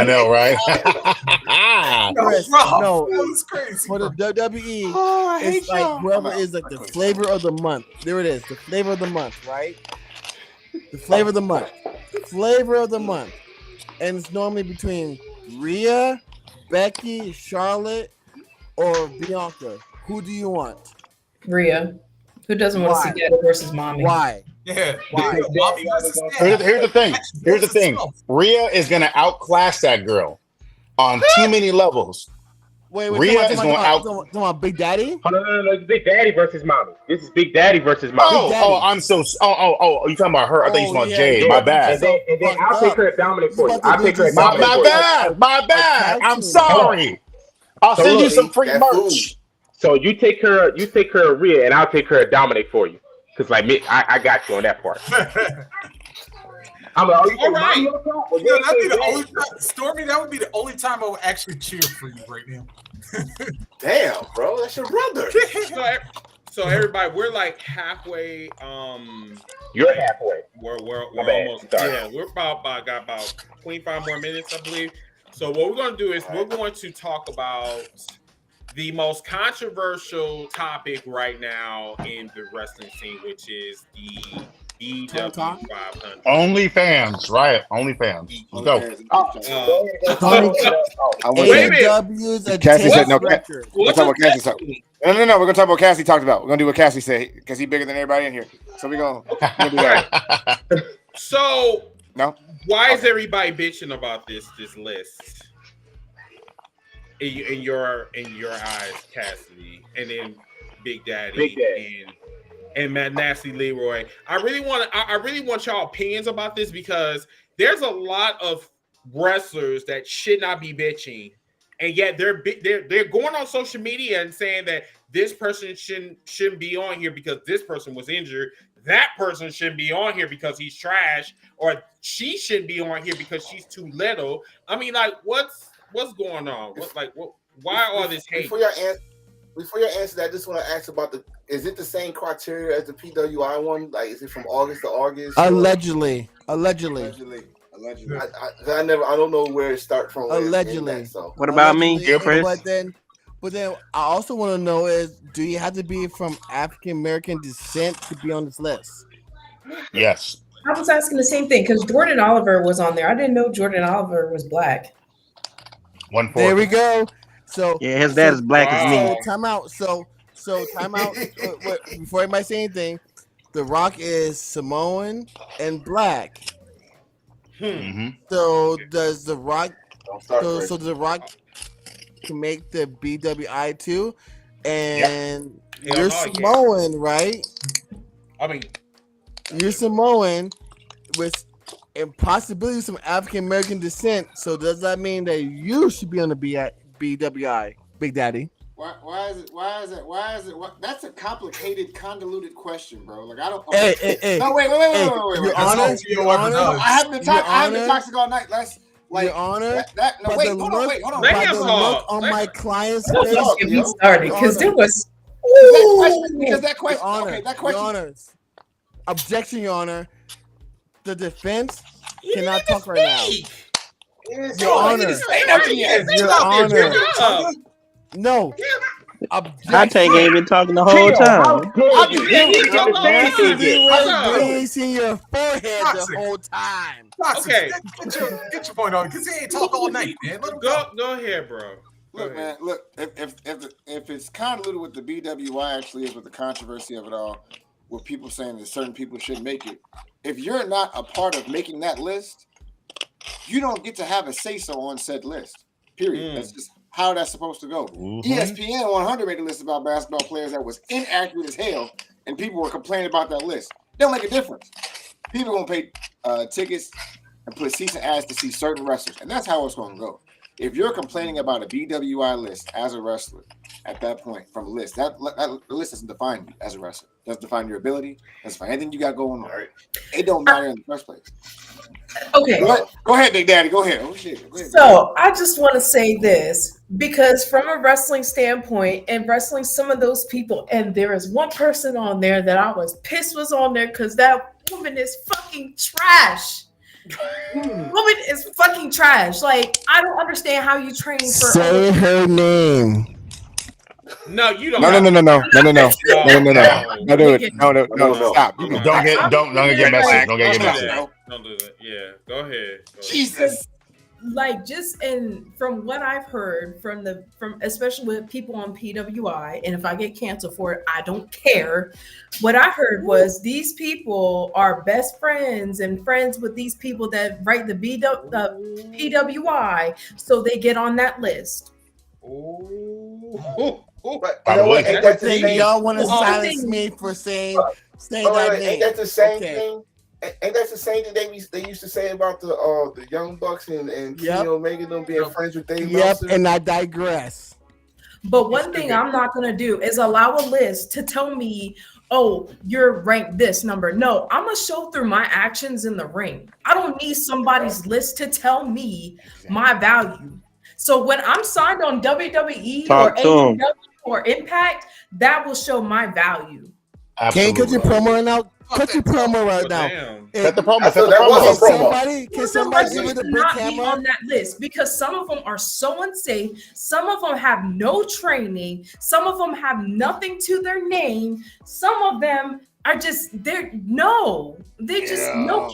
Speaker 13: know, right?
Speaker 3: Chris, no,
Speaker 4: that was crazy.
Speaker 3: for the WWE, it's like
Speaker 10: y'all.
Speaker 3: whoever is like the flavor of the month. There it is, the flavor of the month, right? The flavor of the month. Flavor of the month. And it's normally between Rhea, Becky, Charlotte, or Bianca. Who do you want?
Speaker 15: Rhea. Who doesn't want to see Daddy versus Mommy?
Speaker 3: Why?
Speaker 4: Yeah.
Speaker 3: Why?
Speaker 13: Here's the thing. Here's the thing. Rhea is going to outclass that girl on too many levels.
Speaker 3: Wait,
Speaker 13: Rhea is going out.
Speaker 3: Talking about Big Daddy?
Speaker 11: Oh, no, it's Big Daddy versus Mommy. This is Big Daddy versus Mommy.
Speaker 13: I'm so. Oh, you talking about her? I think you talking about Jade. My bad.
Speaker 11: And then I'll take her at dominate for you. I'll take her at
Speaker 13: My
Speaker 11: dominate for you.
Speaker 13: bad. My bad. I'm sorry. I'll send you some free merch.
Speaker 11: So you take her at Rhea, and I'll take her at dominate for you. Cause like me, I got you on that part. I'm like,
Speaker 4: all right. That'd be the only time, Stormy. That would be the only time I would actually cheer for you right now.
Speaker 1: Damn, bro, that's your brother.
Speaker 2: So everybody, we're like halfway.
Speaker 11: You're halfway.
Speaker 2: We're almost. Yeah, we're got about 25 more minutes, I believe. So what we're gonna do is we're going to talk about the most controversial topic right now in the wrestling scene, which is the BW 500.
Speaker 13: OnlyFans, right? OnlyFans. Let's go.
Speaker 16: Wait a minute. Cassie said no. We're talking about Cassie talk. No. We're gonna talk about what Cassie talked about. We're gonna do what Cassie said because he's bigger than everybody in here. So we're gonna do that.
Speaker 2: So
Speaker 16: no.
Speaker 2: Why is everybody bitching about this list? In your eyes, Cassidy, and then Big Daddy. And Matt Nasty Leroy. I really want y'all opinions about this because there's a lot of wrestlers that should not be bitching, and yet they're going on social media and saying that this person shouldn't be on here because this person was injured. That person shouldn't be on here because he's trash, or she shouldn't be on here because she's too little. I mean, like, what's going on? Why all this hate?
Speaker 1: Before you answer that, I just want to ask about is it the same criteria as the PWI one? Like, is it from August to August?
Speaker 3: Allegedly.
Speaker 1: I don't know where it starts from.
Speaker 3: Allegedly.
Speaker 14: What about me, Chris?
Speaker 3: But then I also want to know is, do you have to be from African American descent to be on this list?
Speaker 13: Yes.
Speaker 15: I was asking the same thing because Jordan Oliver was on there. I didn't know Jordan Oliver was black.
Speaker 13: 1/4.
Speaker 3: There we go. So
Speaker 14: yeah, his dad is black as me.
Speaker 3: Time out. So time out. Before anybody say anything, The Rock is Samoan and black. So does The Rock? So The Rock can make the BWI too, and you're Samoan, right?
Speaker 2: I mean,
Speaker 3: you're Samoan with possibility some African American descent. So does that mean that you should be on the BWI, Big Daddy?
Speaker 10: Why is it? That's a complicated, convoluted question, bro. Like I don't.
Speaker 3: Hey.
Speaker 10: No, wait.
Speaker 3: Your Honor.
Speaker 10: I haven't been toxic all night. Let's. Like,
Speaker 3: Your Honor,
Speaker 10: no, wait, hold on.
Speaker 3: By the look on my client's face,
Speaker 15: get me started because there was.
Speaker 10: That question.
Speaker 3: Your Honor, objection, Your Honor. The defense cannot talk right now. Your Honor. No.
Speaker 14: I ain't even talking the whole time.
Speaker 3: I've seen your forehead the whole time.
Speaker 2: Okay,
Speaker 4: get your point on because he ain't talk all night, man. Let him
Speaker 2: go ahead, bro.
Speaker 10: Look, man. Look, if it's convoluted with the BWI actually is with the controversy of it all, with people saying that certain people shouldn't make it. If you're not a part of making that list, you don't get to have a say-so on said list. Period. That's just how that's supposed to go. ESPN 100 made a list about basketball players that was inaccurate as hell, and people were complaining about that list. They don't make a difference. People gonna pay tickets and put seats and ads to see certain wrestlers, and that's how it's gonna go. If you're complaining about a BWI list as a wrestler, at that point from a list, that list doesn't define you as a wrestler. It doesn't define your ability. Doesn't define anything you got going on. It don't matter in the first place.
Speaker 15: Okay.
Speaker 10: Go ahead, Big Daddy. Go ahead. Oh shit. Go ahead.
Speaker 15: So I just want to say this because from a wrestling standpoint and wrestling some of those people, and there is one person on there that I was pissed was on there because that woman is fucking trash. Woman is fucking trash. Like, I don't understand how you train for
Speaker 3: Say her name.
Speaker 2: No, you don't.
Speaker 16: No. Stop.
Speaker 13: Don't get messy. Don't get messy.
Speaker 2: Don't do that. Yeah, go ahead.
Speaker 10: Jesus.
Speaker 15: Like, just from what I've heard from especially with people on PWI, and if I get canceled for it, I don't care. What I heard was these people are best friends and friends with these people that write the PWI, so they get on that list.
Speaker 3: Y'all want to silence me for saying that name?
Speaker 1: Ain't that the same thing? And that's the same thing they used to say about the Young Bucks and Kenny Omega them being friends with Dave Meltzer.
Speaker 3: And I digress.
Speaker 15: But one thing I'm not going to do is allow a list to tell me, oh, you're ranked this number. No, I'm going to show through my actions in the ring. I don't need somebody's list to tell me my value. So when I'm signed on WWE or AEW or Impact, that will show my value.
Speaker 3: Can't cut your promo right now. Cut your promo right now.
Speaker 13: Cut the promo.
Speaker 3: Can somebody give me the big camera
Speaker 15: on that list? Because some of them are so unsafe. Some of them have no training. Some of them have nothing to their name. Some of them are just no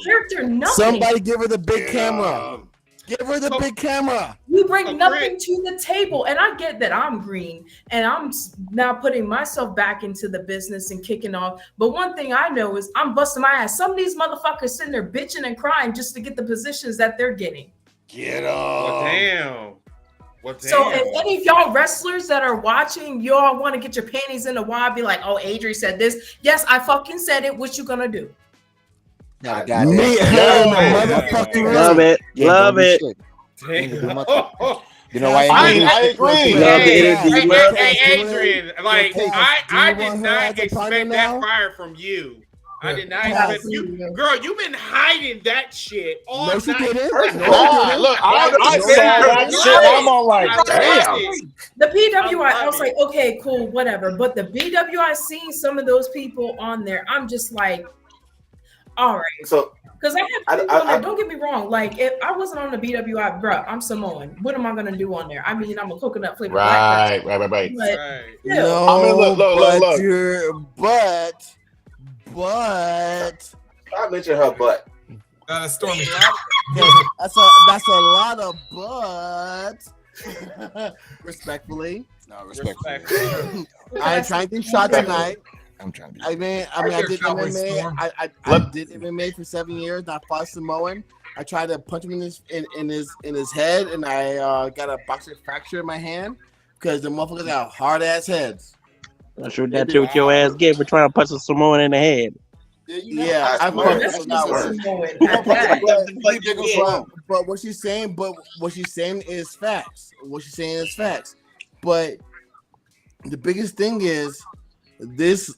Speaker 15: character. Nothing.
Speaker 3: Somebody give her the big camera. Give her the big camera.
Speaker 15: You bring nothing to the table. And I get that I'm green and I'm now putting myself back into the business and kicking off. But one thing I know is I'm busting my ass. Some of these motherfuckers sitting there bitching and crying just to get the positions that they're getting.
Speaker 13: Get
Speaker 2: Well, damn.
Speaker 15: So if any of y'all wrestlers that are watching, y'all want to get your panties in the wad, be like, oh, Adri said this. Yes, I fucking said it. What you gonna do?
Speaker 3: Love it.
Speaker 14: Love it.
Speaker 16: You know why?
Speaker 13: I agree.
Speaker 2: Hey, Adrian, like I did not expect that fire from you. I did not expect you, girl. You've been hiding that shit all night.
Speaker 13: Look, I saw that shit. I'm all like, damn.
Speaker 15: The PWI, I was like, okay, cool, whatever. But the BWI, seeing some of those people on there, I'm just like, all right.
Speaker 1: So,
Speaker 15: because I have people on there, don't get me wrong. Like, if I wasn't on the BWI, bro, I'm Samoan. What am I gonna do on there? I mean, I'm a coconut flavored black person.
Speaker 13: Right.
Speaker 15: But
Speaker 3: no,
Speaker 13: I mean, look.
Speaker 1: But I mentioned her butt.
Speaker 4: Stormy.
Speaker 3: That's a lot of but. Respectfully.
Speaker 16: No, respectfully.
Speaker 3: I ain't trying to do shot tonight.
Speaker 16: I'm trying to be.
Speaker 3: I did MMA. I did MMA for 7 years. I fought Samoan. I tried to punch him in his head, and I got a boxer fracture in my hand because the motherfuckers got hard ass heads.
Speaker 14: I'm sure that's what your ass get for trying to punch a Samoan in the head.
Speaker 3: Yeah, I fucked up that. But what she's saying is facts. But the biggest thing is this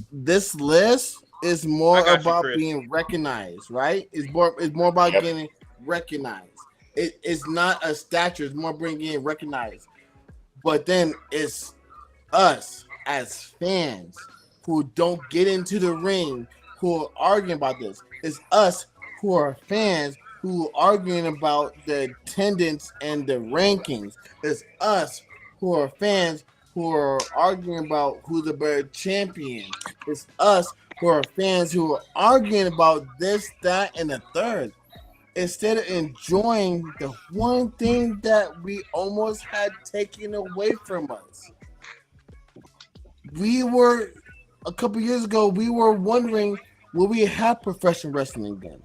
Speaker 3: list is more about being recognized, right? It's more about getting recognized. It's not a stature, it's more being recognized. But then it's us as fans who don't get into the ring who are arguing about this. It's us who are fans who are arguing about the attendance and the rankings. It's us who are fans who are arguing about who's the better champion. It's us who are fans who are arguing about this, that, and the third. Instead of enjoying the one thing that we almost had taken away from us. We were, a couple years ago, we were wondering, will we have professional wrestling again?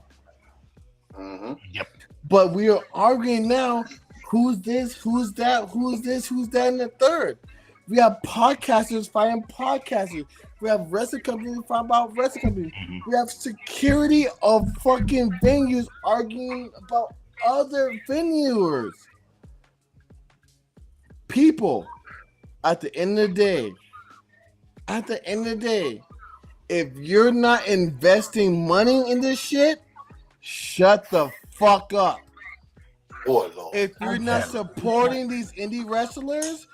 Speaker 1: Mm-hmm.
Speaker 13: Yep.
Speaker 3: But we are arguing now, who's this, who's that, who's this, who's that, and the third. We have podcasters fighting podcasters. We have wrestling companies fighting about wrestling companies. We have security of fucking venues arguing about other venuers. People, at the end of the day, if you're not investing money in this shit, shut the fuck up.
Speaker 1: Oh, Lord.
Speaker 3: If you're not supporting these indie wrestlers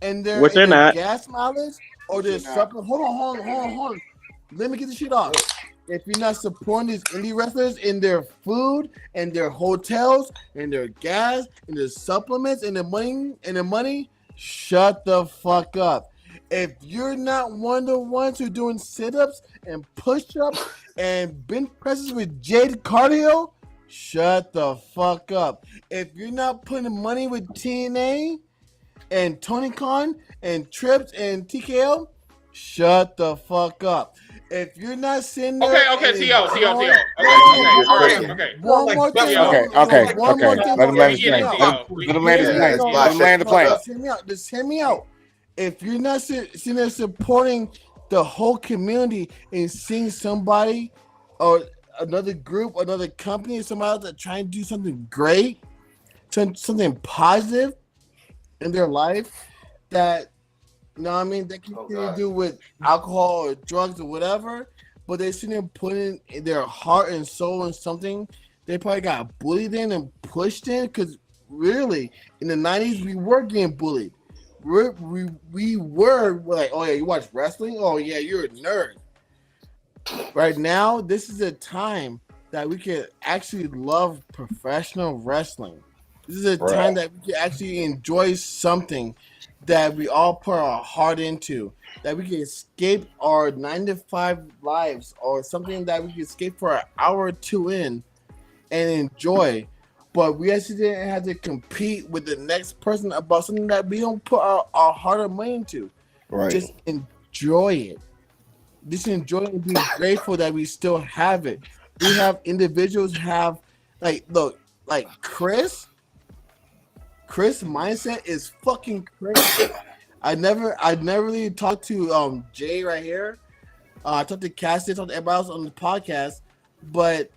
Speaker 3: and their,
Speaker 14: Which they're not.
Speaker 3: gas mileage or their supplement, hold on. Let me get the shit off. If you're not supporting these indie wrestlers in their food and their hotels and their gas and their supplements and their money, shut the fuck up. If you're not one of the ones who are doing sit-ups and push-ups and bench presses with Jade Cardio, shut the fuck up. If you're not putting money with TNA and Tony Khan and Trips and TKO, shut the fuck up. If you're not sitting there,
Speaker 2: okay, T.O. Okay.
Speaker 3: One more thing.
Speaker 16: Okay. Let him land his plane. Let him land his plane. Let him land the plane.
Speaker 3: Just hear me out. If you're not sitting there supporting the whole community and seeing somebody or another group, another company, somebody else that trying to do something great, something positive in their life, that, you know what I mean, they can do with alcohol or drugs or whatever, but they're sitting there putting their heart and soul in something they probably got bullied in and pushed in, because really in the 90s we were getting bullied. We were like, oh yeah, you watch wrestling? Oh yeah, you're a nerd. Right now, this is a time that we can actually love professional wrestling. This is a time that we can actually enjoy something that we all put our heart into, that we can escape our 9-to-5 lives or something that we can escape for an hour or two in and enjoy. But we actually didn't have to compete with the next person about something that we don't put our heart or money into.
Speaker 9: Right.
Speaker 3: Just enjoy it. Just enjoy it and be grateful that we still have it. We have individuals like Chris mindset is fucking crazy. I never really talked to Jay right here. I talked to Cassidy, talked to everybody else on the podcast, but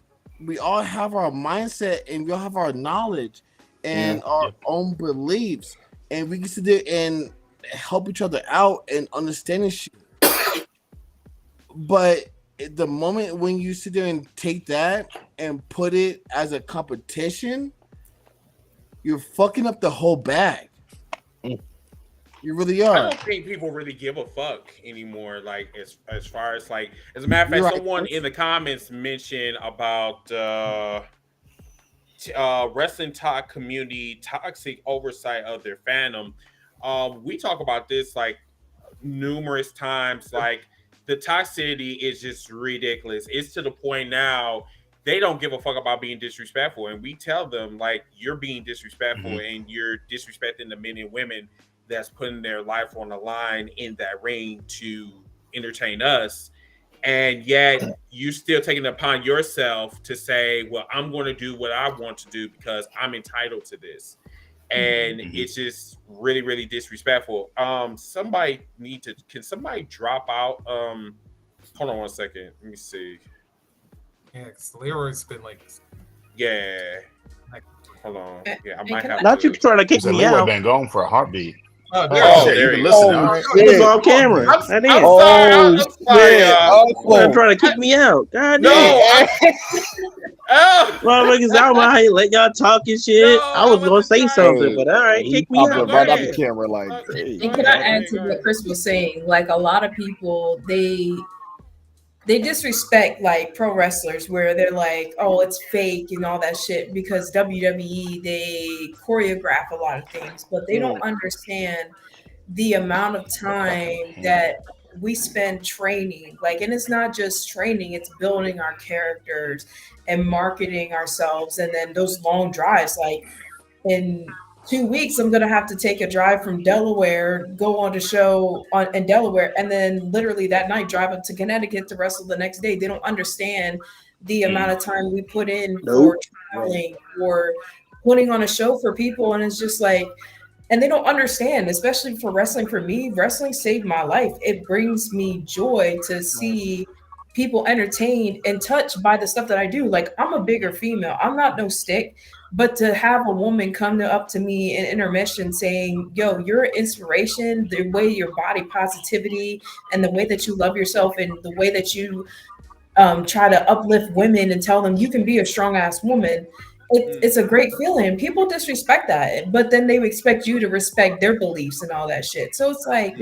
Speaker 3: we all have our mindset and we all have our knowledge and our own beliefs, and we can sit there and help each other out and understanding shit. But the moment when you sit there and take that and put it as a competition, you're fucking up the whole bag. You really are.
Speaker 2: I don't think people really give a fuck anymore. Like as far as like, as a matter of fact, someone in the comments mentioned about wrestling talk community toxic oversight of their fandom. We talk about this like numerous times. Like the toxicity is just ridiculous. It's to the point now they don't give a fuck about being disrespectful, and we tell them like you're being disrespectful and you're disrespecting the men and women that's putting their life on the line in that ring to entertain us. And yet you still taking it upon yourself to say, well, I'm going to do what I want to do because I'm entitled to this. And it's just really, really disrespectful. Can somebody drop out? Hold on one second. Let me see.
Speaker 4: Yeah, because Leroy's been like,
Speaker 2: yeah. Hold on. Yeah, I might have
Speaker 14: not you trying to kick me
Speaker 13: Leroy
Speaker 14: out.
Speaker 13: been gone for a heartbeat.
Speaker 2: There
Speaker 13: you
Speaker 2: you
Speaker 13: can
Speaker 2: go.
Speaker 13: listen.
Speaker 14: It was on camera.
Speaker 2: I'm sorry.
Speaker 14: Trying to kick me out. God
Speaker 2: No,
Speaker 14: damn. Motherfuckers out my how let y'all talking shit. I was gonna say something, but all right, kick me out.
Speaker 9: Right off the camera, like.
Speaker 15: And can I add to what Chris was saying? Like a lot of people, they disrespect like pro wrestlers where they're like, oh, it's fake and all that shit, because WWE, they choreograph a lot of things, but they don't understand the amount of time that we spend training. Like, and it's not just training, it's building our characters and marketing ourselves. And then those long drives, like in 2 weeks, I'm gonna have to take a drive from Delaware, go on the show in Delaware, and then literally that night drive up to Connecticut to wrestle the next day. They don't understand the amount of time we put in for traveling, for putting on a show for people, and it's just like, and they don't understand, especially for wrestling. For me, wrestling saved my life. It brings me joy to see people entertained and touched by the stuff that I do. Like, I'm a bigger female. I'm not no stick. But to have a woman come up to me in intermission saying, yo, you're an inspiration, the way your body positivity and the way that you love yourself and the way that you try to uplift women and tell them you can be a strong ass woman, it's a great feeling. People disrespect that, but then they expect you to respect their beliefs and all that shit. So it's like,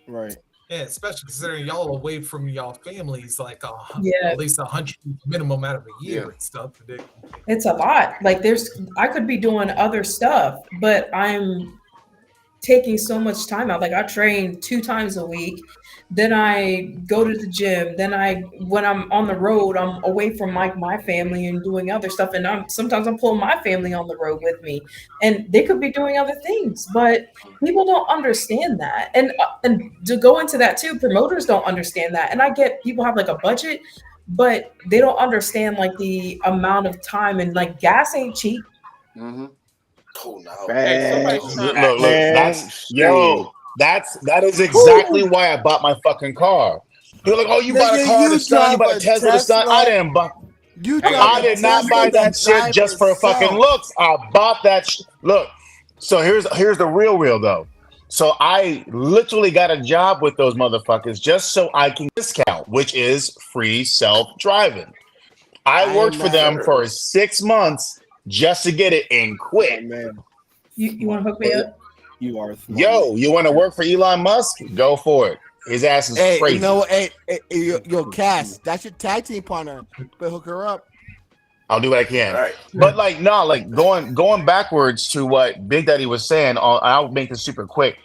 Speaker 3: right.
Speaker 4: Yeah, especially considering y'all away from y'all families like
Speaker 15: Yeah.
Speaker 4: at least 100 minimum out of a year and stuff.
Speaker 15: it's a lot. Like I could be doing other stuff, but I'm taking so much time out. Like I train 2 times a week, then I go to the gym, then when I'm on the road, I'm away from my family and doing other stuff, and sometimes I'm pulling my family on the road with me, and they could be doing other things, but people don't understand that. And to go into that too, promoters don't understand that. And I get people have like a budget, but they don't understand like the amount of time, and like gas ain't cheap.
Speaker 1: Mm-hmm. Oh no!
Speaker 2: Hey, somebody's trying to.
Speaker 13: Look, that is exactly why I bought my fucking car. You're like, oh, you bought a car to stun, you bought a Tesla to stun. I didn't buy. I did not buy that shit just for fucking looks. I bought that. Look, so here's the real though. So I literally got a job with those motherfuckers just so I can discount, which is free self-driving. I worked for them for 6 months just to get it and quit.
Speaker 9: Oh, man.
Speaker 15: You want to hook me up?
Speaker 9: You are smart.
Speaker 13: Yo, you want to work for Elon Musk? Go for it. His ass is crazy.
Speaker 3: You know what? Hey, yo, Cass, that's your tag team partner. But hook her up.
Speaker 13: I'll do what I can.
Speaker 1: Right.
Speaker 13: But like, no, like going backwards to what Big Daddy was saying, I'll make this super quick.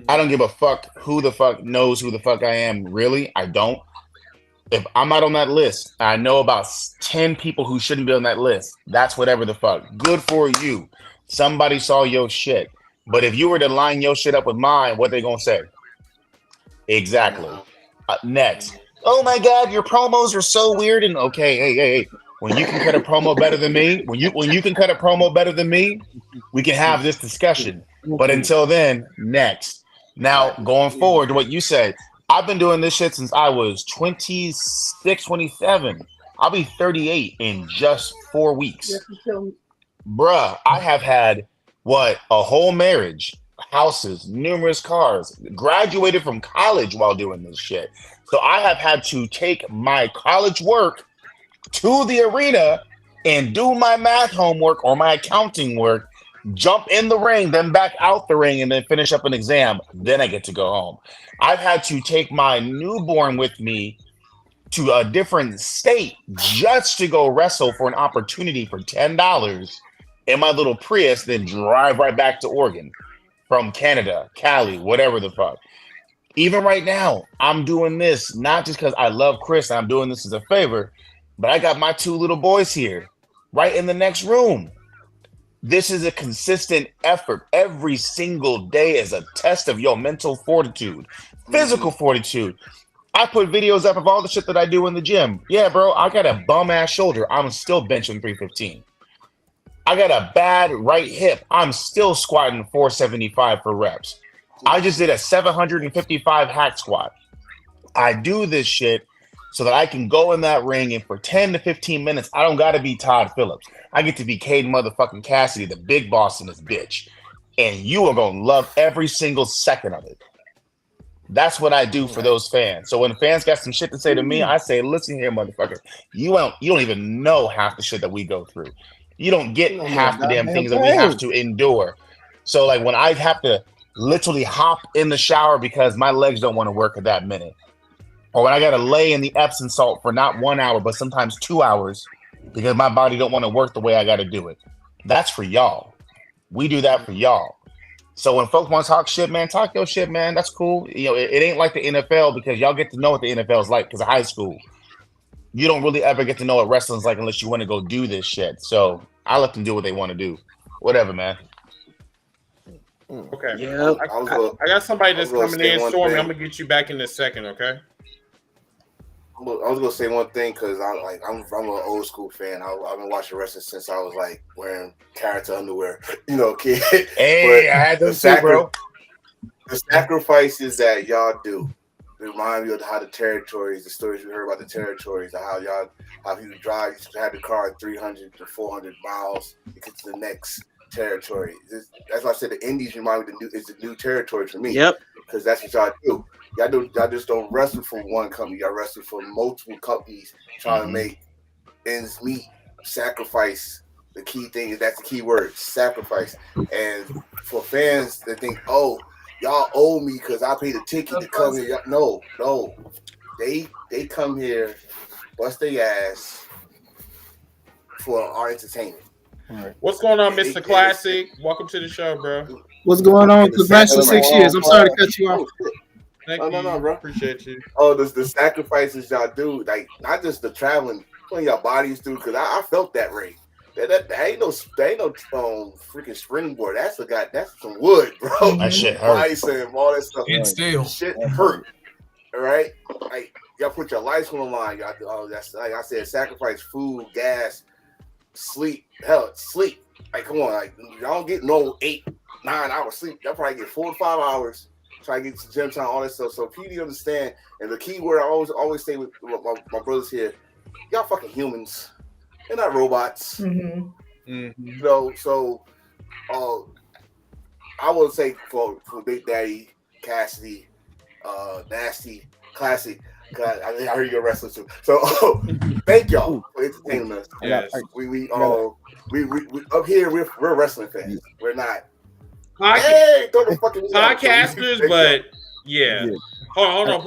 Speaker 13: I don't give a fuck who the fuck knows who the fuck I am. Really, I don't. If I'm not on that list, I know about 10 people who shouldn't be on that list. That's whatever the fuck. Good for you. Somebody saw your shit. But if you were to line your shit up with mine, what they gonna say? Exactly. Next. Oh my God, your promos are so weird. And okay, hey. When you can cut a promo better than me, when you can cut a promo better than me, we can have this discussion. But until then, next. Now, going forward to what you said, I've been doing this shit since I was 26, 27. I'll be 38 in just 4 weeks. Bruh, I have had, a whole marriage, houses, numerous cars, graduated from college while doing this shit. So I have had to take my college work to the arena and do my math homework or my accounting work, jump in the ring, then back out the ring, and then finish up an exam. Then I get to go home. I've had to take my newborn with me to a different state just to go wrestle for an opportunity for $10 in my little Prius, then drive right back to Oregon from Canada, Cali, whatever the fuck. Even right now, I'm doing this not just because I love Chris, I'm doing this as a favor, but I got my 2 little boys here right in the next room. This is a consistent effort. Every single day is a test of your mental fortitude, physical fortitude. I put videos up of all the shit that I do in the gym. Yeah, bro, I got a bum ass shoulder. I'm still benching 315. I got a bad right hip. I'm still squatting 475 for reps. I just did a 755 hack squat. I do this shit so that I can go in that ring and for 10 to 15 minutes, I don't got to be Todd Phillips. I get to be Caden motherfucking Cassidy, the big boss in this bitch. And you are going to love every single second of it. That's what I do for those fans. So when fans got some shit to say to me, I say, listen here, motherfucker. You don't even know half the shit that we go through. You don't get half the damn things that we have to endure. So like when I have to literally hop in the shower because my legs don't want to work at that minute, or when I got to lay in the Epsom salt for not 1 hour, but sometimes 2 hours because my body don't want to work the way I got to do it. That's for y'all. We do that for y'all. So when folks want to talk shit, man, talk your shit, man. That's cool. You know, it ain't like the NFL because y'all get to know what the NFL is like because of high school. You don't really ever get to know what wrestling's like unless you want to go do this shit. So I let them do what they want to do. Whatever, man.
Speaker 2: Okay.
Speaker 14: Yeah.
Speaker 2: I got somebody that's coming in, Stormy. I'm gonna get you back in a second, okay?
Speaker 1: I was gonna say one thing because I'm an old school fan. I've been watching wrestling since I was like wearing character underwear, kid.
Speaker 13: Hey, but I had those too, bro.
Speaker 1: The sacrifices that y'all do remind me of how the territories, the stories we heard about the territories, how you drive, you had the car 300 to 400 miles to get to the next territory. That's why I said the Indies remind me it's the new territory for me.
Speaker 14: Yep.
Speaker 1: Because that's what y'all do. Y'all just don't wrestle for one company. Y'all wrestle for multiple companies trying to make ends meet. sacrifice. The key thing is that's the key word, sacrifice. And for fans that think, oh, y'all owe me because I paid a ticket to come here. No. They come here, bust their ass for our entertainment.
Speaker 2: Right. What's going on, Mr. Classic? Welcome to the show, bro.
Speaker 17: What's going on? Congrats for 6 years. I'm sorry to cut you off.
Speaker 2: Thank you. No, bro. Appreciate you.
Speaker 1: Oh, the sacrifices y'all do, like not just the traveling, putting your bodies through. Because I felt that rain. That ain't no freaking springboard. That's some wood, bro.
Speaker 13: That shit hurt.
Speaker 1: Ice and all that stuff.
Speaker 4: It's still
Speaker 1: shit hurt. All right, like y'all put your life on the line. Y'all, that's like I said, sacrifice food, gas, sleep. Hell, sleep. Like come on, like y'all don't get no 8-9 hours sleep. Y'all probably get 4 to 5 hours. Try to get to gym time, all that stuff. So PD understand, and the key word I always say with my brothers here, y'all fucking humans. They're not robots.
Speaker 15: Mm-hmm.
Speaker 1: Mm-hmm. You know, so I would say for Big Daddy, Cassidy, Nasty, Classic. I heard you're a wrestler too. So thank y'all for entertaining us.
Speaker 2: Yes.
Speaker 1: We up here we're wrestling fans. We're not
Speaker 2: podcasters, but yeah. Hold on.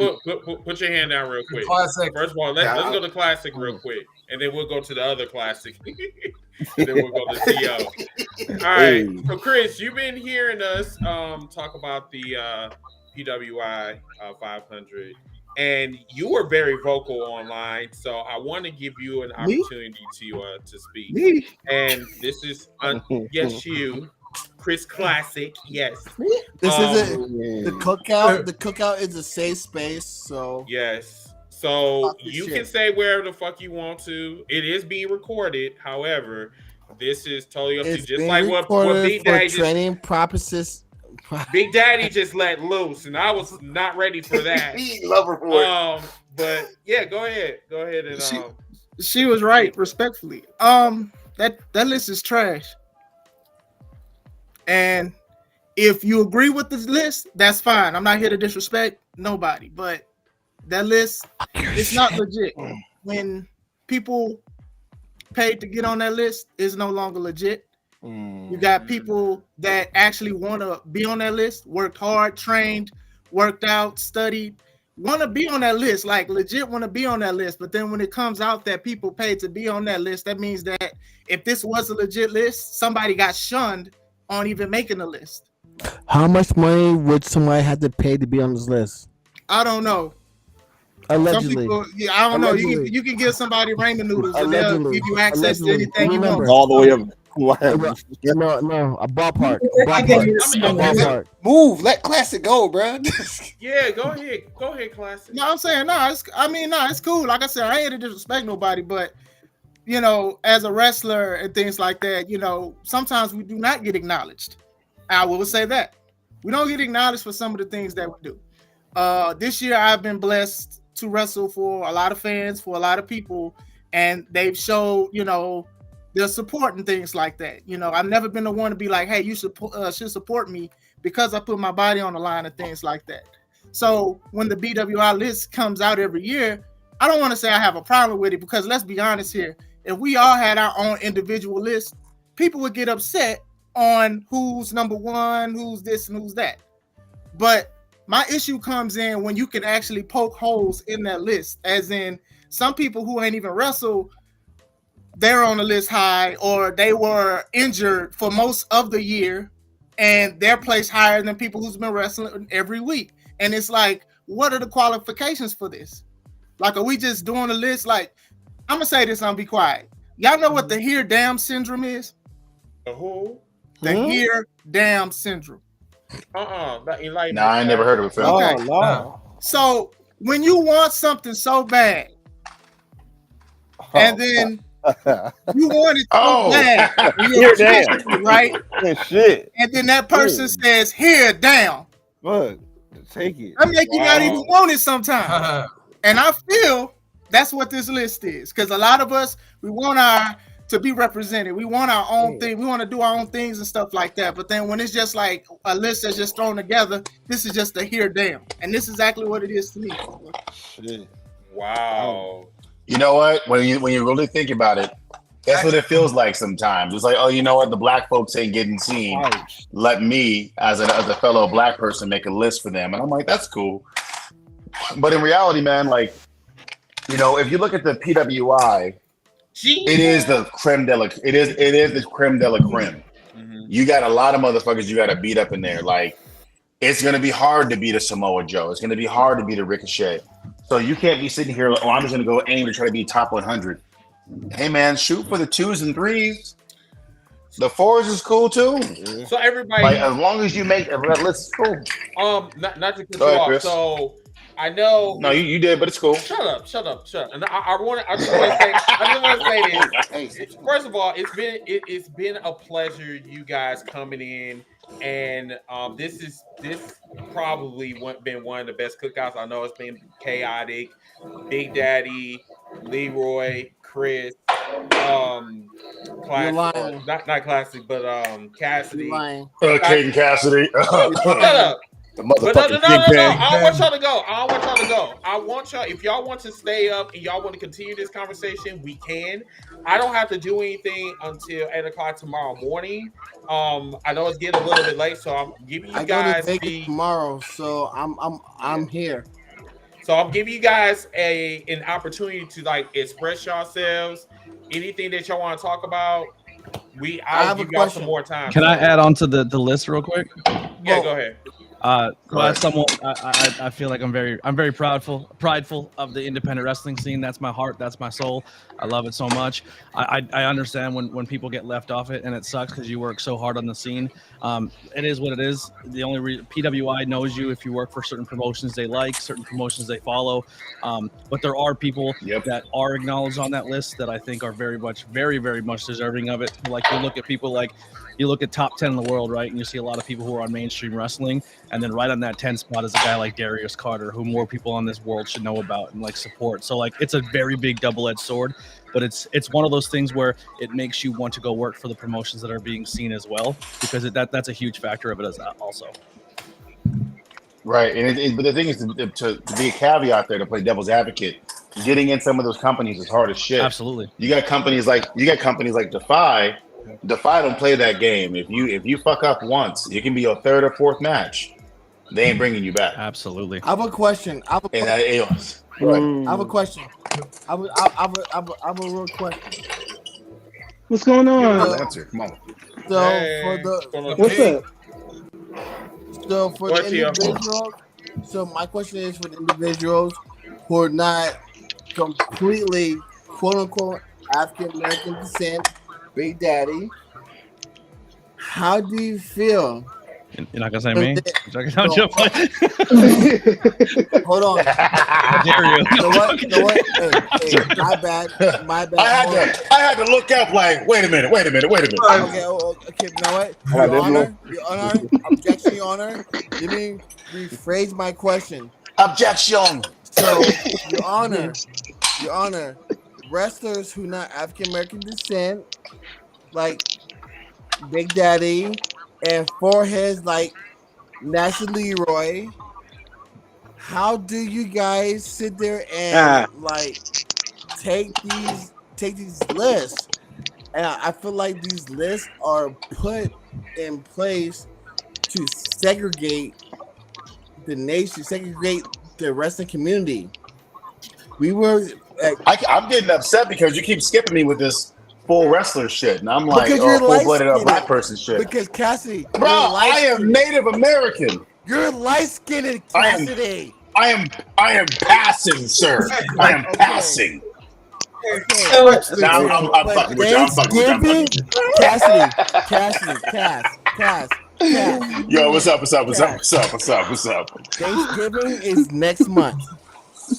Speaker 2: Put your hand down real quick.
Speaker 4: Classic.
Speaker 2: First of all, let's go to Classic real quick, and then we'll go to the other Classic, and then we'll go to CO. All right. So Chris, you've been hearing us talk about the PWI 500, and you were very vocal online. So I want to give you an opportunity to speak.
Speaker 17: Me?
Speaker 2: And this is yes, you. Chris Classic, yes.
Speaker 3: This isn't the Cookout. The Cookout is a safe space, so
Speaker 2: yes. So you can say wherever the fuck you want to. It is being recorded. However, this is totally up to you. Just like what Big Daddy
Speaker 3: training purposes.
Speaker 2: Big Daddy just let loose, and I was not ready for that.
Speaker 1: Love her for it.
Speaker 2: But yeah, go ahead and
Speaker 17: she was right, respectfully. That list is trash. And if you agree with this list, that's fine. I'm not here to disrespect nobody, but that list, it's not legit. When people paid to get on that list, it's no longer legit. You got people that actually want to be on that list, worked hard, trained, worked out, studied, want to be on that list, like legit want to be on that list. But then when it comes out that people paid to be on that list, that means that if this was a legit list, somebody got shunned on even making a list.
Speaker 3: How much money would somebody have to pay to be on this list?
Speaker 17: I don't know.
Speaker 3: Allegedly.
Speaker 17: Some people, I don't know. You can give somebody ramen noodles and they'll give you access to anything you want.
Speaker 9: All the way up.
Speaker 3: No, a ballpark.
Speaker 16: Move, let Classic go, bro.
Speaker 2: Yeah, go ahead, Classic.
Speaker 17: No, I'm saying it's cool. Like I said, I ain't here to disrespect nobody, but you know, as a wrestler and things like that, you know, sometimes we do not get acknowledged. I will say that we don't get acknowledged for some of the things that we do. This year, I've been blessed to wrestle for a lot of fans, for a lot of people, and they've showed, you know, their support and things like that. You know, I've never been the one to be like, hey, you should support me because I put my body on the line and things like that. So when the BWI list comes out every year, I don't want to say I have a problem with it because let's be honest here. If we all had our own individual list, people would get upset on who's number one, who's this and who's that. But my issue comes in when you can actually poke holes in that list, as in some people who ain't even wrestled, they're on the list high, or they were injured for most of the year and they're placed higher than people who's been wrestling every week. And it's like, what are the qualifications for this? Like, are we just doing a list? Like, I'm gonna say this and I'll be quiet. Y'all know what the here damn syndrome is?
Speaker 2: The who?
Speaker 17: The here damn syndrome.
Speaker 13: I ain't never heard of it.
Speaker 17: Okay. No. So when you want something so bad, and then you want it so bad, you're right?
Speaker 9: Shit.
Speaker 17: And then that person says, "Here down."
Speaker 9: Look, take it.
Speaker 17: I make you not even want it sometimes. And I feel that's what this list is, because a lot of us, we want to be represented. We want our own thing. We want to do our own things and stuff like that. But then when it's just like a list that's just thrown together, this is just a here damn. And this is exactly what it is to me.
Speaker 2: Shit. Wow.
Speaker 13: You know what? When you really think about it, That's what it feels like sometimes. It's like, oh, you know what? The black folks ain't getting seen. Let me, as a fellow black person, make a list for them. And I'm like, that's cool. But in reality, man, like, you know, if you look at the PWI, it is the creme de la the creme de la creme. You got a lot of motherfuckers you got to beat up in there. Like, it's gonna be hard to beat a Samoa Joe. It's gonna be hard to beat a Ricochet. So you can't be sitting here. Oh, I'm just gonna go aim to try to be top 100. Hey man, shoot for the 2s and 3s. The 4s is cool too.
Speaker 2: So everybody,
Speaker 13: like, as long as you make a list, cool.
Speaker 2: Not to cut you off.
Speaker 13: Chris.
Speaker 2: So I know.
Speaker 13: No, you did, but it's cool.
Speaker 2: Shut up. And I just want to say this. First of all, it's been a pleasure, you guys coming in, and this probably been one of the best cookouts. I know it's been chaotic. Big Daddy, Leroy, Chris, classic, not classic, but Cassidy.
Speaker 13: Caden Cassidy.
Speaker 2: Shut up.
Speaker 13: The
Speaker 2: But no,
Speaker 13: motherfucking
Speaker 2: I don't want y'all to go. I want y'all, if y'all want to stay up and y'all want to continue this conversation, we can. I don't have to do anything until 8 o'clock tomorrow morning. I know it's getting a little bit late, so I'm giving you guys
Speaker 3: tomorrow, so I'm here.
Speaker 2: So I'm giving you guys an opportunity to like express yourselves. Anything that y'all want to talk about, I'll give y'all some more time.
Speaker 18: Can I add on to the list real quick?
Speaker 2: Yeah, go ahead.
Speaker 18: As someone, I feel like I'm very prideful of the independent wrestling scene. That's my heart. That's my soul. I love it so much. I understand when people get left off it, and it sucks because you work so hard on the scene. It is what it is. The only reason PWI knows you if you work for certain promotions they like, certain promotions they follow. But there are people that are acknowledged on that list that I think are very much deserving of it. Like you look at people like. You look at top 10 in the world, right? And you see a lot of people who are on mainstream wrestling. And then right on that 10 spot is a guy like Darius Carter, who more people on this world should know about and like support. So like it's a very big double-edged sword, but it's one of those things where it makes you want to go work for the promotions that are being seen as well, because that's a huge factor of it as also.
Speaker 13: Right. And but the thing is to be a caveat there, to play devil's advocate, getting in some of those companies is hard as shit.
Speaker 18: Absolutely.
Speaker 13: You got companies like Defy. Defy don't play that game. If you fuck up once, it can be your 3rd or 4th match. They ain't bringing you back.
Speaker 18: Absolutely.
Speaker 3: I have a question. I have a question. I have a real question.
Speaker 19: What's going on?
Speaker 13: Answer. Come on.
Speaker 3: So for the individuals, so my question is for the individuals who are not completely quote unquote African American descent. Big Daddy, how do you feel?
Speaker 18: You're not gonna say me?
Speaker 3: Hold on.
Speaker 18: How dare you?
Speaker 3: You know what? Hey, my bad.
Speaker 13: I had to look up. Like, wait a minute.
Speaker 3: Okay. You know what? Your Honor. Objection, Your Honor. Let me rephrase my question.
Speaker 13: Objection.
Speaker 3: So, Your Honor. Wrestlers who not African American descent, like Big Daddy, and foreheads like Nasty Leroy. How do you guys sit there and like take these lists? And I feel like these lists are put in place to segregate the nation, segregate the wrestling community.
Speaker 13: I'm getting upset because you keep skipping me with this full wrestler shit, and I'm like, full-blooded black person shit.
Speaker 3: Because Cassidy,
Speaker 13: bro, I am Native American.
Speaker 3: You're light-skinned, Cassidy.
Speaker 13: I am passing, sir. I am passing.
Speaker 3: Okay.
Speaker 13: I'm fucking with you.
Speaker 3: Cass.
Speaker 13: Yo, what's up?
Speaker 3: Thanksgiving is next month.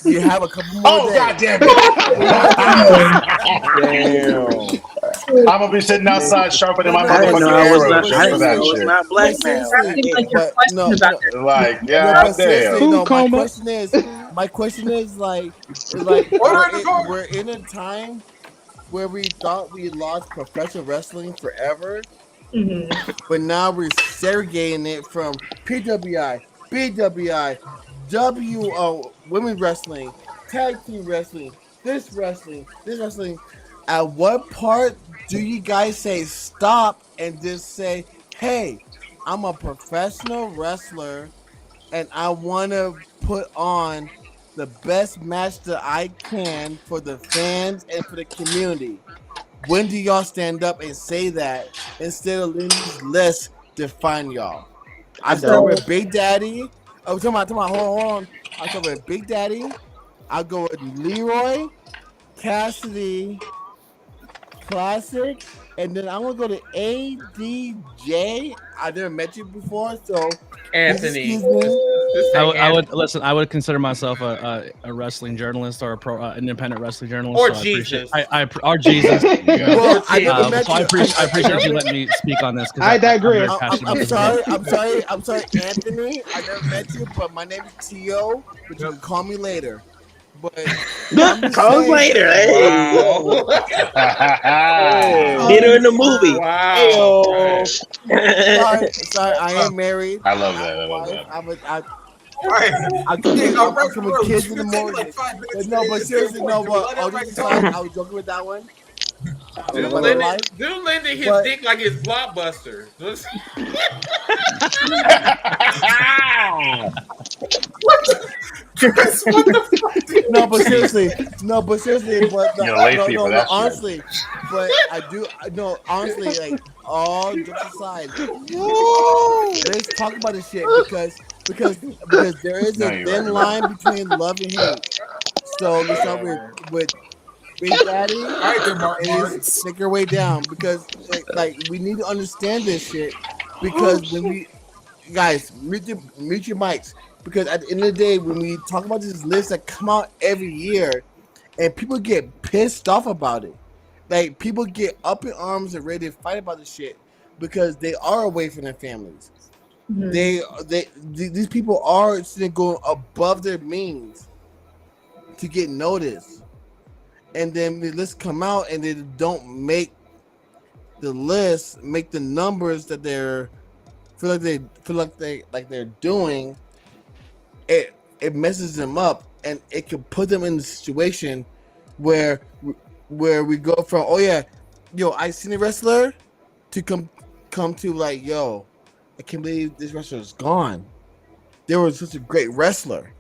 Speaker 3: You have a couple more days.
Speaker 13: God damn it. Damn. I'm gonna be sitting outside sharpening my motherfucking arrow just for that shit.
Speaker 14: Not black man.
Speaker 3: My question is like we're in a time where we thought we lost professional wrestling forever, but now we're segregating it from PWI, BWI, WO, women's wrestling, tag team wrestling, this wrestling. At what part do you guys say stop and just say, "Hey, I'm a professional wrestler, and I want to put on the best match that I can for the fans and for the community"? When do y'all stand up and say that instead of letting these lists define y'all? I start with Big Daddy. Oh, talking about, hold on. I start with Big Daddy. I'll go with Leroy, Cassidy, Classic, and then I'm gonna go to ADJ. I never met you before, so
Speaker 2: Anthony.
Speaker 3: excuse me.
Speaker 18: I would listen. I would consider myself a wrestling journalist or a pro independent wrestling journalist.
Speaker 2: Or
Speaker 18: so
Speaker 2: Jesus.
Speaker 18: Or Jesus.
Speaker 3: Well, I never met
Speaker 18: so
Speaker 3: you.
Speaker 18: I appreciate you letting me speak on this.
Speaker 19: I digress.
Speaker 3: I'm sorry, Anthony. I never met you, but my name is Tio, but you can call me later. But I'm just
Speaker 14: Call us
Speaker 3: saying,
Speaker 14: later. Hey.
Speaker 2: Wow.
Speaker 14: Hit her in the movie.
Speaker 2: Wow.
Speaker 3: Sorry, I am married.
Speaker 13: I love that. I love that.
Speaker 3: I come with kids in the morning. But no, but seriously, no, but all jokes aside, I was joking with that one.
Speaker 2: Dude lending his dick like it's Blockbuster.
Speaker 4: What the fuck?
Speaker 3: No, but seriously, but
Speaker 13: You're lazy for that shit.
Speaker 3: honestly, but I do, no, honestly, like all jokes aside, let's talk about this shit because there is a thin line between love and hate. So let's start with Big Daddy.
Speaker 4: All right, then,
Speaker 3: and stick your way down because like we need to understand this shit because when we guys mute your mics because at the end of the day when we talk about these lists that come out every year and people get pissed off about it, like people get up in arms and ready to fight about this shit because they are away from their families. These people are sitting going above their means to get noticed. And then the lists come out and they don't make the list, make the numbers that they're doing. It messes them up and it can put them in the situation where we go from, oh yeah, yo, I seen a wrestler to come to like, yo, I can't believe this wrestler is gone. They were such a great wrestler.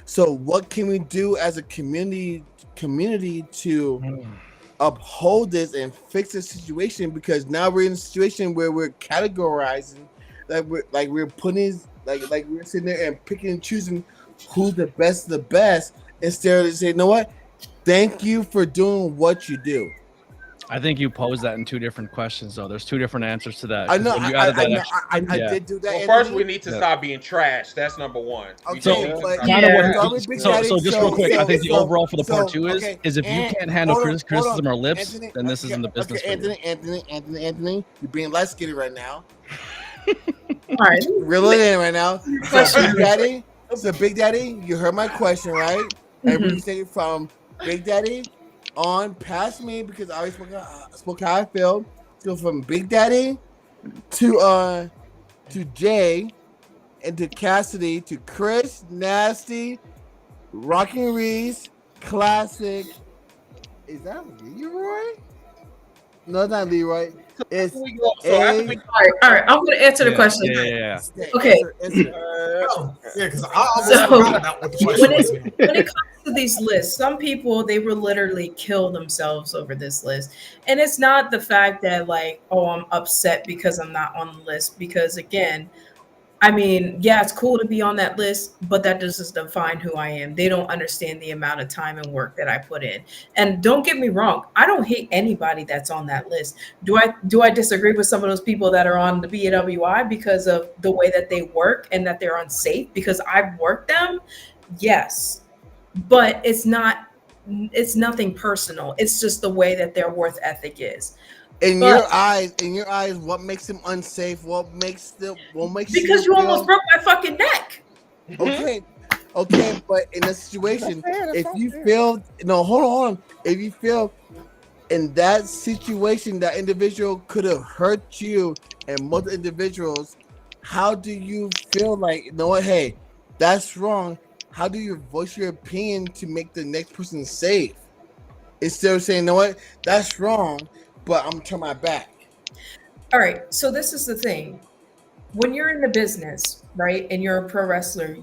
Speaker 3: So what can we do as a community to uphold this and fix this situation? Because now we're in a situation where we're categorizing, we're putting like we're sitting there and picking and choosing who's the best of the best instead of saying, you know what? Thank you for doing what you do.
Speaker 18: I think you posed that in two different questions, though. There's two different answers to that.
Speaker 3: I know. I did do that.
Speaker 2: Well, first we need to stop being trash. That's number one.
Speaker 18: Okay, so just real quick, I think the overall for the part two is if you can't handle criticism or lips,
Speaker 3: Anthony,
Speaker 18: then this isn't the business.
Speaker 3: Okay, Anthony, you're being light skinned right now.
Speaker 15: All right,
Speaker 3: reel it in right now. So Big Daddy, you heard my question, right? Everybody say from Big Daddy on past me because I always spoke how I feel. So from Big Daddy to Jay and to Cassidy to Chris, Nasty, Rockin' Reese, Classic. Is that Leroy? No, it's not Leroy. It's
Speaker 15: all right. I'm going to answer the question.
Speaker 18: Yeah.
Speaker 15: Okay.
Speaker 4: Because I forgot about what the question was.
Speaker 15: When it comes to these lists, some people, they will literally kill themselves over this list. And it's not the fact that like, oh, I'm upset because I'm not on the list. Because again, I mean, yeah, it's cool to be on that list, but that doesn't define who I am. They don't understand the amount of time and work that I put in. And don't get me wrong, I don't hate anybody that's on that list. Do I disagree with some of those people that are on the BWI because of the way that they work and that they're unsafe because I've worked them? Yes. But it's nothing personal. It's just the way that their work ethic is.
Speaker 3: In your eyes, what makes them unsafe? What makes
Speaker 15: because you almost broke my fucking neck.
Speaker 3: Okay, but in a situation, if you feel hold on, if you feel in that situation that individual could have hurt you and multiple individuals, how do you feel like, you know what? Hey, that's wrong. How do you voice your opinion to make the next person safe? is still saying, you know what, that's wrong, but I'm gonna turn my back.
Speaker 15: All right, so this is the thing. When you're in the business, right, and you're a pro wrestler,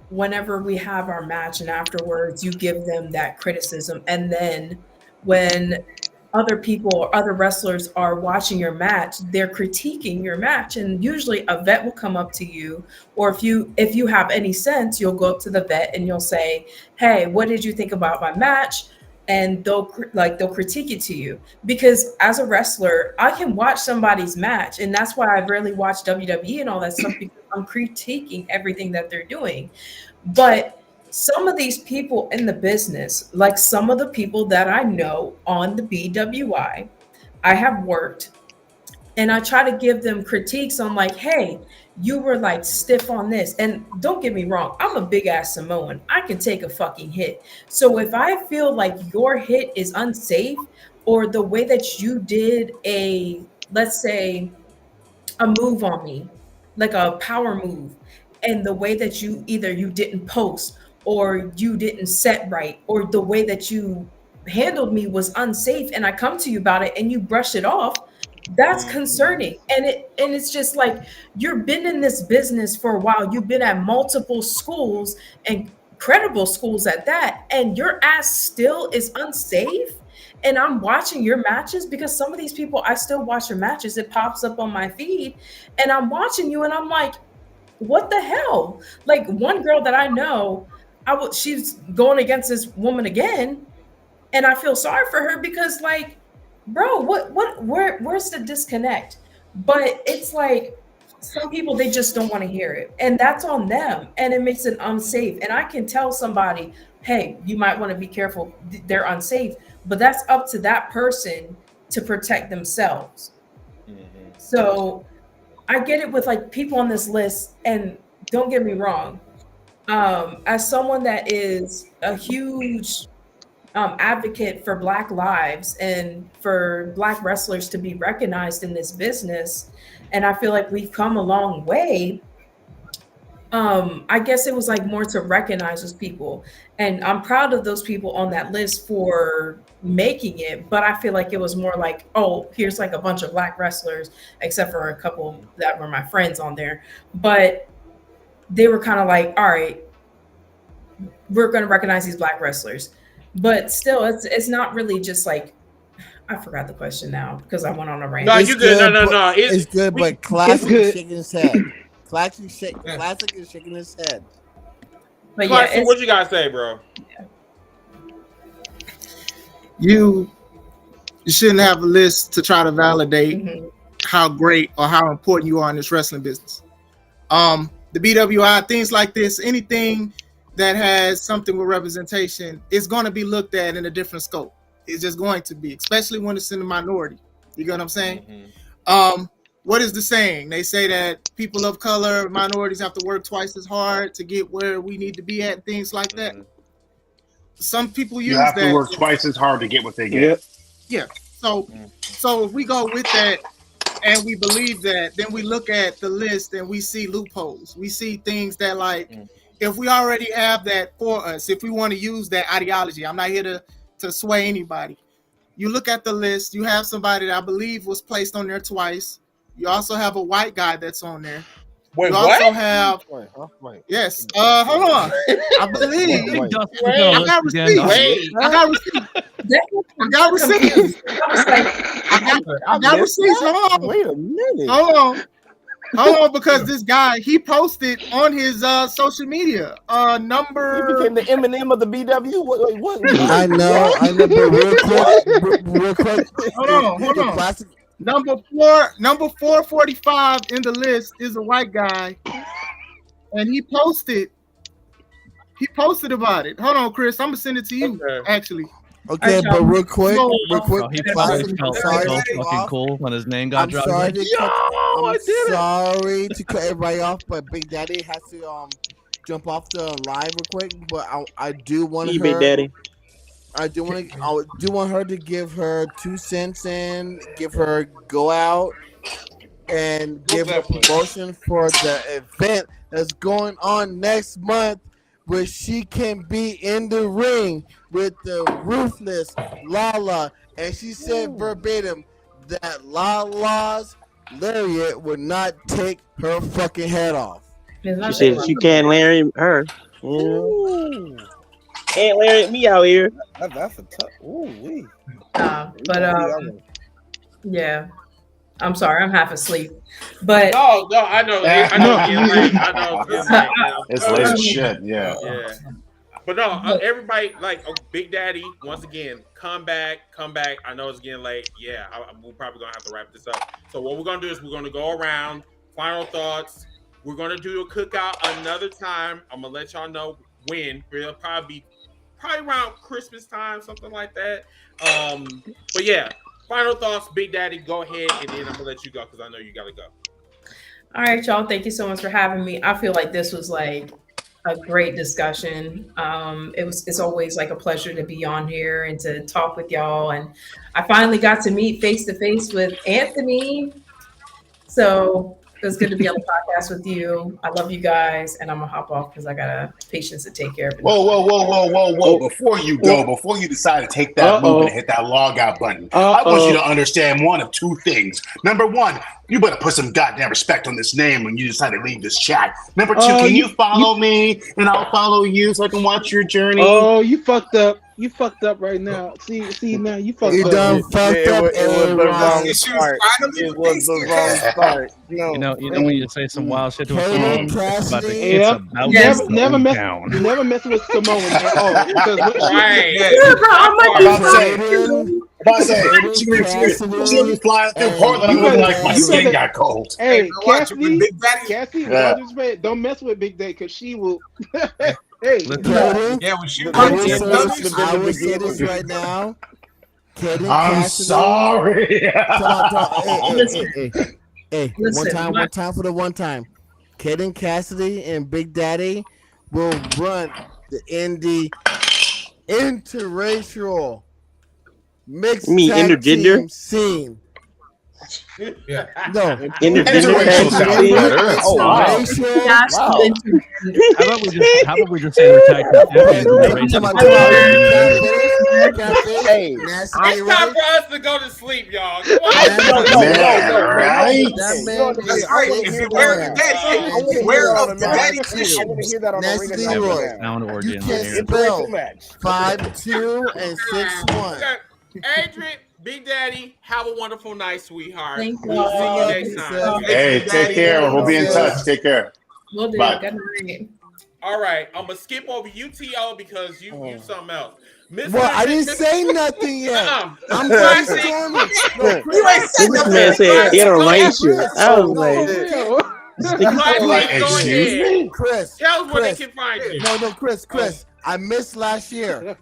Speaker 15: whenever we have our match and afterwards, you give them that criticism. And then when other people or other wrestlers are watching your match, they're critiquing your match. And usually a vet will come up to you, or if you have any sense, you'll go up to the vet and you'll say, hey, what did you think about my match? And they'll critique it to you, because as a wrestler I can watch somebody's match, and that's why I rarely watch WWE and all that stuff, because I'm critiquing everything that they're doing. But some of these people in the business, like some of the people that I know on the BWI, I have worked, and I try to give them critiques on, like, hey, you were like stiff on this. And don't get me wrong, I'm a big ass Samoan. I can take a fucking hit. So if I feel like your hit is unsafe, or the way that you did let's say, a move on me, like a power move, and the way that you didn't post, or you didn't set right, or the way that you handled me was unsafe, and I come to you about it and you brush it off, that's concerning. And it's just like, you've been in this business for a while, you've been at multiple schools, and credible schools at that, and your ass still is unsafe. And I'm watching your matches, because some of these people, I still watch your matches. It pops up on my feed, and I'm watching you, and I'm like, what the hell? Like, one girl that I know, she's going against this woman again, and I feel sorry for her, because, like, bro, where's the disconnect? But it's like, some people, they just don't want to hear it, and that's on them, and it makes it unsafe. And I can tell somebody, hey, you might want to be careful, they're unsafe, but that's up to that person to protect themselves. So I get it with like people on this list, and don't get me wrong, as someone that is a huge advocate for Black lives and for Black wrestlers to be recognized in this business, and I feel like we've come a long way. I guess it was like more to recognize those people, and I'm proud of those people on that list for making it. But I feel like it was more like, oh, here's like a bunch of Black wrestlers, except for a couple that were my friends on there. But they were kind of like, all right, we're going to recognize these Black wrestlers. But still, it's not really just like, I forgot the question now because I went on a rant.
Speaker 2: No, you good. No.
Speaker 3: It's good, but Classic is shaking his head. Classic is shaking his head.
Speaker 15: But
Speaker 2: Classic,
Speaker 15: yeah,
Speaker 2: what you gotta say, bro?
Speaker 17: You shouldn't have a list to try to validate how great or how important you are in this wrestling business. The BWI, things like this, anything that has something with representation is going to be looked at in a different scope. It's just going to be, especially when it's in the minority. You get what I'm saying? What is the saying? They say that people of color, minorities have to work twice as hard to get where we need to be at, things like that. Some people use that.
Speaker 13: You have to work twice as hard to get what they get.
Speaker 17: Yeah. So if we go with that and we believe that, then we look at the list and we see loopholes. We see things that, like, if we already have that for us, if we want to use that ideology, I'm not here to sway anybody. You look at the list, you have somebody that I believe was placed on there twice. You also have a white guy that's on there.
Speaker 2: Wait,
Speaker 17: you
Speaker 2: what?
Speaker 17: also have yes. Hold on. I believe. I got receipts. I got receipts. I got receipts. Hold on.
Speaker 9: Wait a minute.
Speaker 17: Hold on, because this guy, he posted on his social media number.
Speaker 9: He became the Eminem of the BW. What?
Speaker 3: I know, but real quick.
Speaker 17: Hold on. Number 445 in the list is a white guy, and he posted about it. Hold on, Chris, I'm gonna send it to you. Actually.
Speaker 3: Okay, but real quick.
Speaker 18: He felt fucking cool when his name got dropped.
Speaker 3: I'm sorry to cut everybody off, but Big Daddy has to jump off the live real quick. But I do want her.
Speaker 14: Big Daddy.
Speaker 3: I do want her to give her 2 cents in, give her go out, and give her promotion for the event that's going on next month where she can be in the ring with the ruthless Lala, and she said verbatim that Lala's lariat would not take her fucking head off.
Speaker 14: She said she can't Larry her. Can't Larry me out here.
Speaker 9: That's a tough. Ooh,
Speaker 15: yeah. I'm sorry, I'm half asleep. But
Speaker 2: no, I know. I know it's getting late. I know it's getting late.
Speaker 13: It's late as shit. Yeah.
Speaker 2: But no, everybody like Big Daddy. Once again, come back. I know it's getting late. Yeah, we're probably gonna have to wrap this up. So what we're gonna do is we're gonna go around. Final thoughts. We're gonna do a cookout another time. I'm gonna let y'all know when. It'll probably around Christmas time, something like that. But yeah. Final thoughts, Big Daddy. Go ahead, and then I'm gonna let you go because I know you gotta go.
Speaker 15: All right, y'all. Thank you so much for having me. I feel like this was like a great discussion. It's always like a pleasure to be on here and to talk with y'all. And I finally got to meet face to face with Anthony. So it was good to be on the podcast with you. I love you guys, and I'm gonna hop off because I got a patients to take care of.
Speaker 13: Whoa! Before you go, before you decide to take that move and hit that log out button, I want you to understand one of two things. Number one, you better put some goddamn respect on this name when you decide to leave this chat. Number two, can you follow me and I'll follow you so I can watch your journey?
Speaker 19: Oh, you fucked up. You fucked up right now. See now you fucked up.
Speaker 9: It was the wrong start. It was the wrong start.
Speaker 18: You know when you say some wild shit to a phone, it's about
Speaker 19: never mess with Simone at all. Because
Speaker 13: she was flying through Portland. I'm like my skin got cold.
Speaker 19: Hey, Cassie, don't mess with Big Day because she will. Hey,
Speaker 17: when she
Speaker 3: I will say this right now.
Speaker 13: I'm sorry.
Speaker 3: Hey, one time for the one time. Kaden Cassidy and Big Daddy will run the INDY interracial mixed tag team scene.
Speaker 4: Yeah.
Speaker 3: No.
Speaker 13: Interracial sounds better. Oh, wow.
Speaker 18: How about we just say we're tag
Speaker 2: Hey, it's time for us to go to sleep, y'all. Come on.
Speaker 3: Right?
Speaker 4: If you're wearing daddy, wear up the daddy tissue.
Speaker 3: Nasty Leroy. You can spell 5, 2, and 6, 1.
Speaker 2: Adrian, Big Daddy, have a wonderful night, sweetheart.
Speaker 15: Thank
Speaker 2: We'll see you next time.
Speaker 13: Hey, take care. We'll be in touch. Take care.
Speaker 15: We'll do.
Speaker 13: Bye.
Speaker 15: Good night.
Speaker 2: All right, I'm gonna skip over UTO because you something else.
Speaker 3: Well, I didn't say nothing yet. I'm
Speaker 2: brainstorming.
Speaker 14: You ain't said nothing. This man said interracial. I was like,
Speaker 3: Excuse me, Chris.
Speaker 2: Tell us where they can find you.
Speaker 3: No, Chris. I missed last year.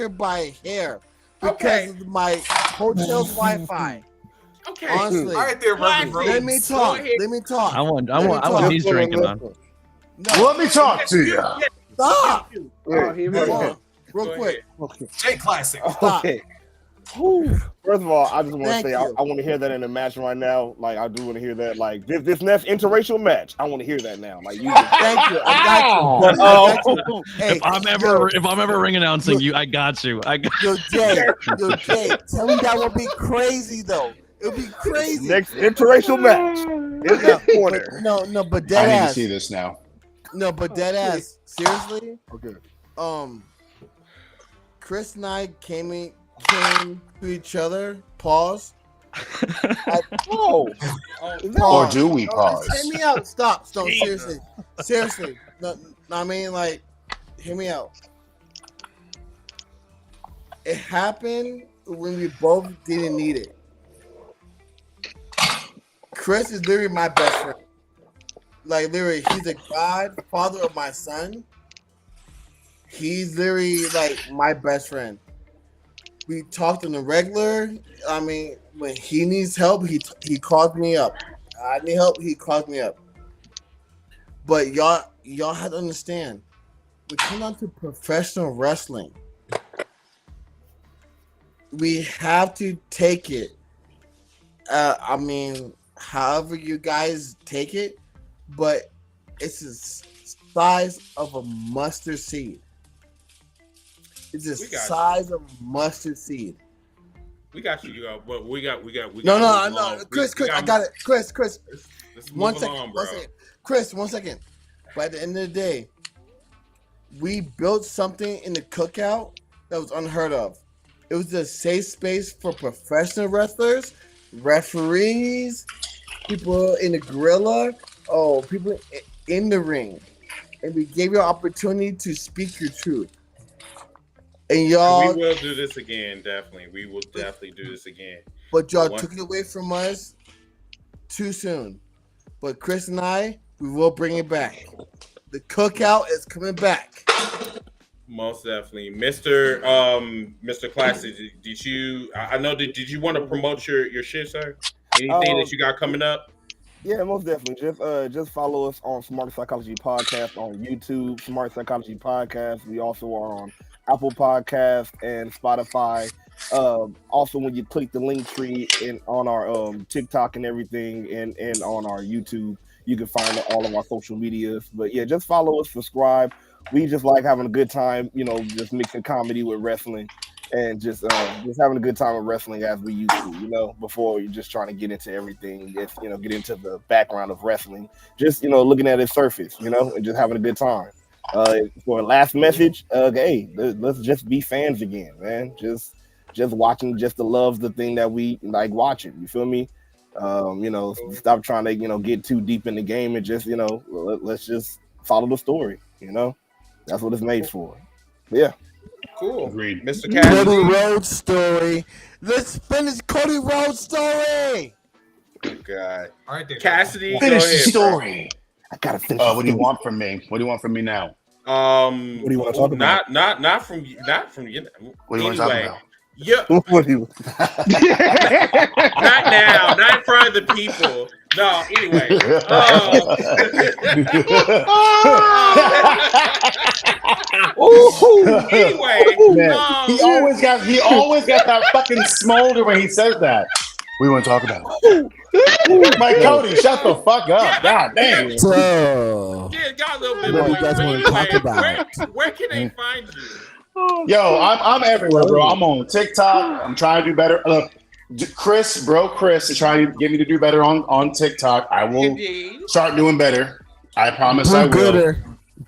Speaker 3: By a hair because of my hotel's Wi-Fi.
Speaker 2: Okay.
Speaker 3: Honestly.
Speaker 4: All right there, Reverend.
Speaker 3: Let me talk.
Speaker 18: I want he's drinking on.
Speaker 3: No.
Speaker 13: Let me talk to you.
Speaker 3: Stop.
Speaker 9: Real quick.
Speaker 4: J Classic.
Speaker 9: Okay. First of all, I just want to say I want to hear that in the match right now. Like I do want to hear that. Like this next interracial match, I want to hear that now. Like you.
Speaker 3: Thank you. I got you. Hey,
Speaker 18: if I'm ever ring announcing you, I got you.
Speaker 3: Yo, Jay. Tell me that would be crazy though. It'll be crazy.
Speaker 9: Next interracial match in that corner.
Speaker 3: No, but dead
Speaker 13: I
Speaker 3: ass.
Speaker 13: need to see this now.
Speaker 3: No, but dead ass. Seriously?
Speaker 9: Okay.
Speaker 3: Chris and I came to each other. Pause.
Speaker 9: Or
Speaker 13: do we pause?
Speaker 3: Hear me out. Stop. Seriously. No, I mean, like, hear me out. It happened when we both didn't need it. Chris is literally my best friend. Like, literally, he's the godfather of my son. He's literally, like, my best friend. We talked on the regular. I mean, when he needs help, he calls me up. I need help, he calls me up. But y'all have to understand, we come down to professional wrestling. We have to take it. I mean, however you guys take it, but it's size of a mustard seed. It's the size of a mustard seed.
Speaker 2: We got you, but we got.
Speaker 3: No. Chris, I got it. Chris.
Speaker 2: Let's
Speaker 3: One
Speaker 2: move
Speaker 3: second,
Speaker 2: along, bro.
Speaker 3: Chris, 1 second. By the end of the day, we built something in the Cookout that was unheard of. It was a safe space for professional wrestlers, referees, people in the gorilla, people in the ring. And we gave you an opportunity to speak your truth. And y'all,
Speaker 2: we will do this again, definitely. We will definitely do this again.
Speaker 3: But y'all took it away from us too soon. But Chris and I, we will bring it back. The Cookout is coming back.
Speaker 2: Most definitely, Mr. Classic. Did you? I know. Did you want to promote your shit, sir? Anything that you got coming up?
Speaker 9: Yeah, most definitely. Just follow us on Smart Psychology Podcast on YouTube. Smart Psychology Podcast. We also are on Apple Podcast and Spotify. Also, when you click the link tree on our TikTok and everything, and on our YouTube, you can find all of our social medias. But yeah, just follow us, subscribe. We just like having a good time, just mixing comedy with wrestling, and just having a good time with wrestling as we used to, before you're just trying to get into everything, get into the background of wrestling, just looking at its surface, and just having a good time. For a last message, hey, let's just be fans again, man. Just watching, just to love the thing that we like watching. You feel me? Stop trying to get too deep in the game and just let's just follow the story. That's what it's made for. Yeah.
Speaker 2: Cool.
Speaker 3: Agreed.
Speaker 2: Mr. Cassidy.
Speaker 3: Cody Rhodes story. Let's finish Cody Rhodes story.
Speaker 2: Oh, God.
Speaker 4: All right, then.
Speaker 2: Cassidy,
Speaker 13: Finish
Speaker 2: go ahead,
Speaker 13: the story.
Speaker 9: I gotta finish.
Speaker 13: What do you want from me? What do you want from me now?
Speaker 9: What do you want to talk about?
Speaker 2: Not from you.
Speaker 13: What do you want to talk about?
Speaker 2: Yeah.
Speaker 9: What do you?
Speaker 2: Not now. Not in front of the people. No. Anyway. Anyway.
Speaker 13: Man, he always got that fucking smolder when he says that. What do you want to talk about? Mike Cody, shut the fuck up. God damn.
Speaker 3: So,
Speaker 2: yeah, got a little bit
Speaker 3: what
Speaker 2: of
Speaker 3: you guys want to talk about?
Speaker 2: Where can they find you?
Speaker 13: Yo, I'm everywhere, bro. I'm on TikTok. I'm trying to do better. Look, Chris is trying to get me to do better on TikTok. I will start doing better. I promise I will.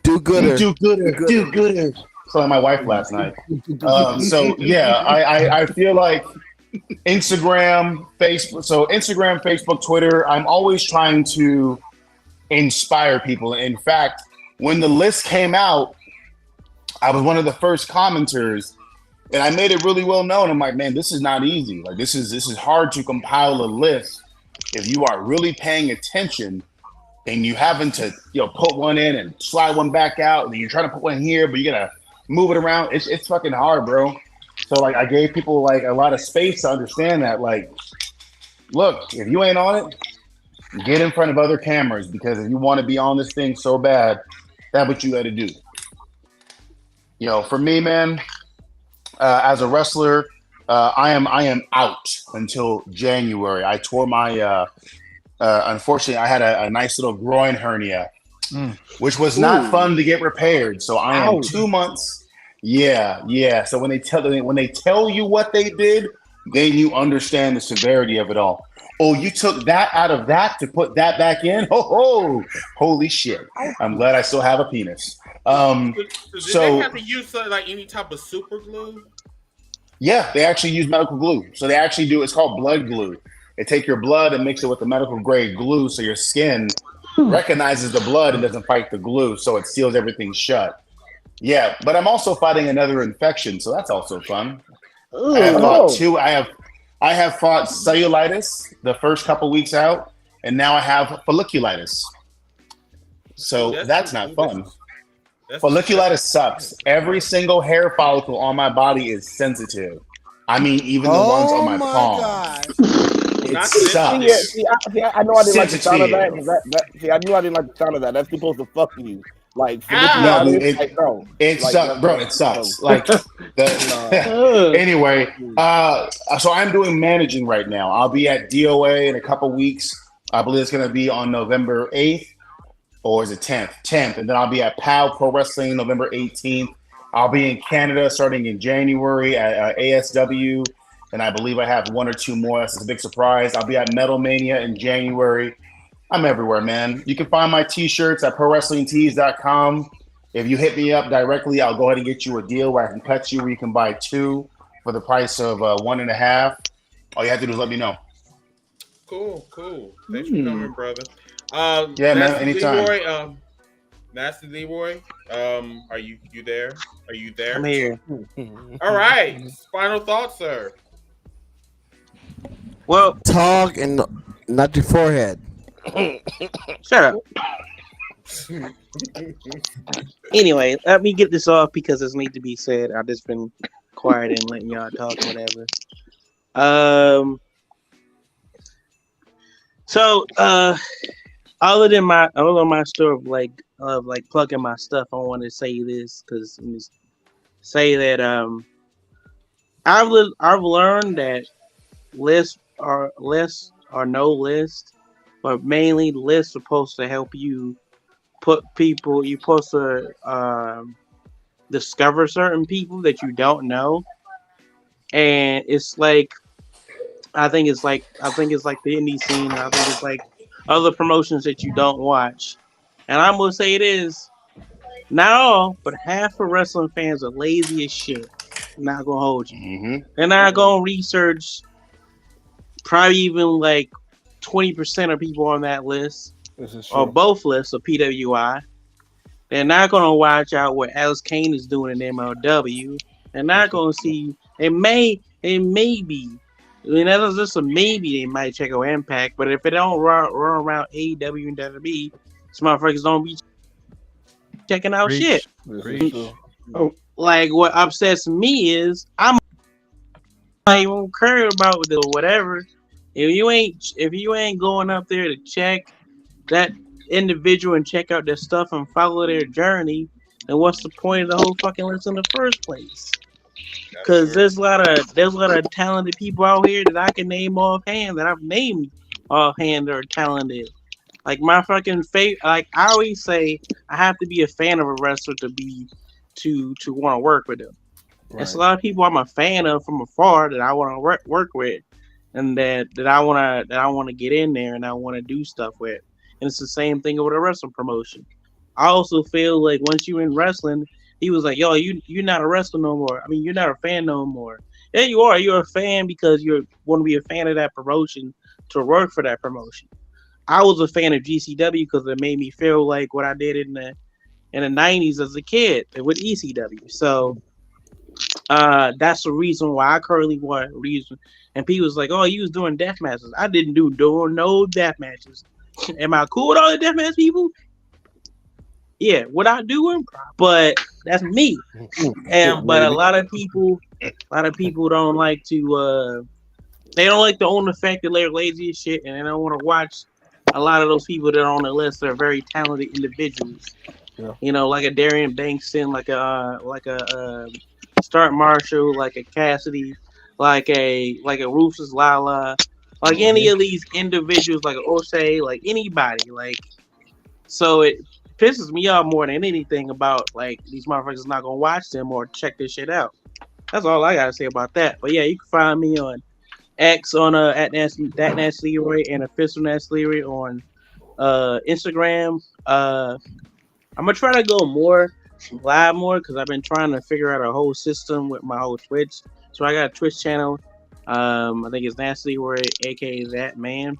Speaker 3: Do gooder.
Speaker 13: Do gooder. Telling my wife last night. So yeah, I feel like Instagram, Facebook, Twitter. I'm always trying to inspire people. In fact, when the list came out, I was one of the first commenters, and I made it really well known. I'm like, man, this is not easy. Like this is hard to compile a list if you are really paying attention and you having to put one in and slide one back out, and then you're trying to put one here, but you gotta move it around. It's fucking hard, bro. So like I gave people like a lot of space to understand that. Like, look, if you ain't on it, get in front of other cameras, because if you want to be on this thing so bad, that's what you got to do. For me, man, as a wrestler, I am out until January. I tore my unfortunately, I had a nice little groin hernia, which was not fun to get repaired. So I am 2 months. Yeah. So when they tell you what they did, then you understand the severity of it all. Oh, you took that out of that to put that back in? Oh, holy shit! I'm glad I still have a penis.
Speaker 2: Did they have to use like any type of super glue?
Speaker 13: Yeah, they actually use medical glue. So they actually do. It's called blood glue. They take your blood and mix it with the medical grade glue, so your skin recognizes the blood and doesn't fight the glue, so it seals everything shut. Yeah, but I'm also fighting another infection, so that's also fun. I have fought cellulitis the first couple weeks out, and now I have folliculitis. So that's not fun. Folliculitis sucks. Every single hair follicle on my body is sensitive. I mean, even the ones on my palm. It sucks.
Speaker 9: I know I didn't like the sound of that. I knew I didn't like the sound of that. That's supposed to fuck you. Like,
Speaker 13: it sucks, bro. It sucks. Like, anyway, so I'm doing managing right now. I'll be at DOA in a couple weeks. I believe it's going to be on November 8th. or is it 10th? 10th, and then I'll be at POW Pro Wrestling November 18th. I'll be in Canada starting in January at ASW, and I believe I have one or two more. That's a big surprise. I'll be at Metal Mania in January. I'm everywhere, man. You can find my T-shirts at ProWrestlingTees.com. If you hit me up directly, I'll go ahead and get you a deal where I can cut you where you can buy two for the price of 1.5. All you have to do is let me know.
Speaker 2: Cool. Thanks for coming, brother.
Speaker 13: Yeah, man, anytime.
Speaker 2: Leroy, Nasty Leroy, are you there? Are you there?
Speaker 14: I'm here.
Speaker 2: All right. Final thoughts, sir.
Speaker 14: Well,
Speaker 20: talk and not your forehead.
Speaker 14: Shut up. Anyway, let me get this off because this needs to be said. I've just been quiet and letting y'all talk, whatever. So, other than my story of like plugging my stuff, I want to say this because say that I've learned that lists are no list, but mainly lists are supposed to help you put people. You're supposed to discover certain people that you don't know, and it's like I think it's like the indie scene. I think it's like other promotions that you don't watch. And I'm gonna say it is not all, but half of wrestling fans are lazy as shit. I'm not gonna hold you.
Speaker 13: Mm-hmm.
Speaker 14: They're not gonna research. Probably even like 20% of people on that list, or both lists of PWI. They're not gonna watch out what Alex Kane is doing in MLW. They're not gonna see. It may be. I mean, that's just a maybe. They might check out Impact, but if it don't run around AEW and WWE, these motherfuckers don't be checking out shit. Oh, like what upsets me is I'm not even care about the whatever. If you ain't going up there to check that individual and check out their stuff and follow their journey, then what's the point of the whole fucking list in the first place? Because there's a lot of talented people out here that I can name offhand that I've named offhand that are talented. Like my fucking like I always say, I have to be a fan of a wrestler to want to work with them. Right. There's a lot of people I'm a fan of from afar that I want to work with, and that I want to get in there and I want to do stuff with. And it's the same thing with a wrestling promotion. I also feel like once you're in wrestling, he was like, yo, you're not a wrestler no more. I mean, you're not a fan no more. Yeah, you are. You're a fan because you want to be a fan of that promotion to work for that promotion. I was a fan of GCW because it made me feel like what I did in the 90s as a kid with ECW. So that's the reason why I currently want reason. And people was like, oh, you was doing death matches. I didn't do no death matches. Am I cool with all the death match people? Yeah, what I do, but that's me. But a lot of people don't like to. They don't like to own the fact that they're lazy as shit, and they don't want to watch a lot of those people that are on the list that are very talented individuals. Yeah. You know, like a Darian Bankston, like a Start Marshall, like a Cassidy, like a Rufus Lala, like any of these individuals, like O'Shea, like anybody, like. So it pisses me off more than anything about like these motherfuckers not gonna watch them or check this shit out. That's all I gotta say about that. But yeah, you can find me on X on at Nasty Leroy and official Nasty Leroy on Instagram. I'm gonna try to go live more because I've been trying to figure out a whole system with my whole Twitch. So I got a Twitch channel. I think it's Nasty Leroy, aka That Man.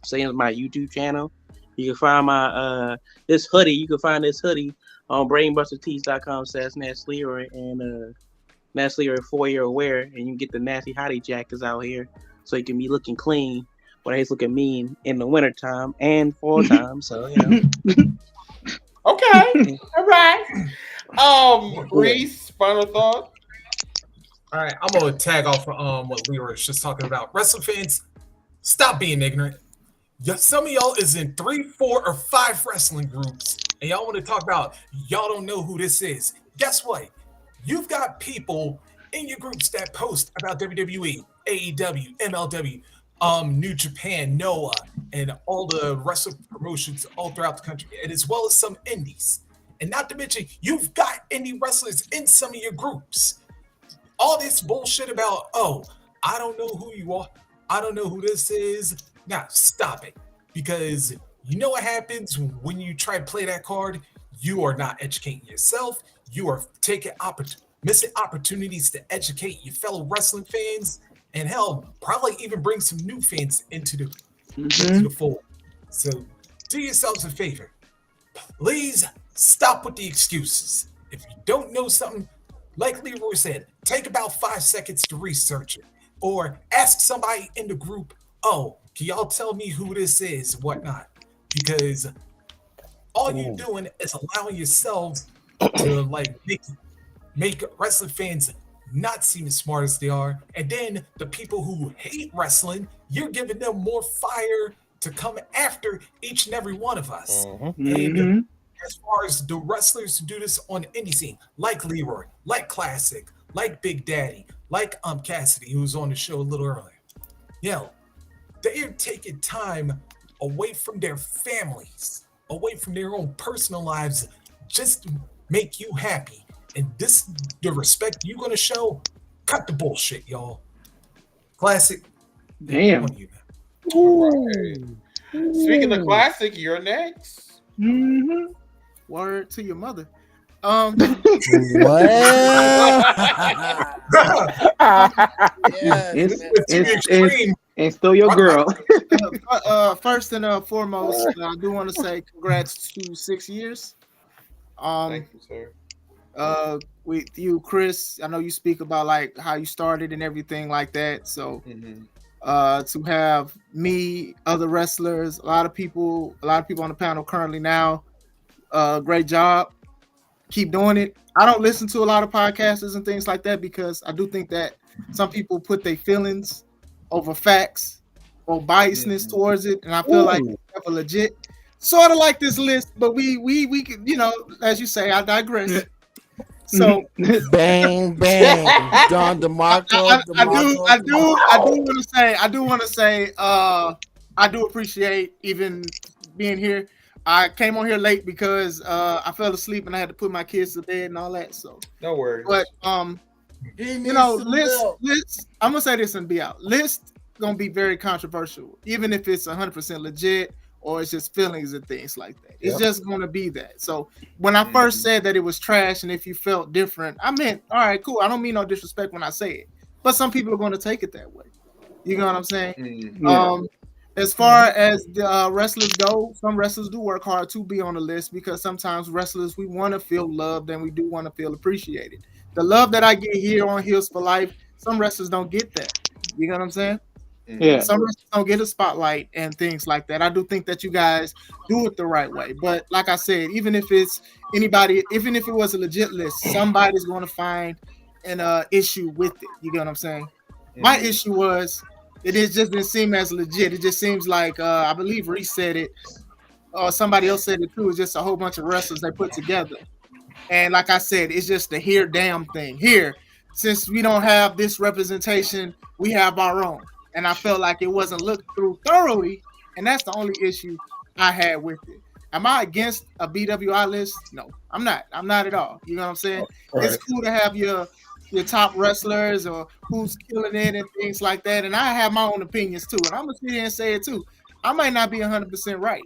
Speaker 14: Same as my YouTube channel. You can find my this hoodie. You can find this hoodie on brainbustertees.com/Nasty Leroy and Nasty Leroy 4-year wear, and you can get the nasty hottie jackets out here, so you can be looking clean, but he's looking mean in the wintertime and fall time. So you know.
Speaker 2: Okay, all right. Reese, final thought.
Speaker 4: All right, I'm gonna tag off what Leroy was just talking about. Wrestling fans, stop being ignorant. Some of y'all is in 3, 4, or 5 wrestling groups, and y'all want to talk about y'all don't know who this is. Guess what? You've got people in your groups that post about WWE, AEW, MLW, New Japan, Noah, and all the wrestling promotions all throughout the country, and as well as some indies. And not to mention, you've got indie wrestlers in some of your groups. All this bullshit about, oh, I don't know who you are. I don't know who this is. Now, stop it. Because you know what happens when you try to play that card? You are not educating yourself. You are taking missing opportunities to educate your fellow wrestling fans, and hell, probably even bring some new fans into the fold. So do yourselves a favor. Please stop with the excuses. If you don't know something, like Leroy said, take about 5 seconds to research it. Or ask somebody in the group, oh, can y'all tell me who this is, whatnot? Because all you're doing is allowing yourselves to like make wrestling fans not seem as smart as they are. And then the people who hate wrestling, you're giving them more fire to come after each and every one of us. And as far as the wrestlers who do this on the indie scene, like Leroy, like Classic, like Big Daddy, like Cassidy, who was on the show a little earlier, they are taking time away from their families, away from their own personal lives, just to make you happy. And this, the respect you're gonna show, cut the bullshit, y'all. Classic.
Speaker 21: Damn.
Speaker 2: Speaking of Classic, you're next.
Speaker 17: Word to your mother.
Speaker 20: What?
Speaker 21: And still your girl.
Speaker 17: First and foremost, I do want to say congrats to 6 years.
Speaker 2: Thank you, sir.
Speaker 17: With you, Chris, I know you speak about like how you started and everything like that. So to have me, other wrestlers, a lot of people on the panel currently now, great job. Keep doing it. I don't listen to a lot of podcasters and things like that because I do think that some people put their feelings over facts or biasness towards it, and I feel like it's legit. Sort of like this list, but we could, as you say, I digress. So
Speaker 20: bang bang, Don DeMarco.
Speaker 17: I do want to say, I do appreciate even being here. I came on here late because I fell asleep and I had to put my kids to bed and all that. So
Speaker 2: no worries.
Speaker 17: But list. I'm gonna say this and be out. List gonna be very controversial, even if it's 100% legit or it's just feelings and things like that. It's just gonna be that. So when I first said that it was trash, and if you felt different, I meant, all right, cool. I don't mean no disrespect when I say it, but some people are gonna take it that way. You know what I'm saying? As far as the wrestlers go, some wrestlers do work hard to be on the list because sometimes wrestlers, we want to feel loved and we do want to feel appreciated. The love that I get here on Heels for Life, some wrestlers don't get that. You know what I'm saying?
Speaker 21: Yeah.
Speaker 17: Some wrestlers don't get a spotlight and things like that. I do think that you guys do it the right way. But like I said, even if it's anybody, even if it was a legit list, somebody's going to find an issue with it. You get what I'm saying? My issue was, it just didn't seem as legit. It just seems like I believe Reese said it, or somebody else said it too. It's just a whole bunch of wrestlers they put together, and like I said, it's just the here damn thing. Here, since we don't have this representation, we have our own, and I felt like it wasn't looked through thoroughly, and that's the only issue I had with it. Am I against a BWI list? No, I'm not. I'm not at all. You know what I'm saying?
Speaker 9: Right.
Speaker 17: It's cool to have your top wrestlers or who's killing it and things like that. And I have my own opinions too. And I'm going to sit here and say it too. I might not be 100% right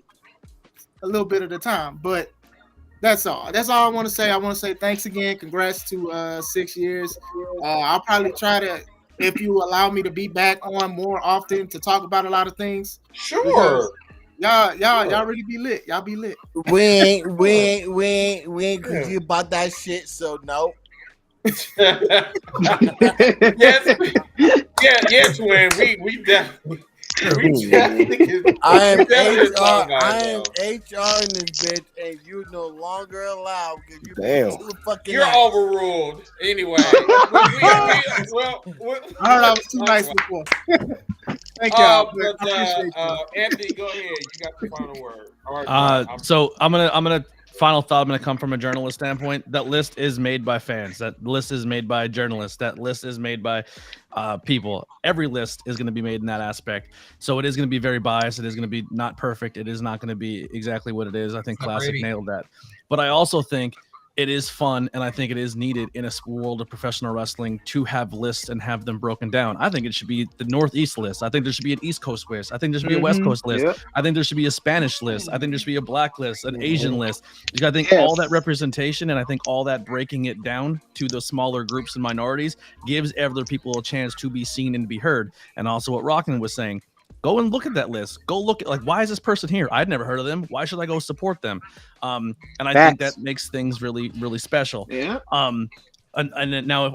Speaker 17: a little bit of the time, but that's all. That's all I want to say. I want to say thanks again. Congrats to 6 years. I'll probably try to, if you allow me to be back on more often to talk about a lot of things.
Speaker 2: Sure.
Speaker 17: Y'all really be lit. Y'all be lit.
Speaker 20: We ain't crazy about that shit, so no.
Speaker 2: Yes, twin. We definitely.
Speaker 20: I am HR in this bitch, and you no longer allowed because you too fucking.
Speaker 2: You're
Speaker 20: nice.
Speaker 2: overruled. Anyway,
Speaker 17: I heard I was too nice before. Thank y'all.
Speaker 2: Anthony, go ahead. You got the final word.
Speaker 18: So I'm gonna final thought, I'm going to come from a journalist standpoint. That list is made by fans. That list is made by journalists. That list is made by people. Every list is going to be made in that aspect. So it is going to be very biased. It is going to be not perfect. It is not going to be exactly what it is. I think Classic nailed that. But I also think it is fun, and I think it is needed in a world of professional wrestling to have lists and have them broken down. I think it should be the Northeast list. I think there should be an East Coast list. I think there should be a West Coast list.
Speaker 21: Yep.
Speaker 18: I think there should be a Spanish list. I think there should be a Black list, an Asian list. I think all that representation, and I think all that breaking it down to the smaller groups and minorities gives other people a chance to be seen and be heard. And also what Rockin was saying, go and look at that list. Go look at, like, why is this person here? I'd never heard of them. Why should I go support them? And I think that makes things really, really special.
Speaker 21: Yeah.
Speaker 18: And now,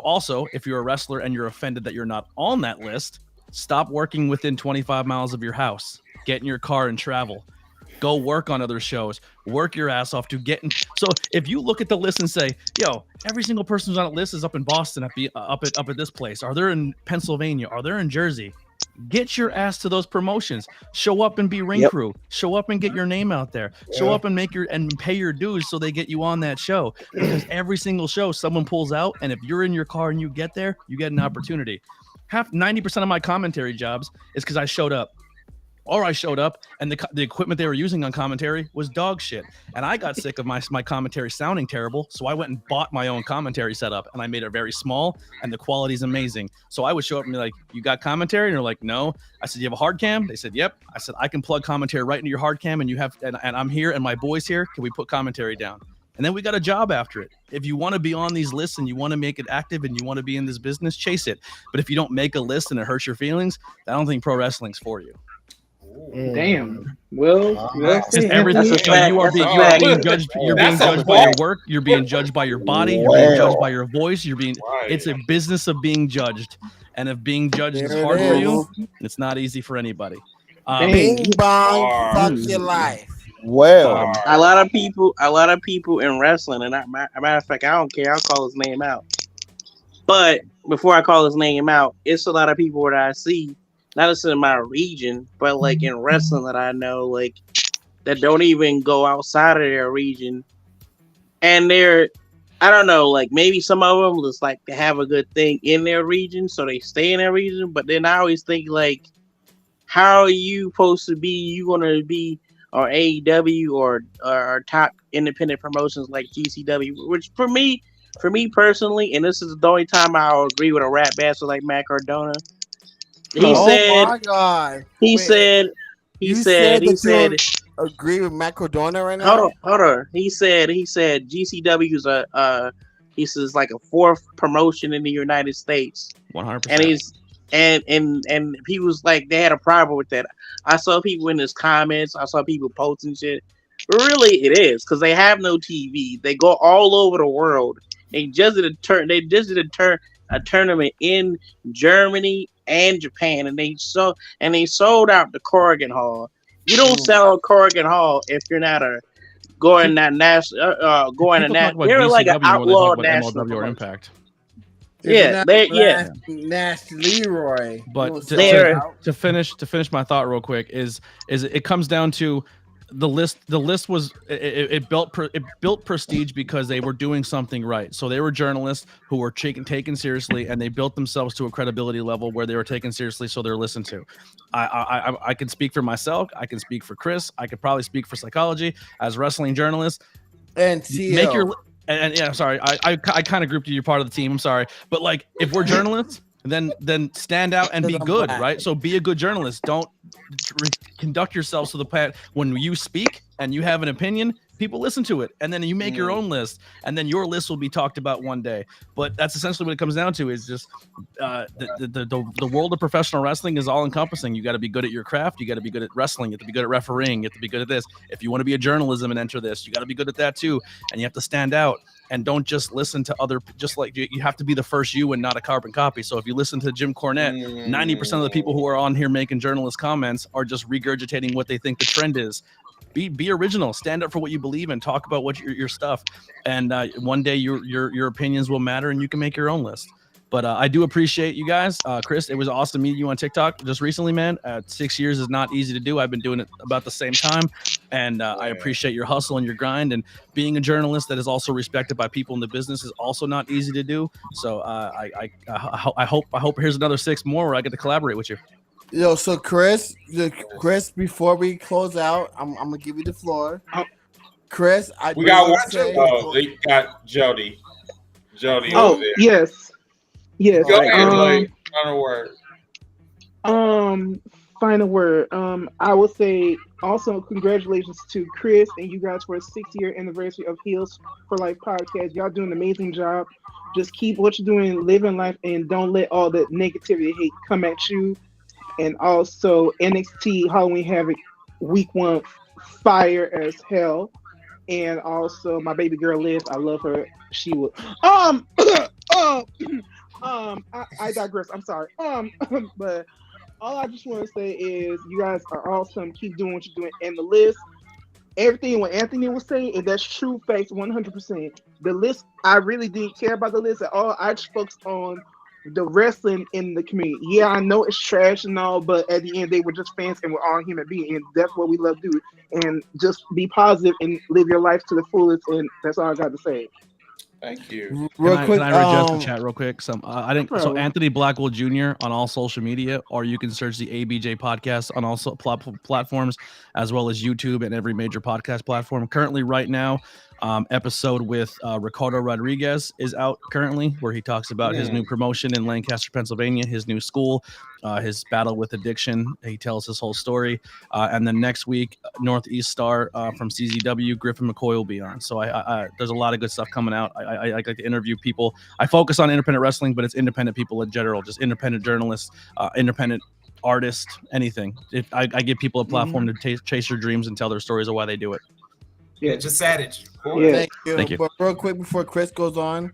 Speaker 18: if you're a wrestler and you're offended that you're not on that list, stop working within 25 miles of your house. Get in your car and travel. Go work on other shows. Work your ass off to get in. So if you look at the list and say, "Yo, every single person who's on that list is up in Boston, up at this place. Are they in Pennsylvania? Are they in Jersey?" Get your ass to those promotions. Show up and be ring crew. Show up and get your name out there. Show up and pay your dues so they get you on that show. Because every single show someone pulls out, and if you're in your car and you get there, you get an opportunity. 90% of my commentary jobs is because I showed up. Or I showed up and the equipment they were using on commentary was dog shit. And I got sick of my commentary sounding terrible. So I went and bought my own commentary setup, and I made it very small, and the quality is amazing. So I would show up and be like, "You got commentary?" And they're like, "No." I said, "You have a hard cam?" They said, "Yep." I said, "I can plug commentary right into your hard cam, and and I'm here and my boy's here. Can we put commentary down?" And then we got a job after it. If you want to be on these lists and you want to make it active and you want to be in this business, chase it. But if you don't make a list and it hurts your feelings, I don't think pro wrestling's for you.
Speaker 21: Damn. Well,
Speaker 18: everything you are being judged. You're being judged by your work. You're being judged by your body. You're being judged by your voice. It's a business of being judged. And if being judged is hard for you, it's not easy for anybody.
Speaker 20: Bing bong, fuck your life.
Speaker 9: Well,
Speaker 14: a lot of people in wrestling, and a matter of fact, I don't care. I'll call his name out. But before I call his name out, it's a lot of people that I see, not just in my region, but like in wrestling that I know, like that don't even go outside of their region. And I don't know, like maybe some of them just like to have a good thing in their region, so they stay in their region. But then I always think, like, how are you supposed to be? You gonna be or AEW or top independent promotions like GCW, which for me personally, and this is the only time I'll agree with a rap bastard like Matt Cardona.
Speaker 20: My God.
Speaker 14: He said
Speaker 20: agree with Matt Cardona right now?
Speaker 14: Hold on. He said GCW is he says like a fourth promotion in the United States.
Speaker 18: 100%.
Speaker 14: And he was like, they had a problem with that. I saw people in his comments. I saw people posting shit. But really, it is because they have no TV. They go all over the world. They just did a tournament in Germany and Japan, and they sold out the Corrigan Hall. You don't sell Corrigan Hall if you're not going to national. They're like an outlaw national
Speaker 18: MLW or Impact.
Speaker 20: Nash Leroy.
Speaker 18: But to finish my thought real quick is it comes down to the list. The list was it built prestige because they were doing something right. So they were journalists who were taken seriously, and they built themselves to a credibility level where they were taken seriously, so they're listened to. I can speak for myself. I can speak for Chris. I could probably speak for psychology as wrestling journalists.
Speaker 20: And
Speaker 18: make your and yeah, sorry, I kind of grouped you. You're part of the team. I'm sorry, but like if we're journalists, then stand out and be good, right? So be a good journalist. Don't conduct yourself so the path when you speak and you have an opinion, people listen to it, and then you make your own list, and then your list will be talked about one day. But that's essentially what it comes down to. Is just the world of professional wrestling is all encompassing. You got to be good at your craft. You got to be good at wrestling. You have to be good at refereeing. You have to be good at this. If you want to be a journalism and enter this, you got to be good at that too. And you have to stand out. And don't just listen to other. Just like you have to be the first you and not a carbon copy. So if you listen to Jim Cornette, 90% of the people who are on here making journalist comments are just regurgitating what they think the trend is. Be original. Stand up for what you believe in. Talk about what your stuff. And one day your opinions will matter, and you can make your own list. But I do appreciate you guys. Chris, it was awesome meeting you on TikTok just recently, man. 6 years is not easy to do. I've been doing it about the same time. And I appreciate your hustle and your grind. And being a journalist that is also respected by people in the business is also not easy to do. So I hope here's another 6 more where I get to collaborate with you.
Speaker 3: Yo, so Chris, before we close out, I'm gonna give you the floor. Chris,
Speaker 2: we got Jody.
Speaker 21: Oh, yes. Yes.
Speaker 2: Go ahead, Blake. Final word.
Speaker 21: Final word. I will say also congratulations to Chris and you guys for a 6-year anniversary of Heels for Life podcast. Y'all doing an amazing job. Just keep what you're doing, living life, and don't let all the negativity, hate come at you. And also NXT Halloween Havoc week 1, fire as hell. And also my baby girl Liz, I love her. She will. I digress. I'm sorry. But all I just want to say is you guys are awesome. Keep doing what you're doing. And the list, everything what Anthony was saying, and that's true facts 100%. The list, I really didn't care about the list at all. I just focused on the wrestling in the community. Yeah, I know it's trash and all, but at the end, they were just fans and we're all human beings, and that's what we love to do. And just be positive and live your life to the fullest, and that's all I got to say.
Speaker 2: Thank you.
Speaker 18: Can I readjust the chat real quick? So Anthony Blackwell Jr. on all social media, or you can search the ABJ podcast on all platforms, as well as YouTube and every major podcast platform. Currently, right now, episode with Ricardo Rodriguez is out currently, where he talks about his new promotion in Lancaster, Pennsylvania, his new school, his battle with addiction. He tells his whole story. And then next week, Northeast Star from CZW, Griffin McCoy will be on. So there's a lot of good stuff coming out. I like to interview people. I focus on independent wrestling, but it's independent people in general, just independent journalists, independent artists, anything. I give people a platform to chase their dreams and tell their stories of why they do it.
Speaker 4: Yeah, just Savage.
Speaker 3: Yeah. Thank you. But real quick before Chris goes on,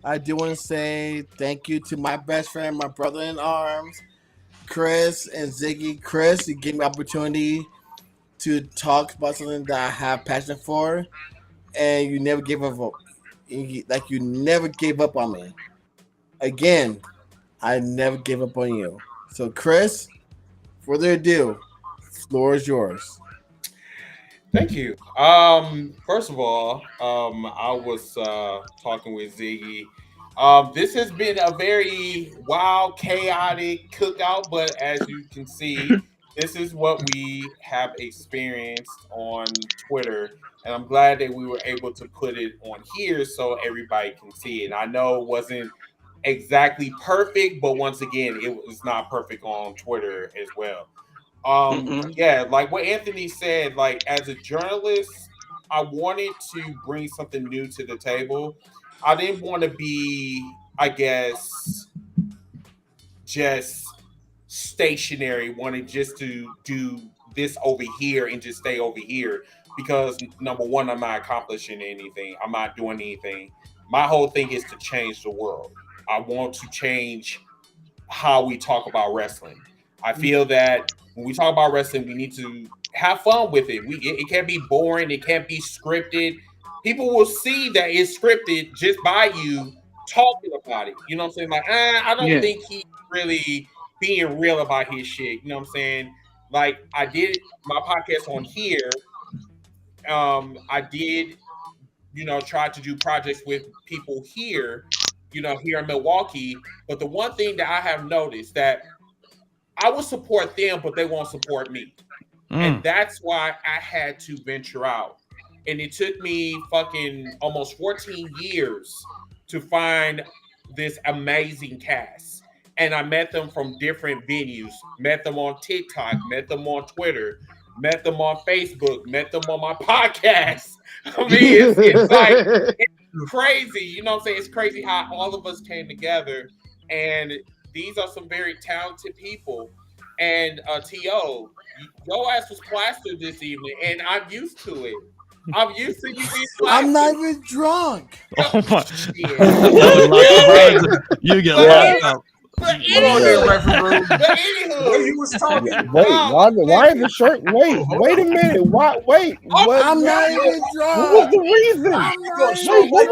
Speaker 3: I do want to say thank you to my best friend, my brother in arms, Chris and Ziggy. Chris, you gave me opportunity to talk about something that I have passion for, and you never gave up. Like you never gave up on me. Again, I never gave up on you. So, Chris, further ado, floor is yours.
Speaker 2: Thank you. First of all, I was talking with Ziggy. This has been a very wild, chaotic cookout, but as you can see, this is what we have experienced on Twitter, and I'm glad that we were able to put it on here so everybody can see it. And I know it wasn't exactly perfect, but once again, it was not perfect on Twitter as well. Yeah, like what Anthony said, like as a journalist, I wanted to bring something new to the table. I didn't want to be, I guess, just stationary, wanted just to do this over here and just stay over here because number one, I'm not accomplishing anything. I'm not doing anything. My whole thing is to change the world. I want to change how we talk about wrestling. I feel that when we talk about wrestling, we need to have fun with it. It can't be boring. It can't be scripted. People will see that it's scripted just by you talking about it. You know what I'm saying? Like, I don't think he's really being real about his shit. You know what I'm saying? Like, I did my podcast on here. I did, try to do projects with people here, here in Milwaukee. But the one thing that I have noticed that I will support them, but they won't support me. And that's why I had to venture out. And it took me fucking almost 14 years to find this amazing cast. And I met them from different venues, met them on TikTok, met them on Twitter, met them on Facebook, met them on my podcast. I mean, it's like, it's crazy. You know what I'm saying? It's crazy how all of us came together. And these are some very talented people. And T.O., your ass was plastered this evening, and I'm used to it. I'm used to you being plastered.
Speaker 3: I'm not even drunk.
Speaker 18: Oh my! You get locked up.
Speaker 2: But anywho,
Speaker 9: you was talking. Why is the shirt? Wait a minute. Why? Wait.
Speaker 3: I'm not even drunk.
Speaker 9: What was the reason? What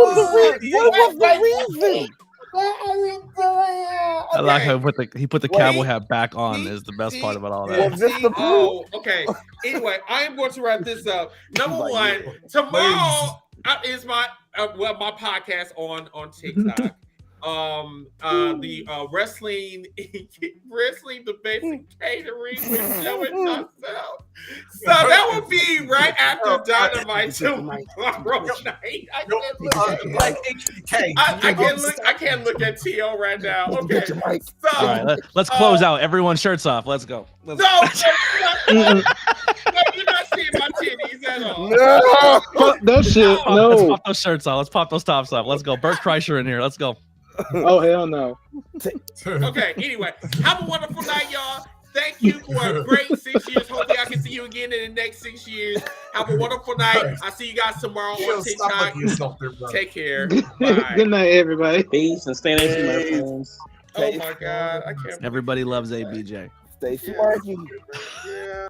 Speaker 9: was the reason?
Speaker 18: I like how he put the cowboy hat back on. Is the best part about all that.
Speaker 2: Oh, okay. Anyway, I am going to wrap this up. Number one, tomorrow is my my podcast on TikTok. The wrestling the basic catering with Joe and myself. So that will be right after Dynamite tomorrow night. I can't look at T.O. right now. Okay. So,
Speaker 18: all right, let's close out. Everyone shirts off. Let's go.
Speaker 2: No, you're not seeing my titties at all.
Speaker 21: No, that shit. No.
Speaker 18: Let's pop those shirts off. Let's pop those tops off. Let's go. Bert Kreischer in here. Let's go.
Speaker 21: Oh hell no.
Speaker 2: Okay, anyway, have a wonderful night, y'all. Thank you for a great 6 years. Hopefully I can see you again in the next 6 years. Have a wonderful night. I'll see you guys tomorrow on TikTok. Take care. Bye.
Speaker 21: Good night, everybody.
Speaker 14: Peace and stay nice, my friends.
Speaker 2: Oh my God, I can't.
Speaker 18: Everybody loves ABJ.
Speaker 9: Stay smarky.
Speaker 2: Yeah.